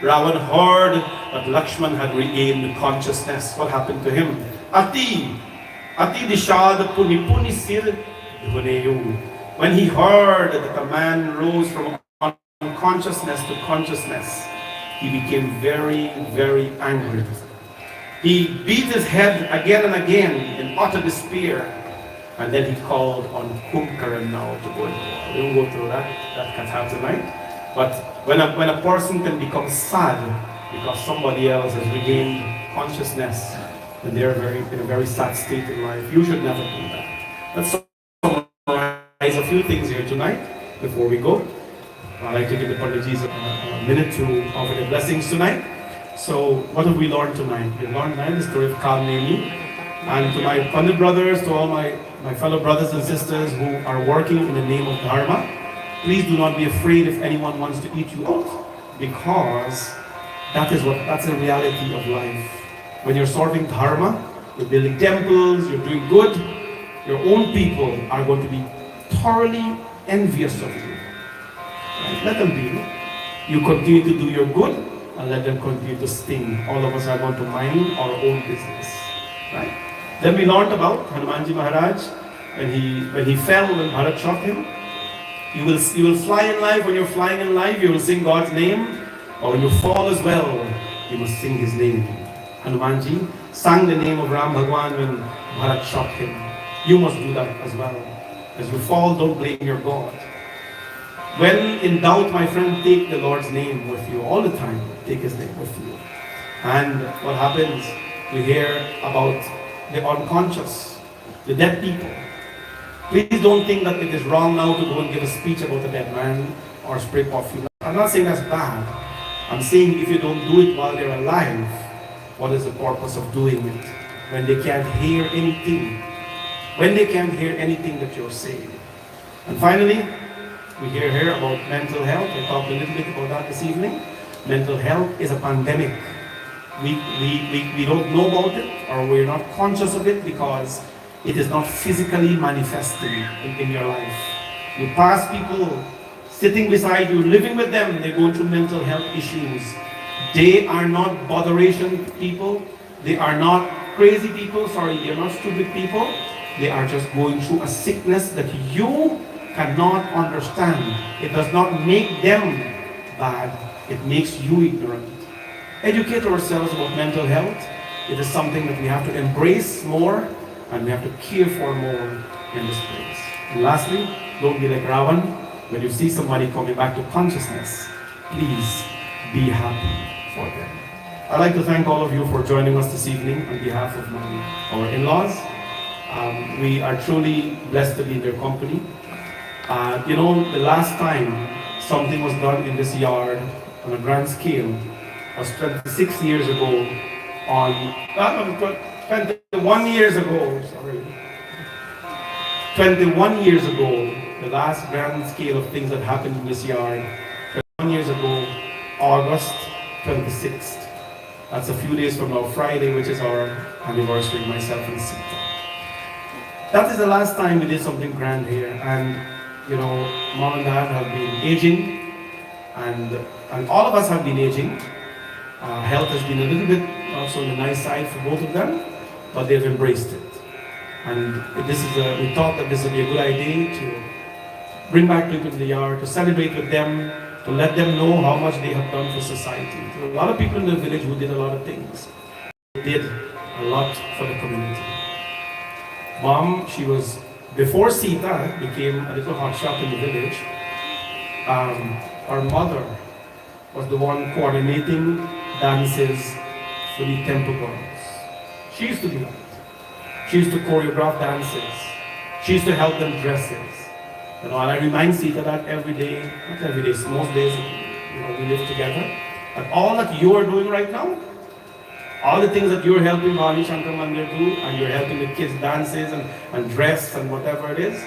Ravan heard that Lakshman had regained consciousness. What happened to him? Ati dishad puni puni sir dhuneyu. When he heard that a man rose from unconsciousness to consciousness, he became very, very angry. He beat his head again and again in utter despair. And then he called on Kumkaran now to go into war. We won't go through that. That can't happen tonight. But when a person can become sad because somebody else has regained consciousness, then they're in a very sad state in life. You should never do that. Let's summarize a few things here tonight before we go. I'd like to give the Panditjis a minute to offer the blessings tonight. So, what have we learned tonight? We learned tonight the story of Kalnemi. And to my Pandit brothers, to all my fellow brothers and sisters who are working in the name of dharma, please do not be afraid if anyone wants to eat you out, because that's the reality of life. When you're serving dharma, you're building temples, you're doing good, your own people are going to be thoroughly envious of you. Right? Let them be. You continue to do your good and let them continue to sting. All of us are going to mind our own business. Right? Then we learned about Hanumanji Maharaj when he fell, when Bharat shot him. You will fly in life. When you're flying in life, you will sing God's name. Or when you fall as well, you must sing his name. Hanumanji sang the name of Ram Bhagwan when Bharat shot him. You must do that as well. As you fall, don't blame your God. When in doubt, my friend, take the Lord's name with you all the time. Take his name with you. And what happens? We hear about the unconscious, the dead people. Please don't think that it is wrong now to go and give a speech about a dead man or spray perfume. I'm not saying that's bad. I'm saying if you don't do it while they're alive, what is the purpose of doing it when they can't hear anything? When they can't hear anything that you're saying. And finally, we hear here about mental health. I talked a little bit about that this evening. Mental health is a pandemic. We don't know about it, or we're not conscious of it because it is not physically manifesting in your life. You pass people sitting beside you, living with them, they're going through mental health issues. They are not botheration people. They are not crazy people. Sorry, they're not stupid people. They are just going through a sickness that you cannot understand. It does not make them bad. It makes you ignorant. Educate ourselves about mental health. It is something that we have to embrace more and we have to care for more in this place. And lastly, don't be like Ravan. When you see somebody coming back to consciousness, please be happy for them. I'd like to thank all of you for joining us this evening on behalf of our in-laws. We are truly blessed to be in their company. The last time something was done in this yard on a grand scale was 26 years ago 21 years ago, 21 years ago, the last grand scale of things that happened in this yard, 21 years ago, August 26th. That's a few days from now, Friday, which is our anniversary, myself and Sita. That is the last time we did something grand here, and Mom and Dad have been aging, and all of us have been aging. Health has been a little bit also on the nice side for both of them, but they've embraced it. And we thought that this would be a good idea to bring back people to the yard, to celebrate with them, to let them know how much they have done for society. There were a lot of people in the village who did a lot of things. They did a lot for the community. Mom, before Sita became a little hot shop in the village, our mother was the one coordinating dances for the temple girls. She used to do that. She used to choreograph dances. She used to help them dresses. And I remind Sita that every day, not every day, most days, we live together. And all that you are doing right now, all the things that you're helping Bhavani Shankar Mandir do, and you're helping the kids dances and dress and whatever it is,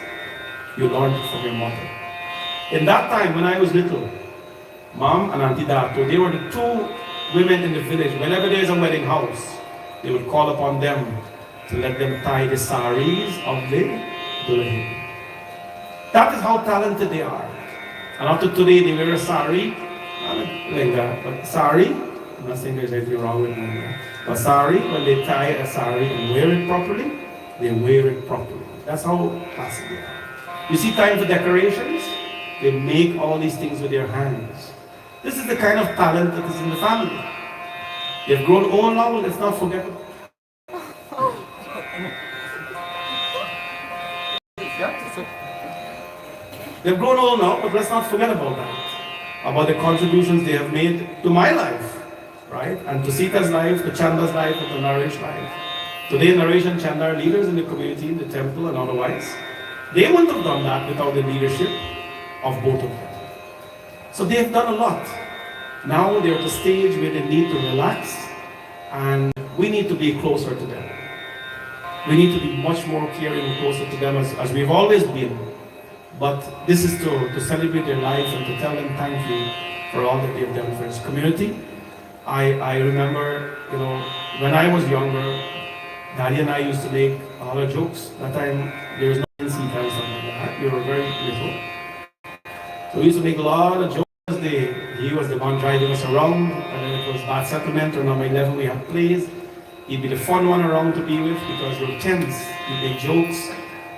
you learned from your mother. In that time, when I was little, Mom and Auntie Dato, they were the two women in the village. Whenever there's a wedding house, they would call upon them to let them tie the saris of the dulhan. That is how talented they are. And after today, they wear a sari, not like that, but sari. I'm not saying there's anything wrong with them. But sari, when they tie a sari and wear it properly, they wear it properly. That's how classy they are. You see, time for decorations, they make all these things with their hands. This is the kind of talent that is in the family. They've grown old now, let's not forget. They've grown old now, but let's not forget about that. About the contributions they have made to my life, right? And to Sita's life, to Chanda's life, and to Naresh's life. Today, Naresh and Chanda are leaders in the community, in the temple, and otherwise. They wouldn't have done that without the leadership of both of them. So they've done a lot. Now they're at a stage where they need to relax, and we need to be closer to them. We need to be much more caring and closer to them as we've always been. But this is to celebrate their lives and to tell them thank you for all that they've done for this community. I remember, when I was younger, Daddy and I used to make a lot of jokes. That time there was no NC and stuff like that. We were very little. So we used to make a lot of jokes. He was the one driving us around, and it was bad settlement, or number 11 we had plays. He'd be the fun one around to be with because we were tense. He'd make jokes.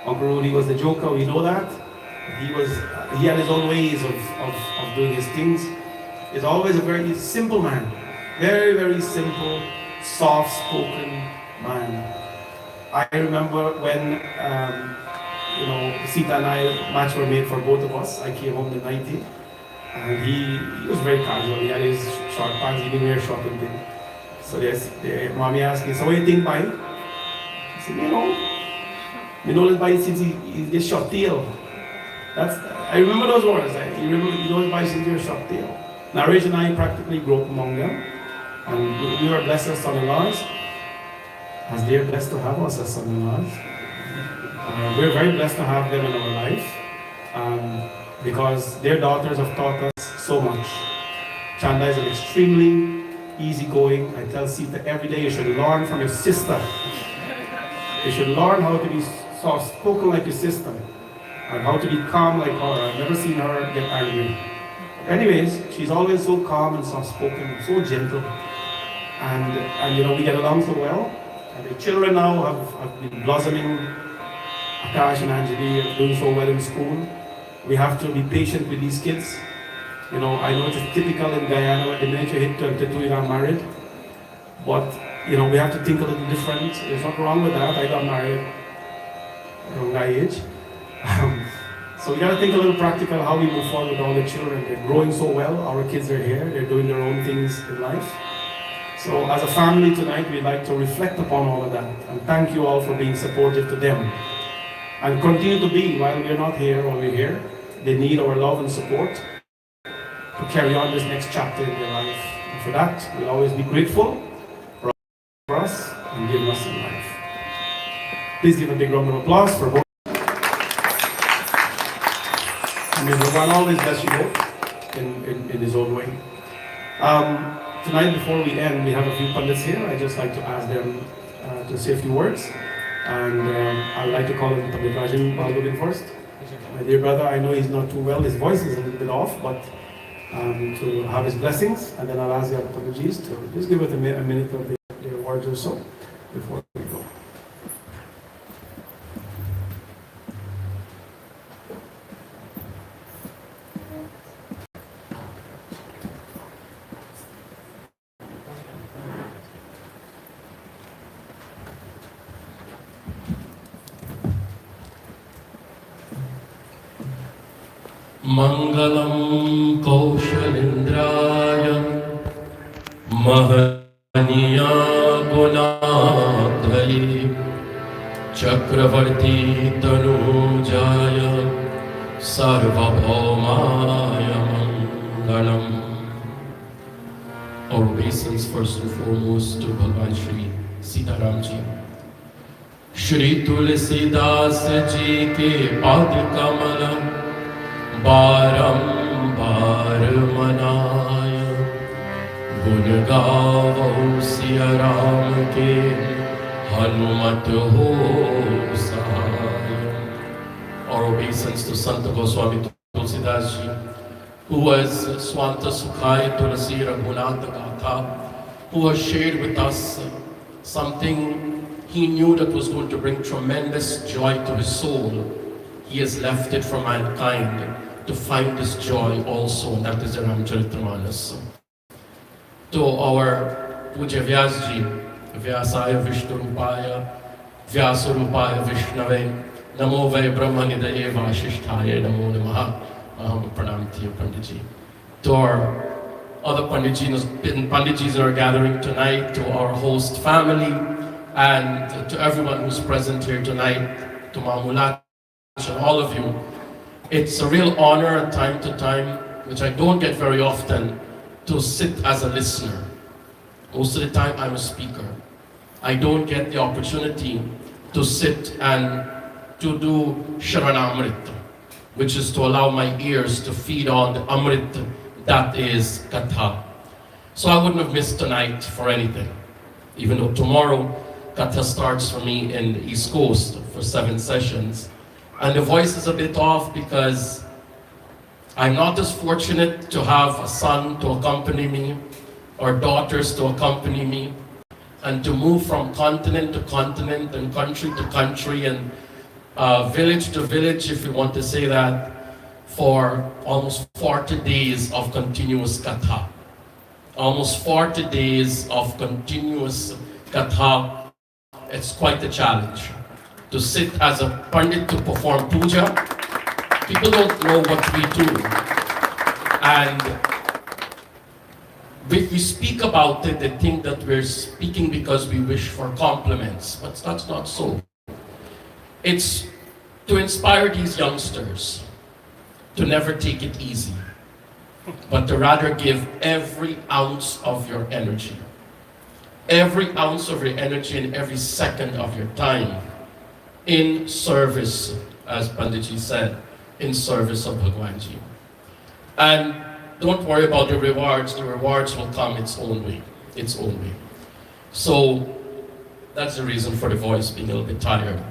Uncle Rudy was the joker, we know that. He had his own ways of doing his things. He's always a very simple man. Very, very simple, soft-spoken man. I remember when Sita and I match were made for both of us. I came home the 90, and he was very casual. He had his short pants, he didn't wear short and thing. So mommy asked me, so what do you think, Bai? I said, let's buy since he gets short tail. I remember those words. You don't buy since you're short tail. Naresh and I practically grew up among them, and we were blessed as son-in-laws, as they are blessed to have us as son-in-laws. We're very blessed to have them in our life, because their daughters have taught us so much. Chanda is an extremely easygoing. I tell Sita every day, you should learn from your sister. You should learn how to be soft-spoken like your sister, and how to be calm like her. I've never seen her get angry. Anyways, she's always so calm and soft-spoken, so gentle. And we get along so well. And the children now have been blossoming. Akash and Anjali are doing so well in school. We have to be patient with these kids. I know it's typical in Guyana, the minute you hit 22, you're not married. But, we have to think a little different. There's nothing wrong with that. I got married at a young age. So we got to think a little practical how we move forward with all the children. They're growing so well. Our kids are here. They're doing their own things in life. So as a family tonight, we'd like to reflect upon all of that. And thank you all for being supportive to them. And continue to be while we're not here or we're here. They need our love and support to carry on this next chapter in their life. And for that, we'll always be grateful for us and giving us in life. Please give a big round of applause for both. May Bhagwan always bless you both in his own way. Tonight, before we end, we have a few pundits here. I'd just like to ask them to say a few words. And I would like to call on Pandit Rajan Balgobin first. My dear brother, I know he's not too well. His voice is a little bit off, but to have his blessings. And then I'll ask the other Panditjis to just give it a minute of their words or so before we go. Mangalam Kaushalindraya Mahaniya Gunadhari Chakravarti Tanujaya Sarvabhaumaya Mangalam. Our obeisance first and foremost to Bhagwan Shri Sitaram Ji, Shri Tulsidas Ji ke Pad Kamala बारंबार मनाय गुण गावो सिया राम के हनुमत हो सहाय. Our obeisance to Sant Goswami Tulsidas Ji, who was Swanta Sukhaya Tulasi Raghunath Gatha, who has shared with us something he knew that was going to bring tremendous joy to his soul. He has left it for mankind to find this joy also, and that is the Ramcharitamanas. To our Puja Vyasji, Vyasaya Vishnurupaya, Vyasurupaya Vishnave, Namo Vai Brahmanidaye Vashishthaye Namo Namaha. Aham Pranam Tiya Panditji. To our other Panditjis in our gathering tonight, to our host family, and to everyone who's present here tonight, to Mamulat and all of you. It's a real honor time to time, which I don't get very often, to sit as a listener. Most of the time I'm a speaker. I don't get the opportunity to sit and to do Sharanamrit, which is to allow my ears to feed on the Amrit that is Katha. So I wouldn't have missed tonight for anything, even though tomorrow Katha starts for me in the East Coast for 7 sessions. And the voice is a bit off because I'm not as fortunate to have a son to accompany me or daughters to accompany me, and to move from continent to continent and country to country and village to village, if you want to say that, for almost 40 days of continuous katha. Almost 40 days of continuous katha. It's quite a challenge. To sit as a pandit to perform puja, people don't know what we do. And we speak about it, they think that we're speaking because we wish for compliments, but that's not so. It's to inspire these youngsters to never take it easy, but to rather give every ounce of your energy. Every ounce of your energy and every second of your time in service, as Panditji said, in service of Bhagwanji. And don't worry about the rewards will come its own way, its own way. So that's the reason for the voice being a little bit tired.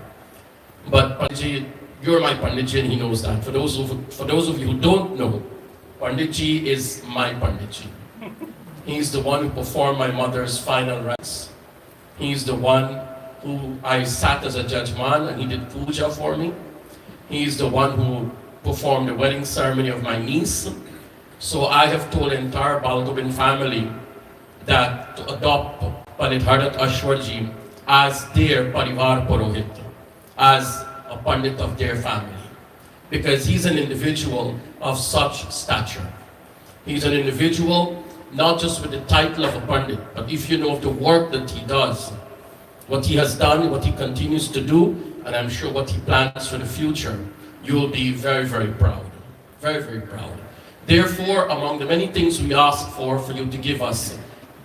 But Panditji, you're my Panditji and he knows that. For those of you who don't know, Panditji is my Panditji. He's the one who performed my mother's final rites. He's the one who I sat as a judgeman and he did puja for me. He's the one who performed the wedding ceremony of my niece. So I have told the entire Balgobin family that to adopt Pandit Hardat Ashwarji as their Parivar Purohit, as a Pandit of their family. Because he's an individual of such stature. He's an individual not just with the title of a Pandit, but if you know of the work that he does, what he has done, what he continues to do, and I'm sure what he plans for the future, you will be very, very proud. Very, very proud. Therefore, among the many things we ask for you to give us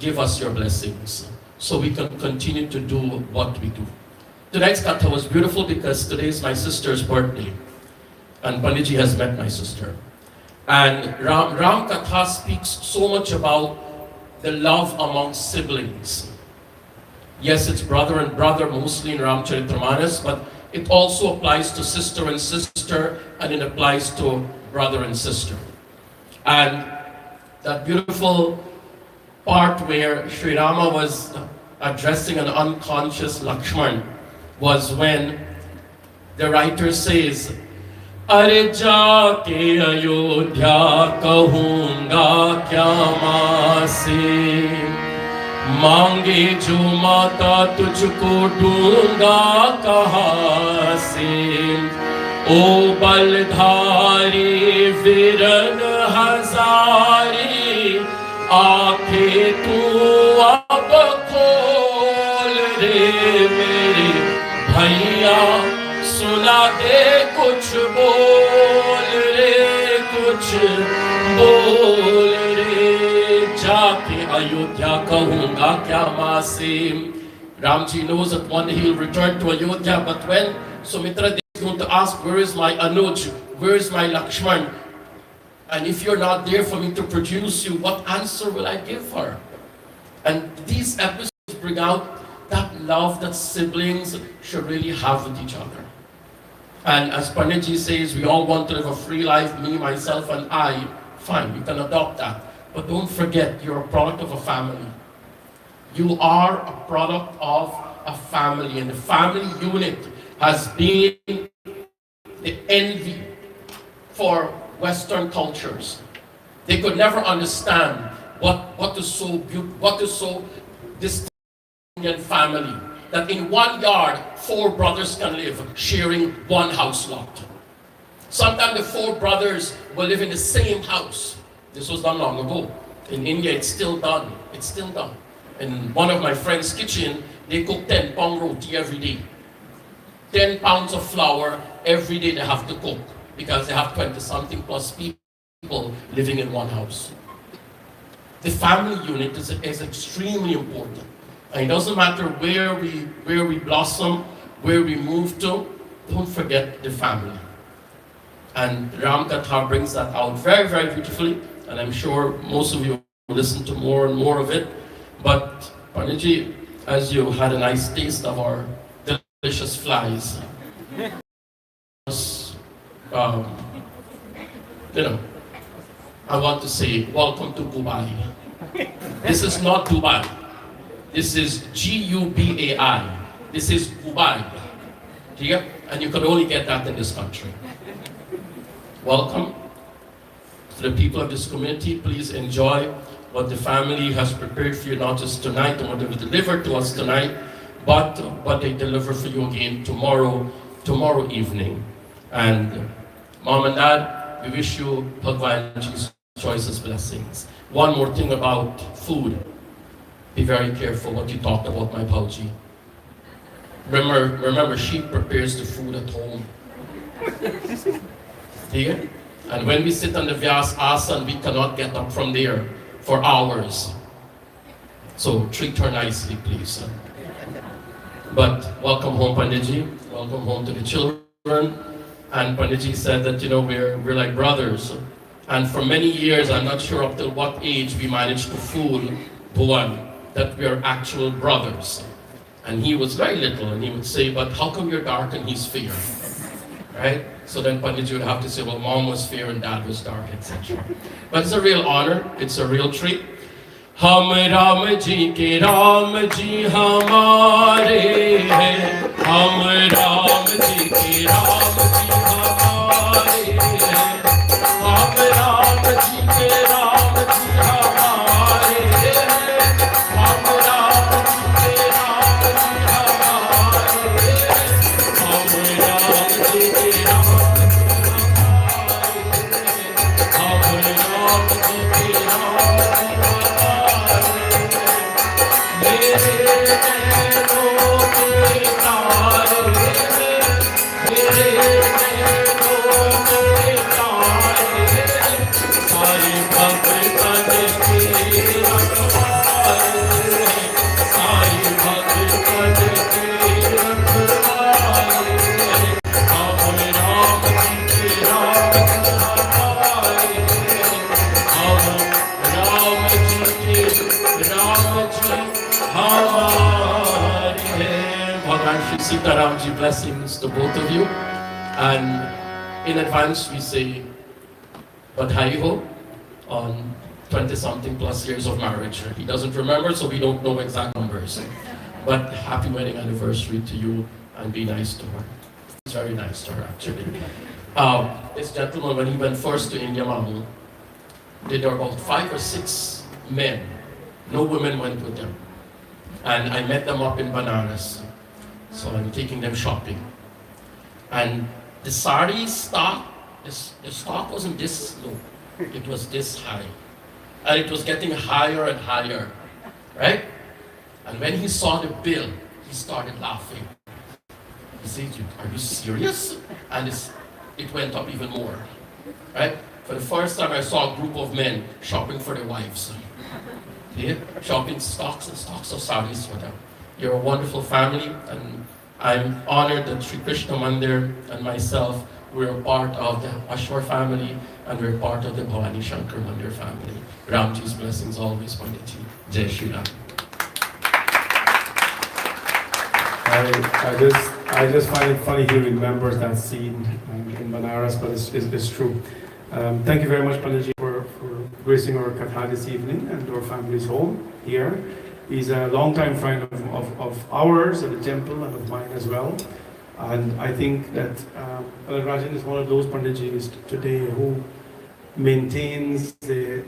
your blessings, so we can continue to do what we do. Tonight's katha was beautiful because today is my sister's birthday, and Panditji has met my sister. And Ram Katha speaks so much about the love among siblings. Yes, it's brother and brother mostly in Ramcharitramanas, but it also applies to sister and sister, and it applies to brother and sister. And that beautiful part where Sri Rama was addressing an unconscious Lakshman was when the writer says, अरे जाके अयोध्या कहूँगा क्या माँ से, मांगे जो माता तुझको दूंगा कहाँ से, ओ बलधारी वीरन हजारी, आंखें तू अब खोल रे मेरे भैया, सुना दे कुछ बोल रे, कुछ बोल रे, जाके अयोध्या कहूँगा क्या माँ से. Ramji knows that one day he'll return to Ayodhya, but when Sumitra is going to ask, where is my Anuj, where is my Lakshman, And if you're not there for me to produce you, what answer will I give her? And these episodes bring out that love that siblings should really have with each other. And as Paniji says, we all want to live a free life, me, myself, and I. Fine, you can adopt that. But don't forget, you're a product of a family. You are a product of a family, and the family unit has been the envy for Western cultures. They could never understand what is so distinct Indian family, that in one yard, 4 brothers can live, sharing one house lot. Sometimes the 4 brothers will live in the same house. This was done long ago. In India, it's still done. It's still done. In one of my friend's kitchen, they cook 10-pound roti every day. 10 pounds of flour every day they have to cook, because they have 20-something plus people living in one house. The family unit is extremely important. And it doesn't matter where we blossom, where we move to, don't forget the family. And Ram Katha brings that out very, very beautifully, and I'm sure most of you will listen to more and more of it. But Paniji, as you had a nice taste of our delicious flies, I want to say, welcome to Dubai. This is not Dubai. This is Gubai. This is Dubai. And you can only get that in this country. Welcome to the people of this community. Please enjoy what the family has prepared for you, not just tonight and what they will deliver to us tonight, but what they deliver for you again tomorrow evening. And Mom and Dad, we wish you Bhagwanji's choicest blessings. One more thing about food. Be very careful what you talked about my Bhauji. Remember, she prepares the food at home. Here? And when we sit on the Vyas Asana, we cannot get up from there for hours. So treat her nicely, please. But welcome home, Panditji. Welcome home to the children. And Panditji said that, we're like brothers. And for many years, I'm not sure up till what age we managed to fool Bhuvan that we are actual brothers. And he was very little, and he would say, but how come you're dark and he's fair? Right? So then Panditji would have to say, well, Mom was fair and Dad was dark, etc. But it's a real honor, it's a real treat. Hum Ram Ji ke Ram Ji hamare hai. Hum Ram Ji ke Ram Ji hamare hai. Hum Ram Ji ke Ram Ji hamare hai. Hum Ram Ji ke Ram Ji hamare hai. Hum Ram Ji ke Ram Ji hamare hai. Hum Ram Ji ke Ram Ji Sitaramji, blessings to both of you. And in advance we say Badhai Ho on 20-something plus years of marriage. He doesn't remember, so we don't know exact numbers. But happy wedding anniversary to you, and be nice to her. It's very nice to her, actually. This gentleman, when he went first to India, Mamu, there were about 5 or 6 men. No women went with them. And I met them up in Banaras. So I'm taking them shopping. And the sari stock, the stock wasn't this low. It was this high. And it was getting higher and higher, right? And when he saw the bill, he started laughing. He said, are you serious? And it went up even more, right? For the first time, I saw a group of men shopping for their wives. Yeah? Shopping stocks and stocks of saris for them. You're a wonderful family, and I'm honored that Sri Krishna Mandir and myself we're part of the Ashwar family, and we're part of the Bhavani Shankar Mandir family. Ramji's blessings always, Panditji. Jai Shri Ram. I just find it funny he remembers that scene in Banaras, but it's true. Thank you very much, Panditji, for gracing our Katha this evening and our family's home here. He's a longtime friend of ours at the temple and of mine as well. And I think that Rajan is one of those Panditjis today who maintains the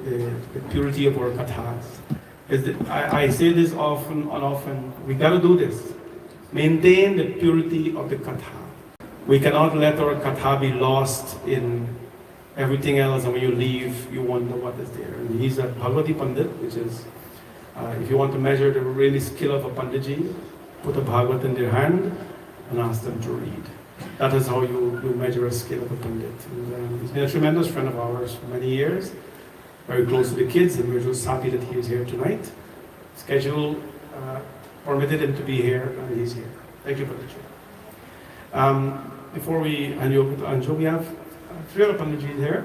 purity of our Kathas. I say this often and often, we got to do this. Maintain the purity of the Katha. We cannot let our Katha be lost in everything else, and when you leave, you wonder what is there. And he's a Bhagavati Pandit, which is, if you want to measure the really skill of a Panditji, put a Bhagavat in their hand and ask them to read. That is how you measure a skill of a Pandit. And, he's been a tremendous friend of ours for many years, very close to the kids, and we're just happy that he is here tonight. Schedule permitted him to be here, and he's here. Thank you, Panditji. Before we hand you over to Anju, we have three other Panditjis here,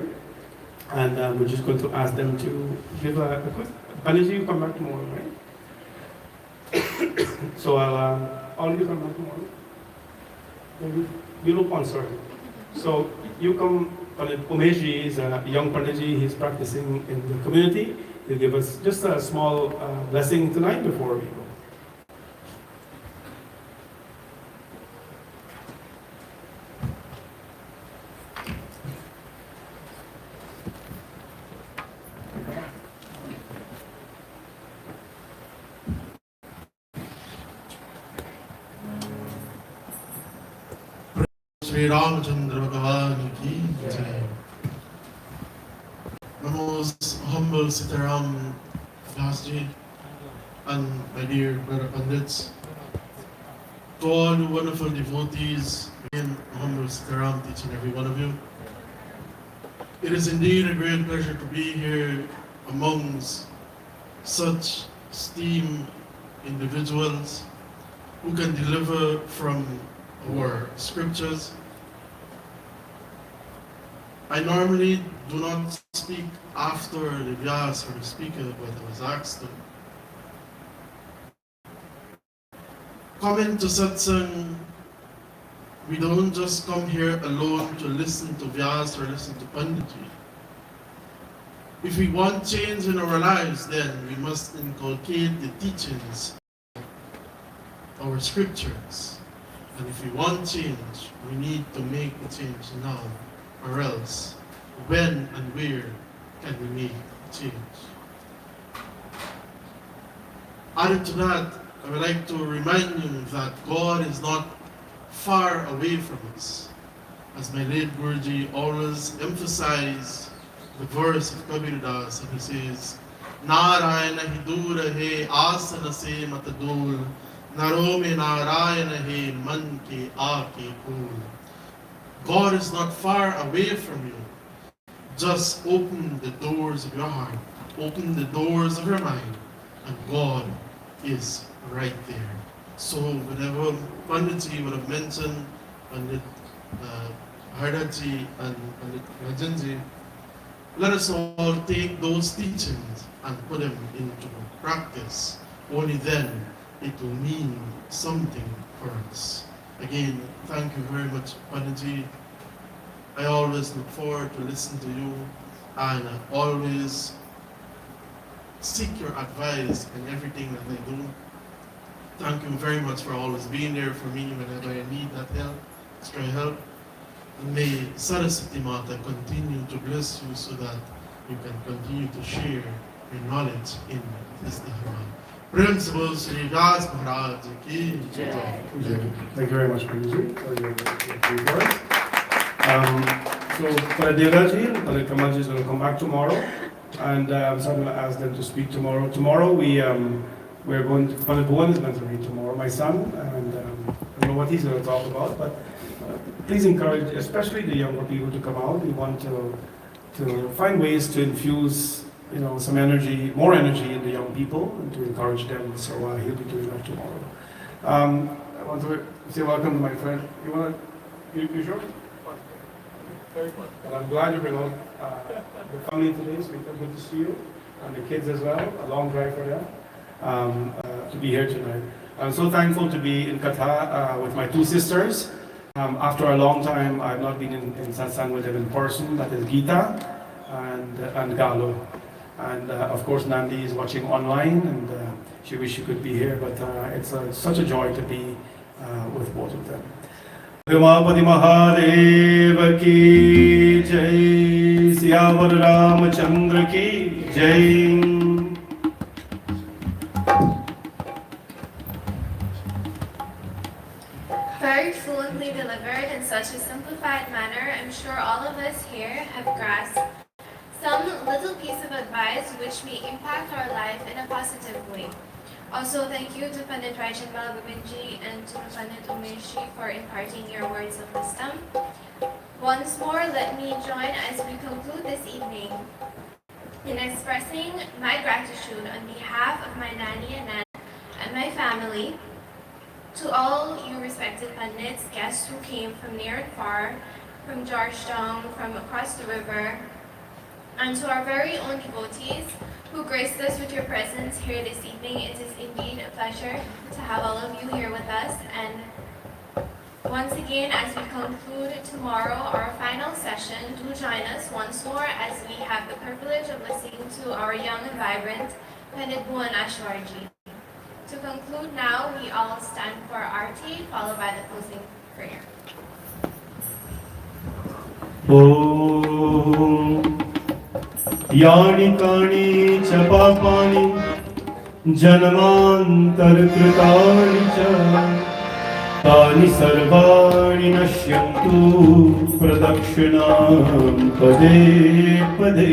and we're just going to ask them to give a quick. Panditji, you come back tomorrow, right? So all of you come back tomorrow. You look uncertain. So you come. Pandit Umeshji is a young Panditji. He's practicing in the community. He'll give us just a small blessing tonight before we go. Sri Ramchandra Bhagavan ki jai. My most humble Sitaram Vyasji and my dear brother Pandits, to all you wonderful devotees, again, humble Sitaram to each and every one of you. It is indeed a great pleasure to be here amongst such esteemed individuals who can deliver from our scriptures. I normally do not speak after the Vyas or the speaker, but I was asked to. Coming to Satsangh, we don't just come here alone to listen to Vyas or listen to Panditji. If we want change in our lives, then we must inculcate the teachings of our scriptures. And if we want change, we need to make the change now, or else when and where can we make the change? Added to that, I would like to remind you that God is not far away from us. As my late Guruji always emphasized the verse of Kabir Das, and he says, Narayana hi dura hai asana se matadul, Naro me Narayana hai man ke aake pool. God is not far away from you. Just open the doors of your heart, open the doors of your mind, and God is right there. So whenever Panditji would have mentioned Pandit Hardaji and Pandit Rajanji, let us all take those teachings and put them into practice. Only then it will mean something for us. Again, thank you very much, Panditji. I always look forward to listen to you, and I always seek your advice in everything that I do. Thank you very much for always being there for me whenever I need that help, extra help. And may Saraswati Mata continue to bless you so that you can continue to share your knowledge in this dharma. Principal Sri Vyas Maharaj ki jai. Thank you very much, Panditji, for your words. So Devaji and Pandit Kamalji is going to come back tomorrow, and so I'm going to ask them to speak tomorrow. Tomorrow we're going to, Pandit Bhuvan is going to read tomorrow, my son, and I don't know what he's going to talk about, but please encourage, especially the younger people, to come out. We want to find ways to infuse, some energy, more energy in the young people, and to encourage them. So he'll be doing that tomorrow. I want to say welcome to my friend. You sure? But I'm glad you bring out the family today, so good to see you, and the kids as well. A long drive for them to be here tonight. I'm so thankful to be in Qatar with my two sisters. After a long time, I've not been in Satsangh with them in person. That is Geeta and Galo. And of course, Nandi is watching online, and she wished she could be here, but it's such a joy to be with both of them. Vimapati Mahadev ki jai, Siyavar Ramachandra ki jai. Very fluently delivered in such a simplified manner, I'm sure all of us here have grasped some little piece of advice which may impact our life in a positive way. Also, thank you to Pandit Rajan Balagobinji and to Pandit Umeshji for imparting your words of wisdom. Once more, let me join as we conclude this evening in expressing my gratitude on behalf of my Nani and Nan and my family to all you respected Pandits, guests who came from near and far, from Georgetown, from across the river, and to our very own devotees who graced us with your presence here this evening. It is indeed a pleasure to have all of you here with us. And once again, as we conclude tomorrow our final session, do join us once more as we have the privilege of listening to our young and vibrant Pandit Bhuvan Ashwarji. To conclude now, we all stand for Aarti, followed by the closing prayer. Om Yani Kani Cha Papani Janmantar Kritani Cha Tani Sarvani Nashyantu Pradakshinam Pade Pade.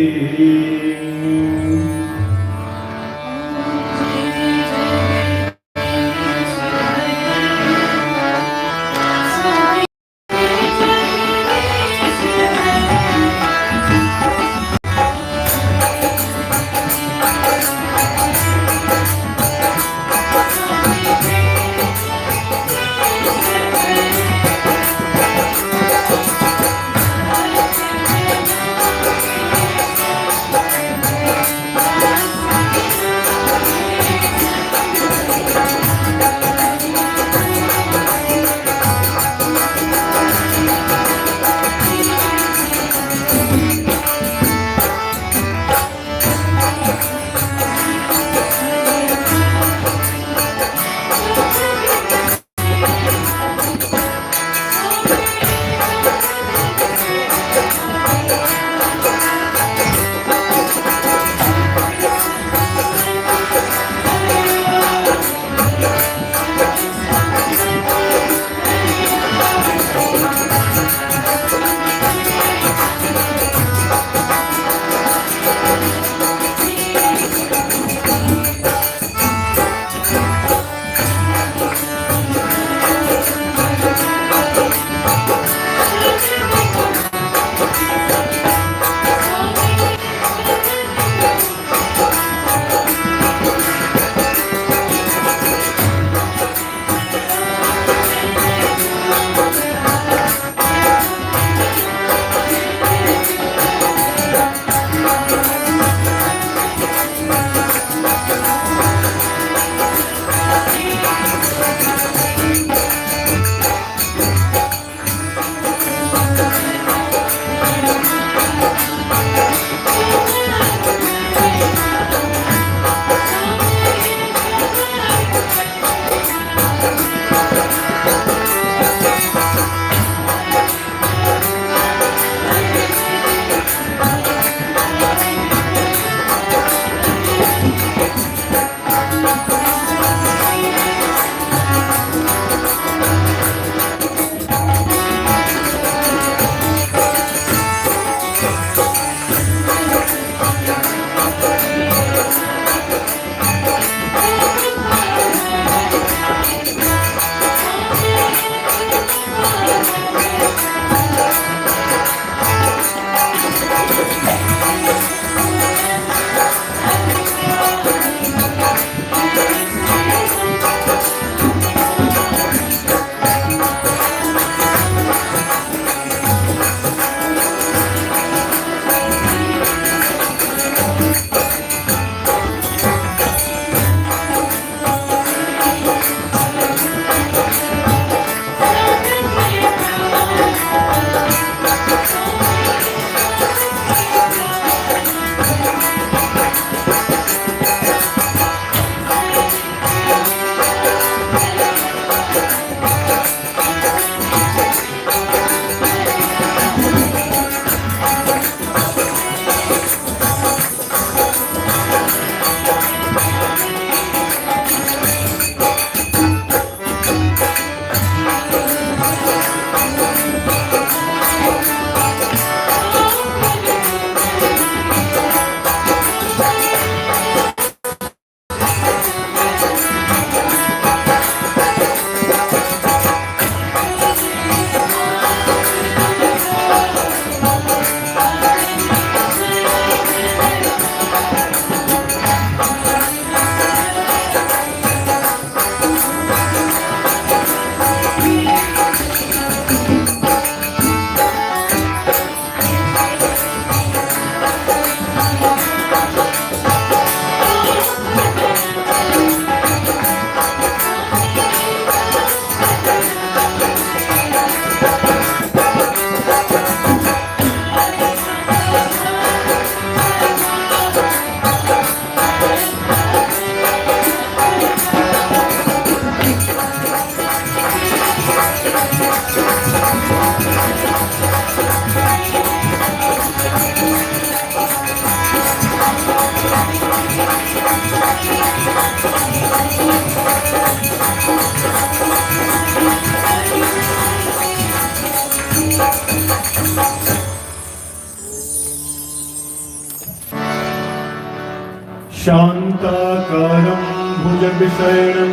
शान्ताकारं भुजगशयनं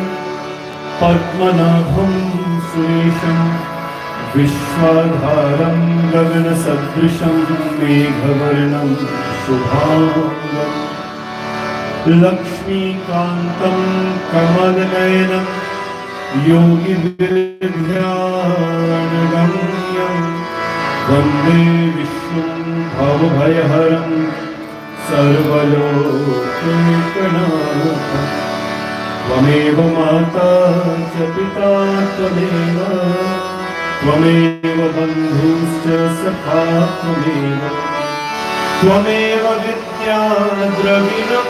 पद्मनाभं सुरेशं विश्वाधारं गगनसदृशं मेघवर्णं शुभाङ्गं लक्ष्मीकान्तं कमलनयनं योगिभिर्ध्यानगम्यं वन्दे विष्णुं भवभयहरं सर्वलोकैकनाथं त्वमेव माता च पिता त्वमेव त्वमेव बन्धुश्च सखा त्वमेव विद्या द्रविणं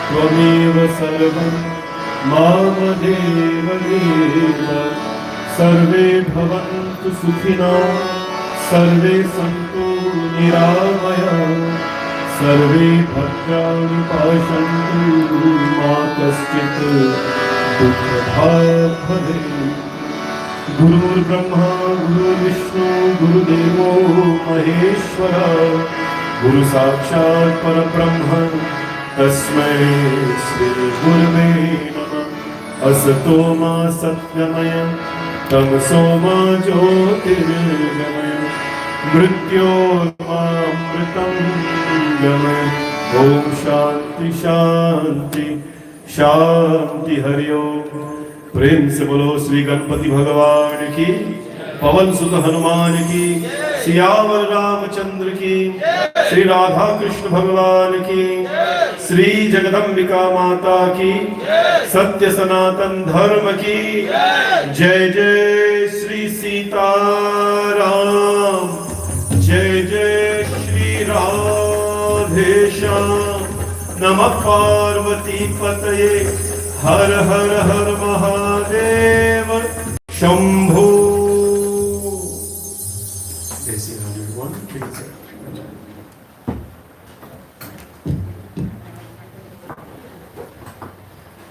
त्वमेव सर्वं मम देव देव सर्वे भवन्तु सुखिनः सर्वे सन्तु निरामयाः सर्वे भद्राणि पश्यन्तु मा कश्चित् दुःखभाग् भवेत् गुरुर्ब्रह्मा गुरुर्विष्णु गुरुदेवो महेश्वरः गुरु साक्षात् परब्रह्म तस्मै श्री गुरवे नमः असतो मा सत्गमय तमसो मा ज्योतिर्गमय मृत्योर्मामृतं गमय ॐ शान्ति शान्ति शान्ति हरि ओम। प्रेम से बोलो श्री गणपति भगवान की, पवन सुत हनुमान की, सियावर रामचंद्र की, श्री राधा कृष्ण भगवान की, श्री जगदम्बिका माता की, सत्य सनातन धर्म की जय जय श्री सीताराम, जय जय श्री राधेश्याम। नमः पार्वती पतये हर हर हर महादेव शंभो। जय Shri Ram everyone.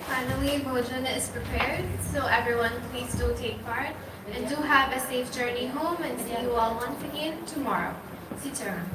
Finally, bhojan is prepared, so everyone please do take part and do have a safe journey home, and see you all once again tomorrow. Sitaram.